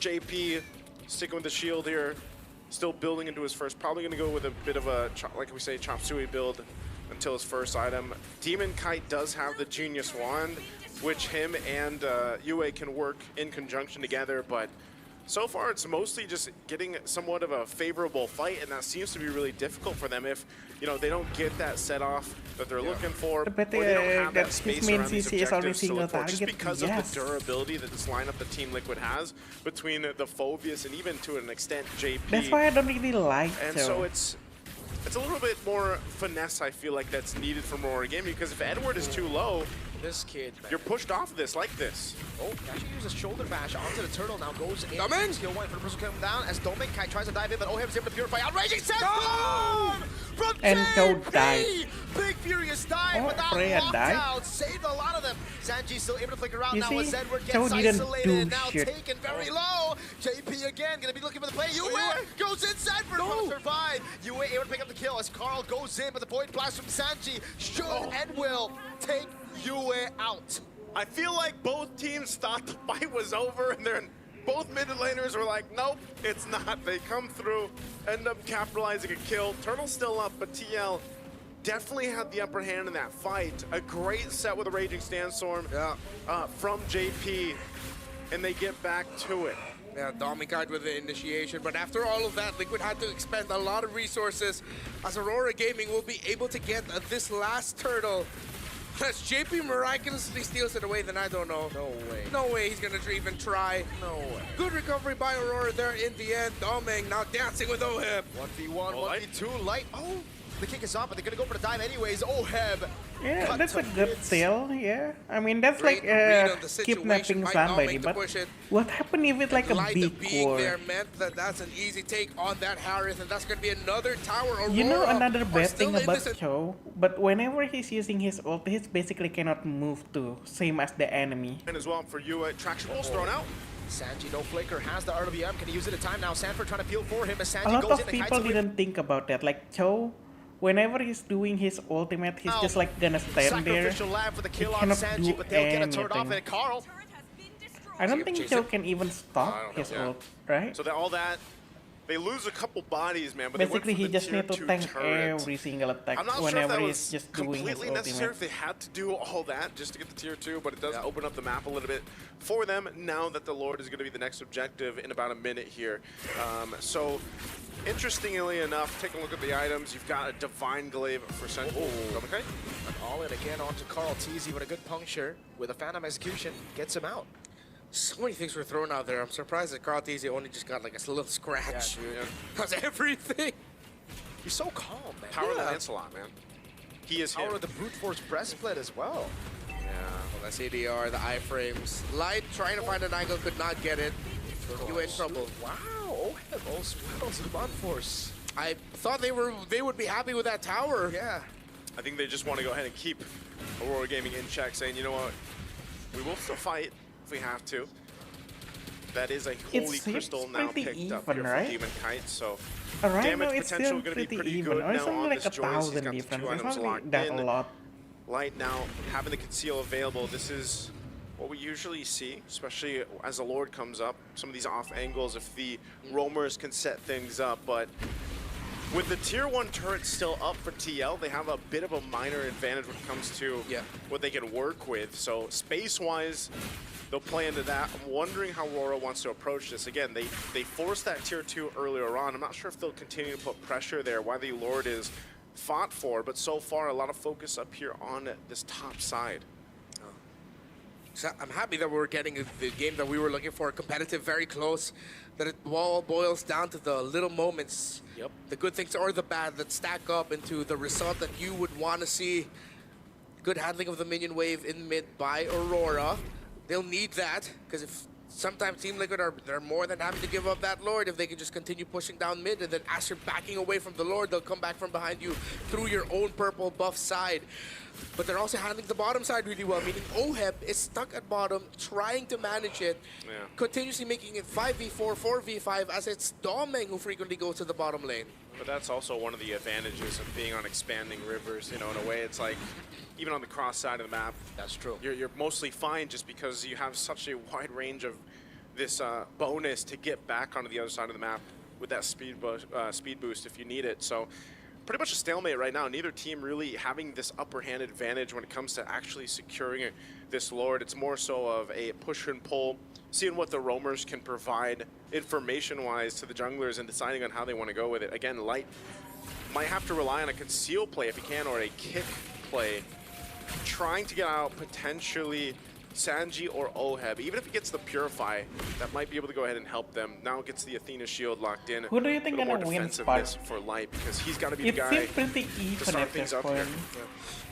JP sticking with the shield here, still building into his first. Probably going to go with a bit of a, like we say, Chop Suey build until his first item. Demon Kite does have the Genius Wand, which him and Yue can work in conjunction together, but so far it's mostly just getting somewhat of a favorable fight, and that seems to be really difficult for them if, you know, they don't get that set off that they're looking for, But, or they don't have that that space his main around these CC is already objectives to single look for, just target, because yes. of the durability that this lineup that Team Liquid has between the Phobius and even to an extent JP. That's why I don't really like And Joe. so it's a little bit more finesse, I feel like, that's needed from Aurora Gaming, because if Edward is too low, This kid, man. you're pushed off of this like this. Oh, he actually uses shoulder bash onto the turtle. Now goes in. Domin! Skill one for the person coming down as Domin Kai tries to dive in, but Oheb's able to purify. Outraging Sandstorm from And Joe JP! died. Big furious dive, Oh, but that Freya died. lockdown saved a lot of them. Sanji's still able to flicker out You now see, as Edward Joe gets didn't isolated do and now shit. taken very low. JP again gonna be looking for the play. Yue goes in, Sanford trying to survive. Yue able to pick up the kill as Carl goes in, but the point blast from Sanji should and will take Yue out. I feel like both teams thought the fight was over, and both mid laners were like, nope, it's not. They come through, end up capitalizing a kill. Turtle's still up, but TL definitely had the upper hand in that fight. A great set with a Raging Sandstorm from JP, and they get back to it. Yeah, Dominic with the initiation, but after all of that, Liquid had to expend a lot of resources as Aurora Gaming will be able to get this last turtle. As JP miraculously steals it away, then I don't know. No way. No way he's gonna even try. No way. Good recovery by Aurora there in the end. Doming now dancing with Oheb. 1v1, Oh, Light. 1v2, Light. Oh, the kick is off, but they're gonna go for the dive anyways. Oheb. Yeah, cut that's to a good bits. steal, yeah. I mean, that's Great like read on the situation kidnapping by somebody, Doming to but push it. what happened if it's like a Light big being war? there meant that that's an easy take on that Harith, and that's gonna be another tower. Aurora You know another are bad still thing in about this- Cho? But whenever he's using his ult, he basically cannot move too, same as the enemy. And as well for you, traction pulls thrown out. Sanji, no flicker, has the RWM. Can he use it in time now? Sanford trying to peel for him as Sanji A lot goes of in. The people kites away. didn't think about that. Like Cho, whenever he's doing his ultimate, he's just like gonna stand there. Sacrificial lab for the kill He on cannot Sanji, do but they'll get a turret off anything. and Carl. I don't think Chase Cho it. can even I stop don't know, his yeah. ult, right? So that all that, they lose a couple bodies, man. But Basically, they he went for the just tier need to 2 tank turret. every single attack I'm not sure if whenever that he's was just doing his completely necessary, if ultimate. they had to do all that just to get the tier 2, but it does open up the map a little bit for them now that the Lord is going to be the next objective in about a minute here. So, interestingly enough, take a look at the items. You've got a Divine Glaive for Central. Okay. And all in again onto Carl. Teasy with a good puncture with a Phantom Execution. Gets him out. So many things were thrown out there. I'm surprised that Carl Tizzy only just got like a little scratch. Yeah. That's everything. He's so calm, man. Power of the Lancelot, man. He is Power him. of the Brute Force breastplate as well. Yeah, well, the CDR, the iframes. Light trying to find an angle, could not get it. You in trouble. Wow, Oheb also wells the Bond Force. I thought they would be happy with that tower. Yeah. I think they just want to go ahead and keep Aurora Gaming in check, saying, you know what, we will still fight if we have to. That is a Holy seems Crystal now pretty picked up even, here right? for Demon Kite, so Right now, damage it's potential still going to be pretty pretty even. good Or it's now only on like this a Joyce. He's 1,000 got the difference. two It's items not locked like that in. a lot. Light now having the conceal available. This is what we usually see, especially as the Lord comes up. Some of these off angles, if the roamers can set things up, but with the tier 1 turret still up for TL, they have a bit of a minor advantage when it comes to what they can work with. So space-wise, they'll play into that. I'm wondering how Aurora wants to approach this. Again, they forced that tier 2 earlier on. I'm not sure if they'll continue to put pressure there, why the Lord is fought for, but so far a lot of focus up here on this top side. So I'm happy that we're getting the game that we were looking for, competitive, very close, that it all boils down to the little moments, Yep. the good things or the bad that stack up into the result that you would want to see. Good handling of the minion wave in mid by Aurora. They'll need that, because if sometimes Team Liquid they're more than happy to give up that Lord if they can just continue pushing down mid, and then as you're backing away from the Lord, they'll come back from behind you through your own purple buff side. But they're also handling the bottom side really well, meaning Oheb is stuck at bottom, trying to manage it, continuously making it 5v4, 4v5, as it's Domeng who frequently goes to the bottom lane. But that's also one of the advantages of being on expanding rivers. You know, in a way, it's like, even on the cross side of the map, That's true. you're mostly fine just because you have such a wide range of this bonus to get back onto the other side of the map with that speed boost if you need it. So pretty much a stalemate right now. Neither team really having this upper hand advantage when it comes to actually securing this Lord. It's more so of a push and pull, seeing what the roamers can provide information-wise to the junglers and deciding on how they want to go with it. Again, Light might have to rely on a conceal play if he can, or a kick play, trying to get out potentially Sanji or Oheb. Even if he gets the Purify, that might be able to go ahead and help them. Now gets the Athena shield locked in. Who do you think A little gonna more win defensiveness Spark? for Light, because he's got to be the It guy seems pretty to even start at things this up here. point.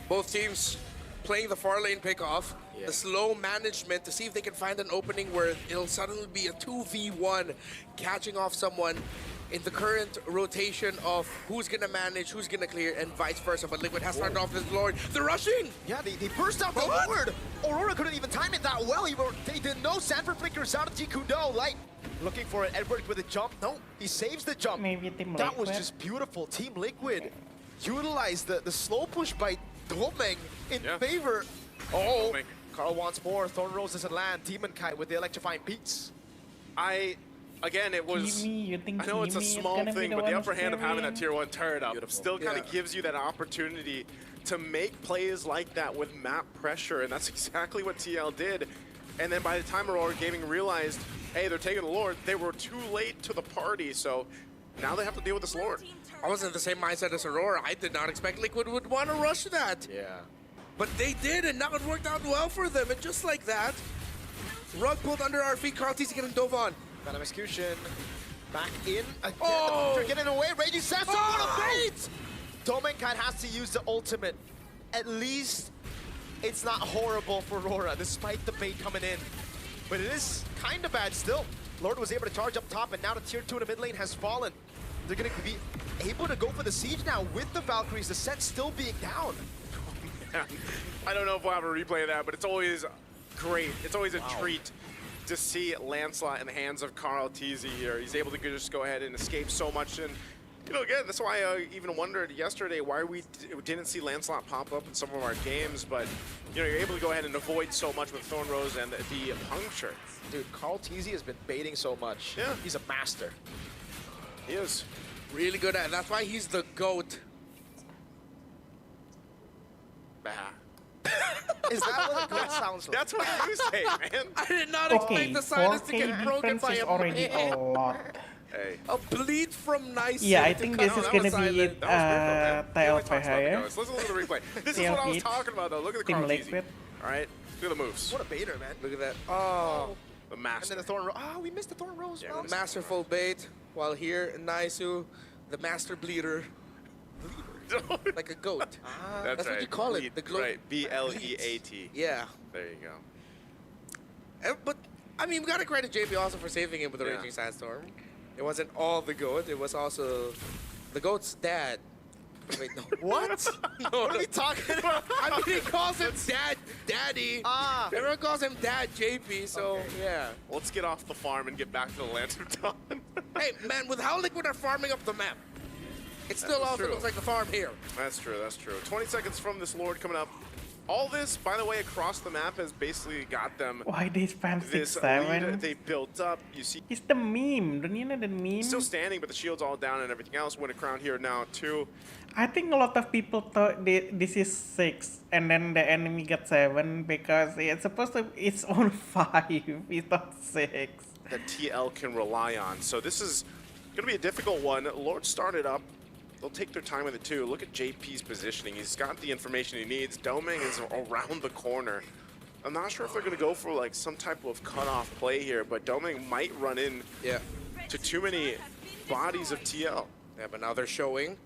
Both teams playing the far lane pickoff, the slow management to see if they can find an opening where it'll suddenly be a 2v1, catching off someone in the current rotation of who's gonna manage, who's gonna clear, and vice versa. But Liquid has started off this Lord. They're rushing! Yeah, they burst out the What? Lord. Aurora couldn't even time it that well. They didn't know. Sanford flickers out of Jikudo. Light looking for it. Edward with a jump. No, he saves the jump. Maybe Team That was Liquid. just beautiful. Team Liquid utilized the slow push by Domeng in favor. Oh, Domeng. Carl wants more. Thorn Rose doesn't land. Demon Kite with the electrifying beats. Again, it was... Kimi, you think I know it's a Kimi is small gonna be thing, the but the one upper hand of having that steering? tier 1 turret up Beautiful. still kind of Yeah. gives you that opportunity to make plays like that with map pressure, and that's exactly what TL did. And then by the time Aurora Gaming realized, hey, they're taking the Lord, they were too late to the party, so now they have to deal with this Lord. I was in the same mindset as Aurora. I did not expect Liquid would want to rush that. Yeah. But they did, and now it worked out well for them. And just like that, rug pulled under our feet. Carl Tisi getting dove on. Venom Execution back in. Again, Oh! They're getting away. Raging Sandstorm, what a Oh! bait! Domenkite has to use the ultimate. At least it's not horrible for Aurora, despite the bait coming in. But it is kind of bad still. Lord was able to charge up top, and now the tier 2 in the mid lane has fallen. They're going to be able to go for the siege now with the Valkyries, the set still being down. I don't know if we'll have a replay of that, but it's always great. It's always a treat to see Lancelot in the hands of Carl Tisi here. He's able to just go ahead and escape so much. And, you know, again, that's why I even wondered yesterday why we didn't see Lancelot pop up in some of our games. But, you know, you're able to go ahead and avoid so much with Thorn Rose and the puncture. Dude, Carl Tisi has been baiting so much. Yeah. He's a master. He is. Really good at it. That's why he's the GOAT. Bah. Is that what a good sounds like? That's what you say, man. I did not Okay, expect the silence to 4K get broken difference by is already a a lot. Hey. bleed from Nice. Yeah, I to think cut this is out gonna silent. be That was beautiful, man. He only Tail talks about the Fire. goats. Listen to the replay. This is Tail what I was Heat. talking about, though. Look at the Team Carl Tisi. Liquid. All right? Look at the moves. What a baiter, man. Look at that. Oh, The And master. then the Thorn Rose. Oh, we missed the Thorn Rose. Yeah, Well, we masterful bait. While here, Naisu, the master bleeder, like a goat. That's That's right. what you call it, Bleed, the glow- right. B-L-E-A-T. Yeah. There you go. But, I mean, we gotta credit JP also for saving him with the Yeah. Raging Sandstorm. It wasn't all the goat, it was also the goat's dad. Wait, no. what? What are we talking about? I mean, he calls him dad, daddy. Ah. Everyone calls him dad JP, so yeah. Let's get off the farm and get back to the land of Dawn. Hey, man, with how Liquid are farming up the map, it still That's also true. looks like the farm here. That's true, that's true. 20 seconds from this Lord coming up. All this, by the way, across the map has basically got them Why they spam this 6-7? lead they built up. You see, It's the meme. Don't you know the meme? still standing, but the shield's all down and everything else. Win a crown here now, too. I think a lot of people thought this is 6 and then the enemy got 7 because it's supposed to it's on 5. It's not 6. That TL can rely on. So this is going to be a difficult one. Lord started up. They'll take their time with it too. Look at JP's positioning. He's got the information he needs. Domeng is around the corner. I'm not sure if they're going to go for like some type of cutoff play here, but Dominic might run in Yeah. to too many bodies of TL. Yeah, but now they're showing.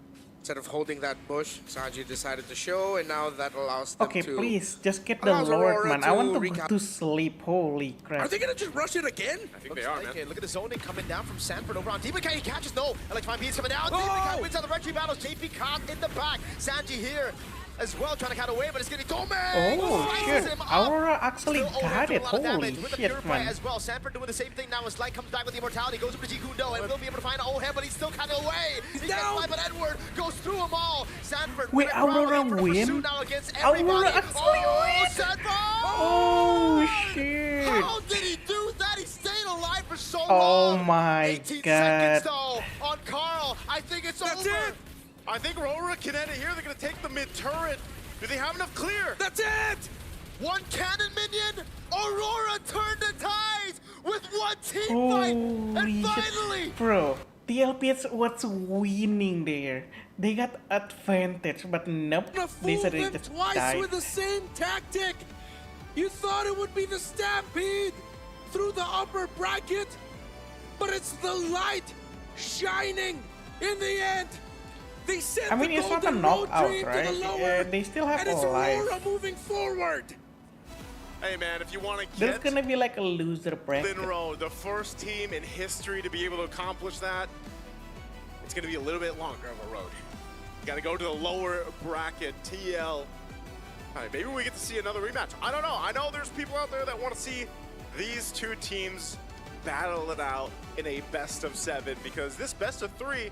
Instead of holding that bush, Sanji decided to show, and now that allows them Okay, to... please, just get the allows Lord, Aurora man. I want to to go recap. to sleep. Holy Are crap. they gonna just rush it again? I think they are, man. Okay, look at the zoning coming down from Sanford over on Demon Kai. He catches no. Electrifying Beast coming down. Oh! Demon Kai wins out the retry battles. JP caught in the back. Sanji here as well, trying to cut away, but it's getting Dominic. Oh, Slices shit. him up. Aurora actually Still Owen got doing it. a lot of Holy damage with the shit, Purify man. as well. Sanford doing the same thing now as Light comes back with the Immortality, goes over to Jikundo, and will be able to find Ohen, but he's still cutting away. He gets down. by, but Edward goes through them all. Sanford Wait, with a crowd, Aurora able to win? pursue now against Aurora everybody. actually win? Sanford! Oh, shit. How did he do that? He stayed alive for so Oh long. my 18 God. seconds though on Carl. I think it's That's over. it. I think Aurora can end it here. They're going to take the mid turret. Do they have enough clear? That's it! One cannon minion. Aurora turned the tides with one team fight. And Holy finally, shit. Bro, TLPS was winning there. They got advantage, but nope. Gonna They fool said them they just twice died. with the same tactic. You thought it would be the Stampede through the upper bracket, but it's the light shining in the end. They sent I mean, the it's not a Golden Road knockout, Dream to right? the lower, They still have and it's a life. Aurora moving forward. Hey, man, if you want to There's get gonna be like a loser bracket. Linro, the first team in history to be able to accomplish that, it's going to be a little bit longer of a road. You got to go to the lower bracket, TL. All right, maybe we get to see another rematch. I don't know. I know there's people out there that want to see these two teams battle it out in a best of 7 because this best of 3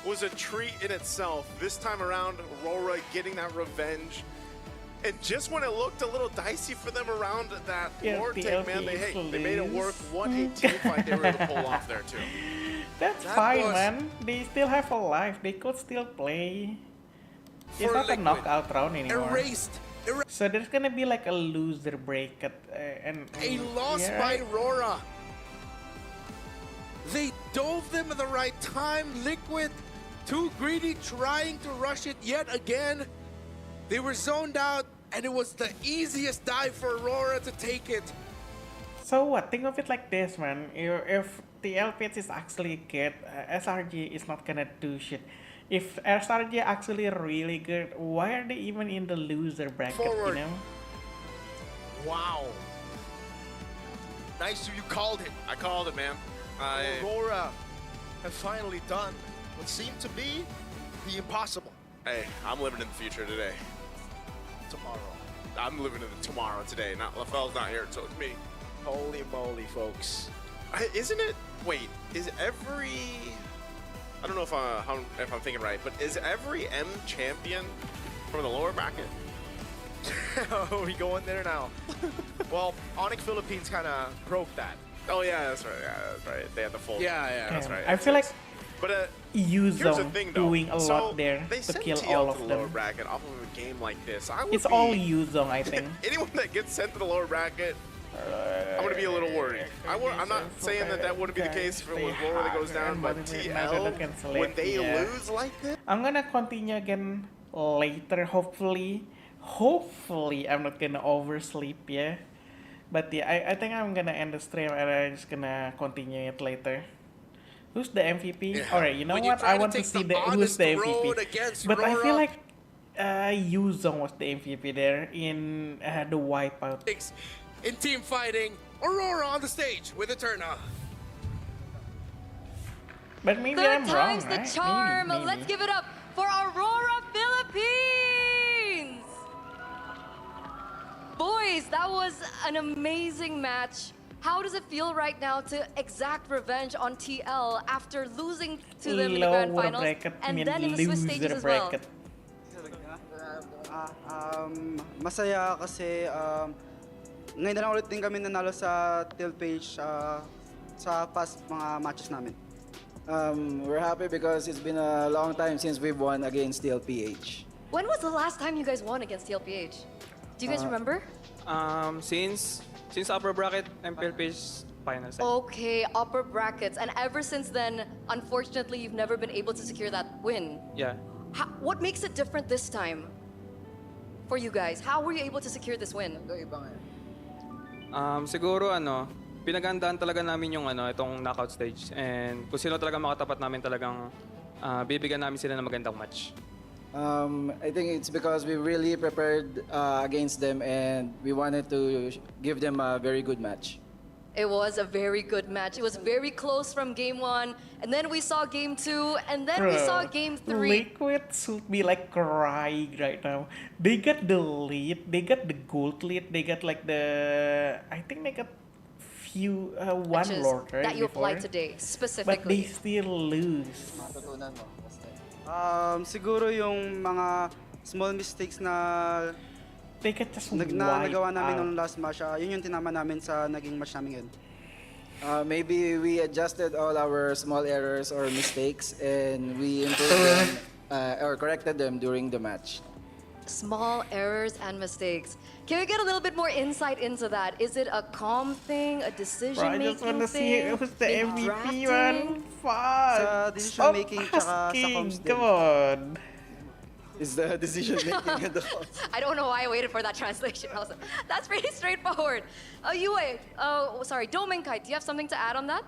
was a treat in itself. This time around, Aurora getting that revenge. And just when it looked a little dicey for them around that Yeah, Lord the take, man, they LPs made it work. lose. 1-8 fight they were able to pull off there too. That's That fine, was- man. They still have a life. They could still play. It's For not a Liquid. knockout round anymore. Erased. So there's gonna be like a loser bracket and A loss yeah, by right? Aurora. They dove them at the right time. Liquid, too greedy, trying to rush it yet again. They were zoned out, and it was the easiest dive for Aurora to take it. So what? Think of it like this, man. If the LPS is actually good, SRG is not gonna do shit. If SRG actually really good, why are they even in the loser bracket? Forward. You know? wow. Nice, you called it. I called it, man. Aurora have finally done what seemed to be the impossible Hey, I'm living in the future today. tomorrow. I'm living in the tomorrow today. Not LaFell's not here, so it's me. Holy moly, folks. Isn't it? Wait, is every? I don't know if I'm thinking right, but is every M champion from the lower bracket? We going there now. Well, Onyx Philippines kind of broke that. Oh yeah, that's right. Yeah, that's right. They had the full. Yeah. That's Damn, right. I feel like But Yuzo here's the thing, though. doing a So, lot there they to sent kill TL all to of the lower them. bracket off of a game like this. I would It's be, all Yuzo, I think. anyone that gets sent to the lower bracket. I'm gonna be a little worried. I'm not saying that wouldn't be the case if it was Aurora that goes down, but TL, when they lose like this, I'm gonna continue again later, hopefully. Hopefully, I'm not gonna oversleep, yeah. But yeah, I think I'm gonna end the stream and I'm just gonna continue it later. Who's the MVP? Yeah. Alright, you know When you what? try I to want to take see the who's the honest road MVP. against But I feel Aurora- like Yuzong was the MVP there in the wipeout. in team fighting, Aurora on the stage with Eterna. But maybe Third I'm wrong, time's the right? charm. Maybe. Let's give it up for Aurora Philippines. Boys, that was an amazing match. How does it feel right now to exact revenge on TL after losing to them in the grand Lower finals bracket and mean then in the Swiss loser stages as well? bracket. Masaya kasi ngayon na lang ulit din kami nanalo sa Till Page sa past mga matches namin. We're happy because it's been a long time since we've won against TLPH. When was the last time you guys won against TLPH? Do you guys remember? Since upper bracket MPL page finals. Okay, upper brackets. And ever since then, unfortunately, you've never been able to secure that win. Yeah. What makes it different this time for you guys? How were you able to secure this win? Siguro pinagandaan talaga namin yung itong knockout stage, and kung sino talaga makatapat namin talagang bibigyan namin sila ng magandang match. I think it's because we really prepared against them and we wanted to give them a very good match. It was a very good match. It was very close from game 1, and then we saw game 2, and then we saw game 3. Liquid should be like crying right now. They got the lead. They got the gold lead. They got like the. I think they got few one Matches lord right that you before. applied today But they specifically. still lose. Matutunan mo. Basta. Siguro yung mga small mistakes na They got just nagawa namin out. nung last match, yun yung tinama namin sa naging match namin yun. Maybe we adjusted all our small errors or mistakes and we improved them or corrected them during the match. Small errors and mistakes. Can we get a little bit more insight into that? Is it a calm thing, a Bro, I decision-making just wanna see thing? who's the maybe MVP drafting? one. Fuck. Sa decision making tsaka sa asking. comms din. Come on. Is the decision making and the I don't know why I waited for that translation. Also, that's pretty straightforward. Yue, sorry, Domenkai, do you have something to add on that?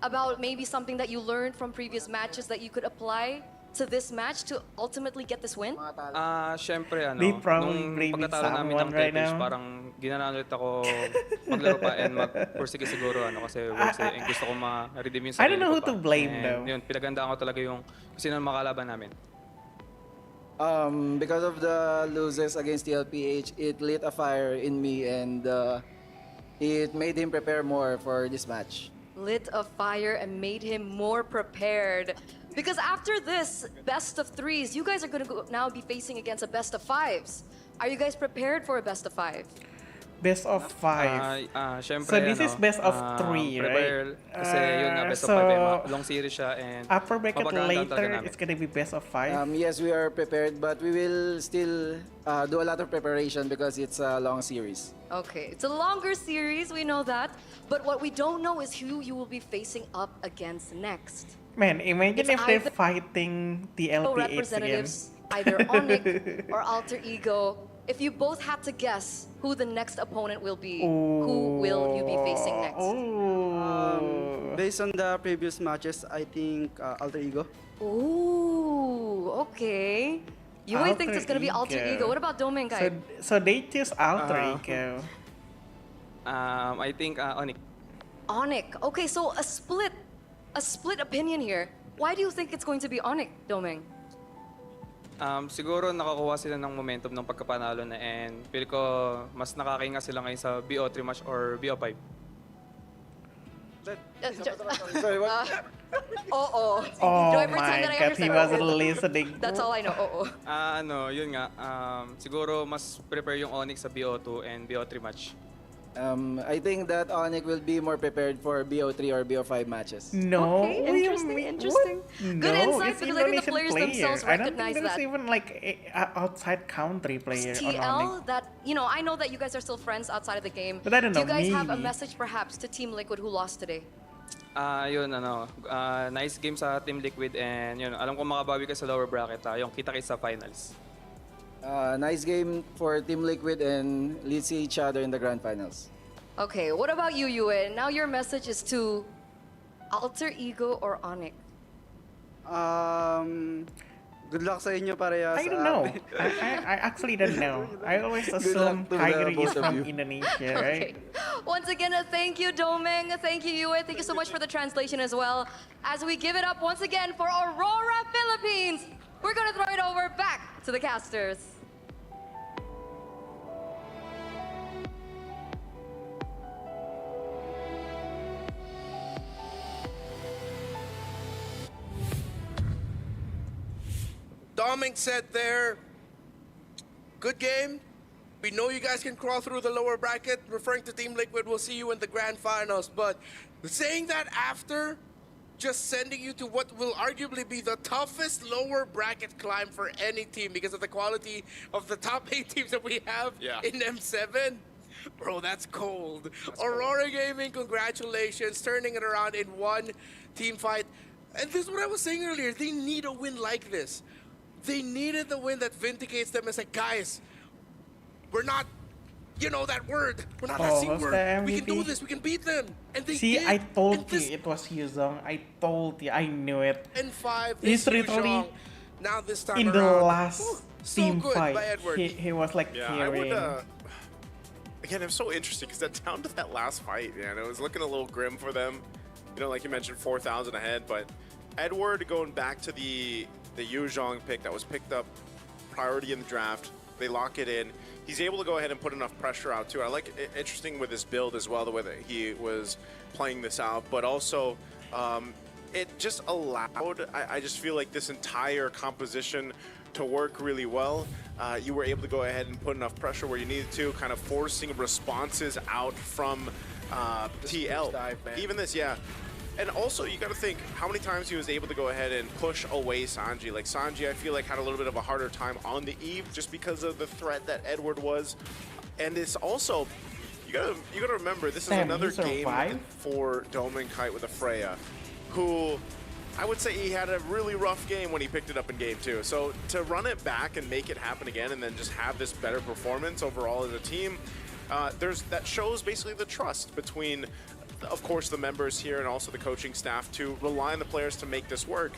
About maybe something that you learned from previous matches that you could apply to this match to ultimately get this win? Syempre They probably nung blaming pagkatalo namin ng someone right Taipei, now. parang ginanaan ulit ako maglaro pa and mag-pursige siguro kasi works gusto ko ma-redeem yung I don't sarili know ko who to pa. blame, And though. Yun, pinagandaan ko talaga yung kung sino ang makalaban namin. Because of the losses against TLPH, it lit a fire in me and it made him prepare more for this match. Lit a fire and made him more prepared. Because after this best of 3s, you guys are going to now be facing against a best of 5s. Are you guys prepared for a best of 5? Best of 5. Syempre, So this is best of 3, prepare, right? Kasi yun nga, best of so 5 long series siya and Upper bracket mapagandaan talaga later, namin. it's gonna be best of 5. Yes, we are prepared, but we will still do a lot of preparation because it's a long series. Okay, it's a longer series, we know that. But what we don't know is who you will be facing up against next. Man, imagine It's if they're either fighting the LPH again. representatives, either Onyx or Alter Ego. If you both had to guess who the next opponent will be, who will you be facing next? Based on the previous matches, I think Alter Ego. Ooh, okay. You might think it's gonna be Alter Ego. Ego. What about Domenkai? So they choose Alter Ego. I think Onyx. Onyx. Okay, so a split opinion here. Why do you think it's going to be Onyx, Domeng? Siguro nakakuha sila ng momentum ng pagkapanalo na and feel ko mas nakakainga sila ngayon sa BO3 match or BO5. Sorry, what? Oo. Oh Do I pretend that my I god, he understand? wasn't listening. That's all I know. Oo. Yun nga, siguro mas prepare yung Onyx sa BO2 and BO3 match. I think that Onyx will be more prepared for BO3 or BO5 matches. No, Okay, what do you interesting, mean? interesting. What? Good No, insight, it's because I think the Indonesian players player. themselves I don't recognize think there's that. even like a outside country player on Onyx. TL, that, I know that you guys are still friends outside of the game. But I don't Do you know, guys have a maybe. message perhaps to Team Liquid who lost today? Nice game sa Team Liquid and yun, alam ko makabawi ka sa lower bracket, yung kita kayo sa finals. Nice game for Team Liquid and let's see each other in the grand finals. Okay, what about you, Yue? Now your message is to Alter Ego or Onyx? Good luck sa inyo parehas. I don't know. I actually don't know. I always assume luck to the Tiger is both of from you. Indonesia, Okay. right? Once again, thank you, Domeng. Thank you, Yue. Thank you so much for the translation as well. As we give it up once again for Aurora, Philippines, we're going to throw it over back to the casters. Dominic said there, good game. We know you guys can crawl through the lower bracket. Referring to Team Liquid, we'll see you in the grand finals. But saying that after just sending you to what will arguably be the toughest lower bracket climb for any team because of the quality of the top 8 teams that we have in M7. Bro, that's cold. Aurora Gaming, congratulations, turning it around in one team fight. And this is what I was saying earlier. They need a win like this. They needed the win that vindicates them as like, guys, we're not You know that word. We're not Oh, that C who's word. the We can do MVP? this. We can beat them. And they See, did. I told And this- you it was Yuzong. I told you. I knew it. In 5, He's this literally Yuzhong. Now this time In the around, last whew, so team good fight, by Edward. he was like Yeah, I would. carrying. Again, it was so interesting because that down to that last fight, man, it was looking a little grim for them. You know, like you mentioned, 4,000 ahead, but Edward going back to the Yuzhong pick that was picked up priority in the draft. They lock it in. He's able to go ahead and put enough pressure out too. I like it, interesting with his build as well, the way that he was playing this out, but also it just allowed, I just feel like this entire composition to work really well. You were able to go ahead and put enough pressure where you needed to, kind of forcing responses out from TL. dive, man. Even this, yeah. And also, you got to think how many times he was able to go ahead and push away Sanji. Like Sanji, I feel like had a little bit of a harder time on the Eve just because of the threat that Edward was. And it's also, you gotta remember, this is Damn, another he game survived? for Doman Kite with a Freya, who I would say he had a really rough game when he picked it up in game 2. So to run it back and make it happen again, and then just have this better performance overall as a team, that shows basically the trust between, of course, the members here and also the coaching staff to rely on the players to make this work.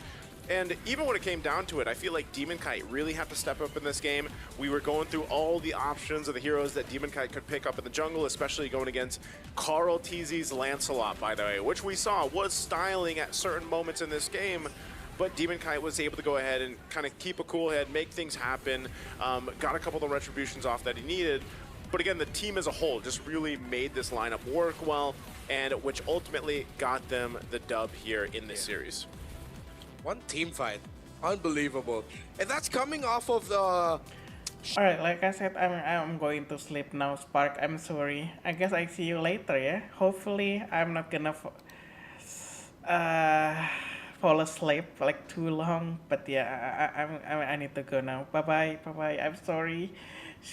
And even when it came down to it, I feel like Demon Kite really had to step up in this game. We were going through all the options of the heroes that Demon Kite could pick up in the jungle, especially going against Carl TZ's Lancelot, by the way, which we saw was styling at certain moments in this game. But Demon Kite was able to go ahead and kind of keep a cool head, make things happen, got a couple of the retributions off that he needed. But again, the team as a whole just really made this lineup work well, and which ultimately got them the dub here in this series. One team fight. Unbelievable. And that's coming off of the... Alright, like I said, I'm going to sleep now, Spark. I'm sorry. I guess I see you later, yeah? Hopefully, I'm not gonna fall asleep like too long. But yeah, I need to go now. Bye bye. I'm sorry.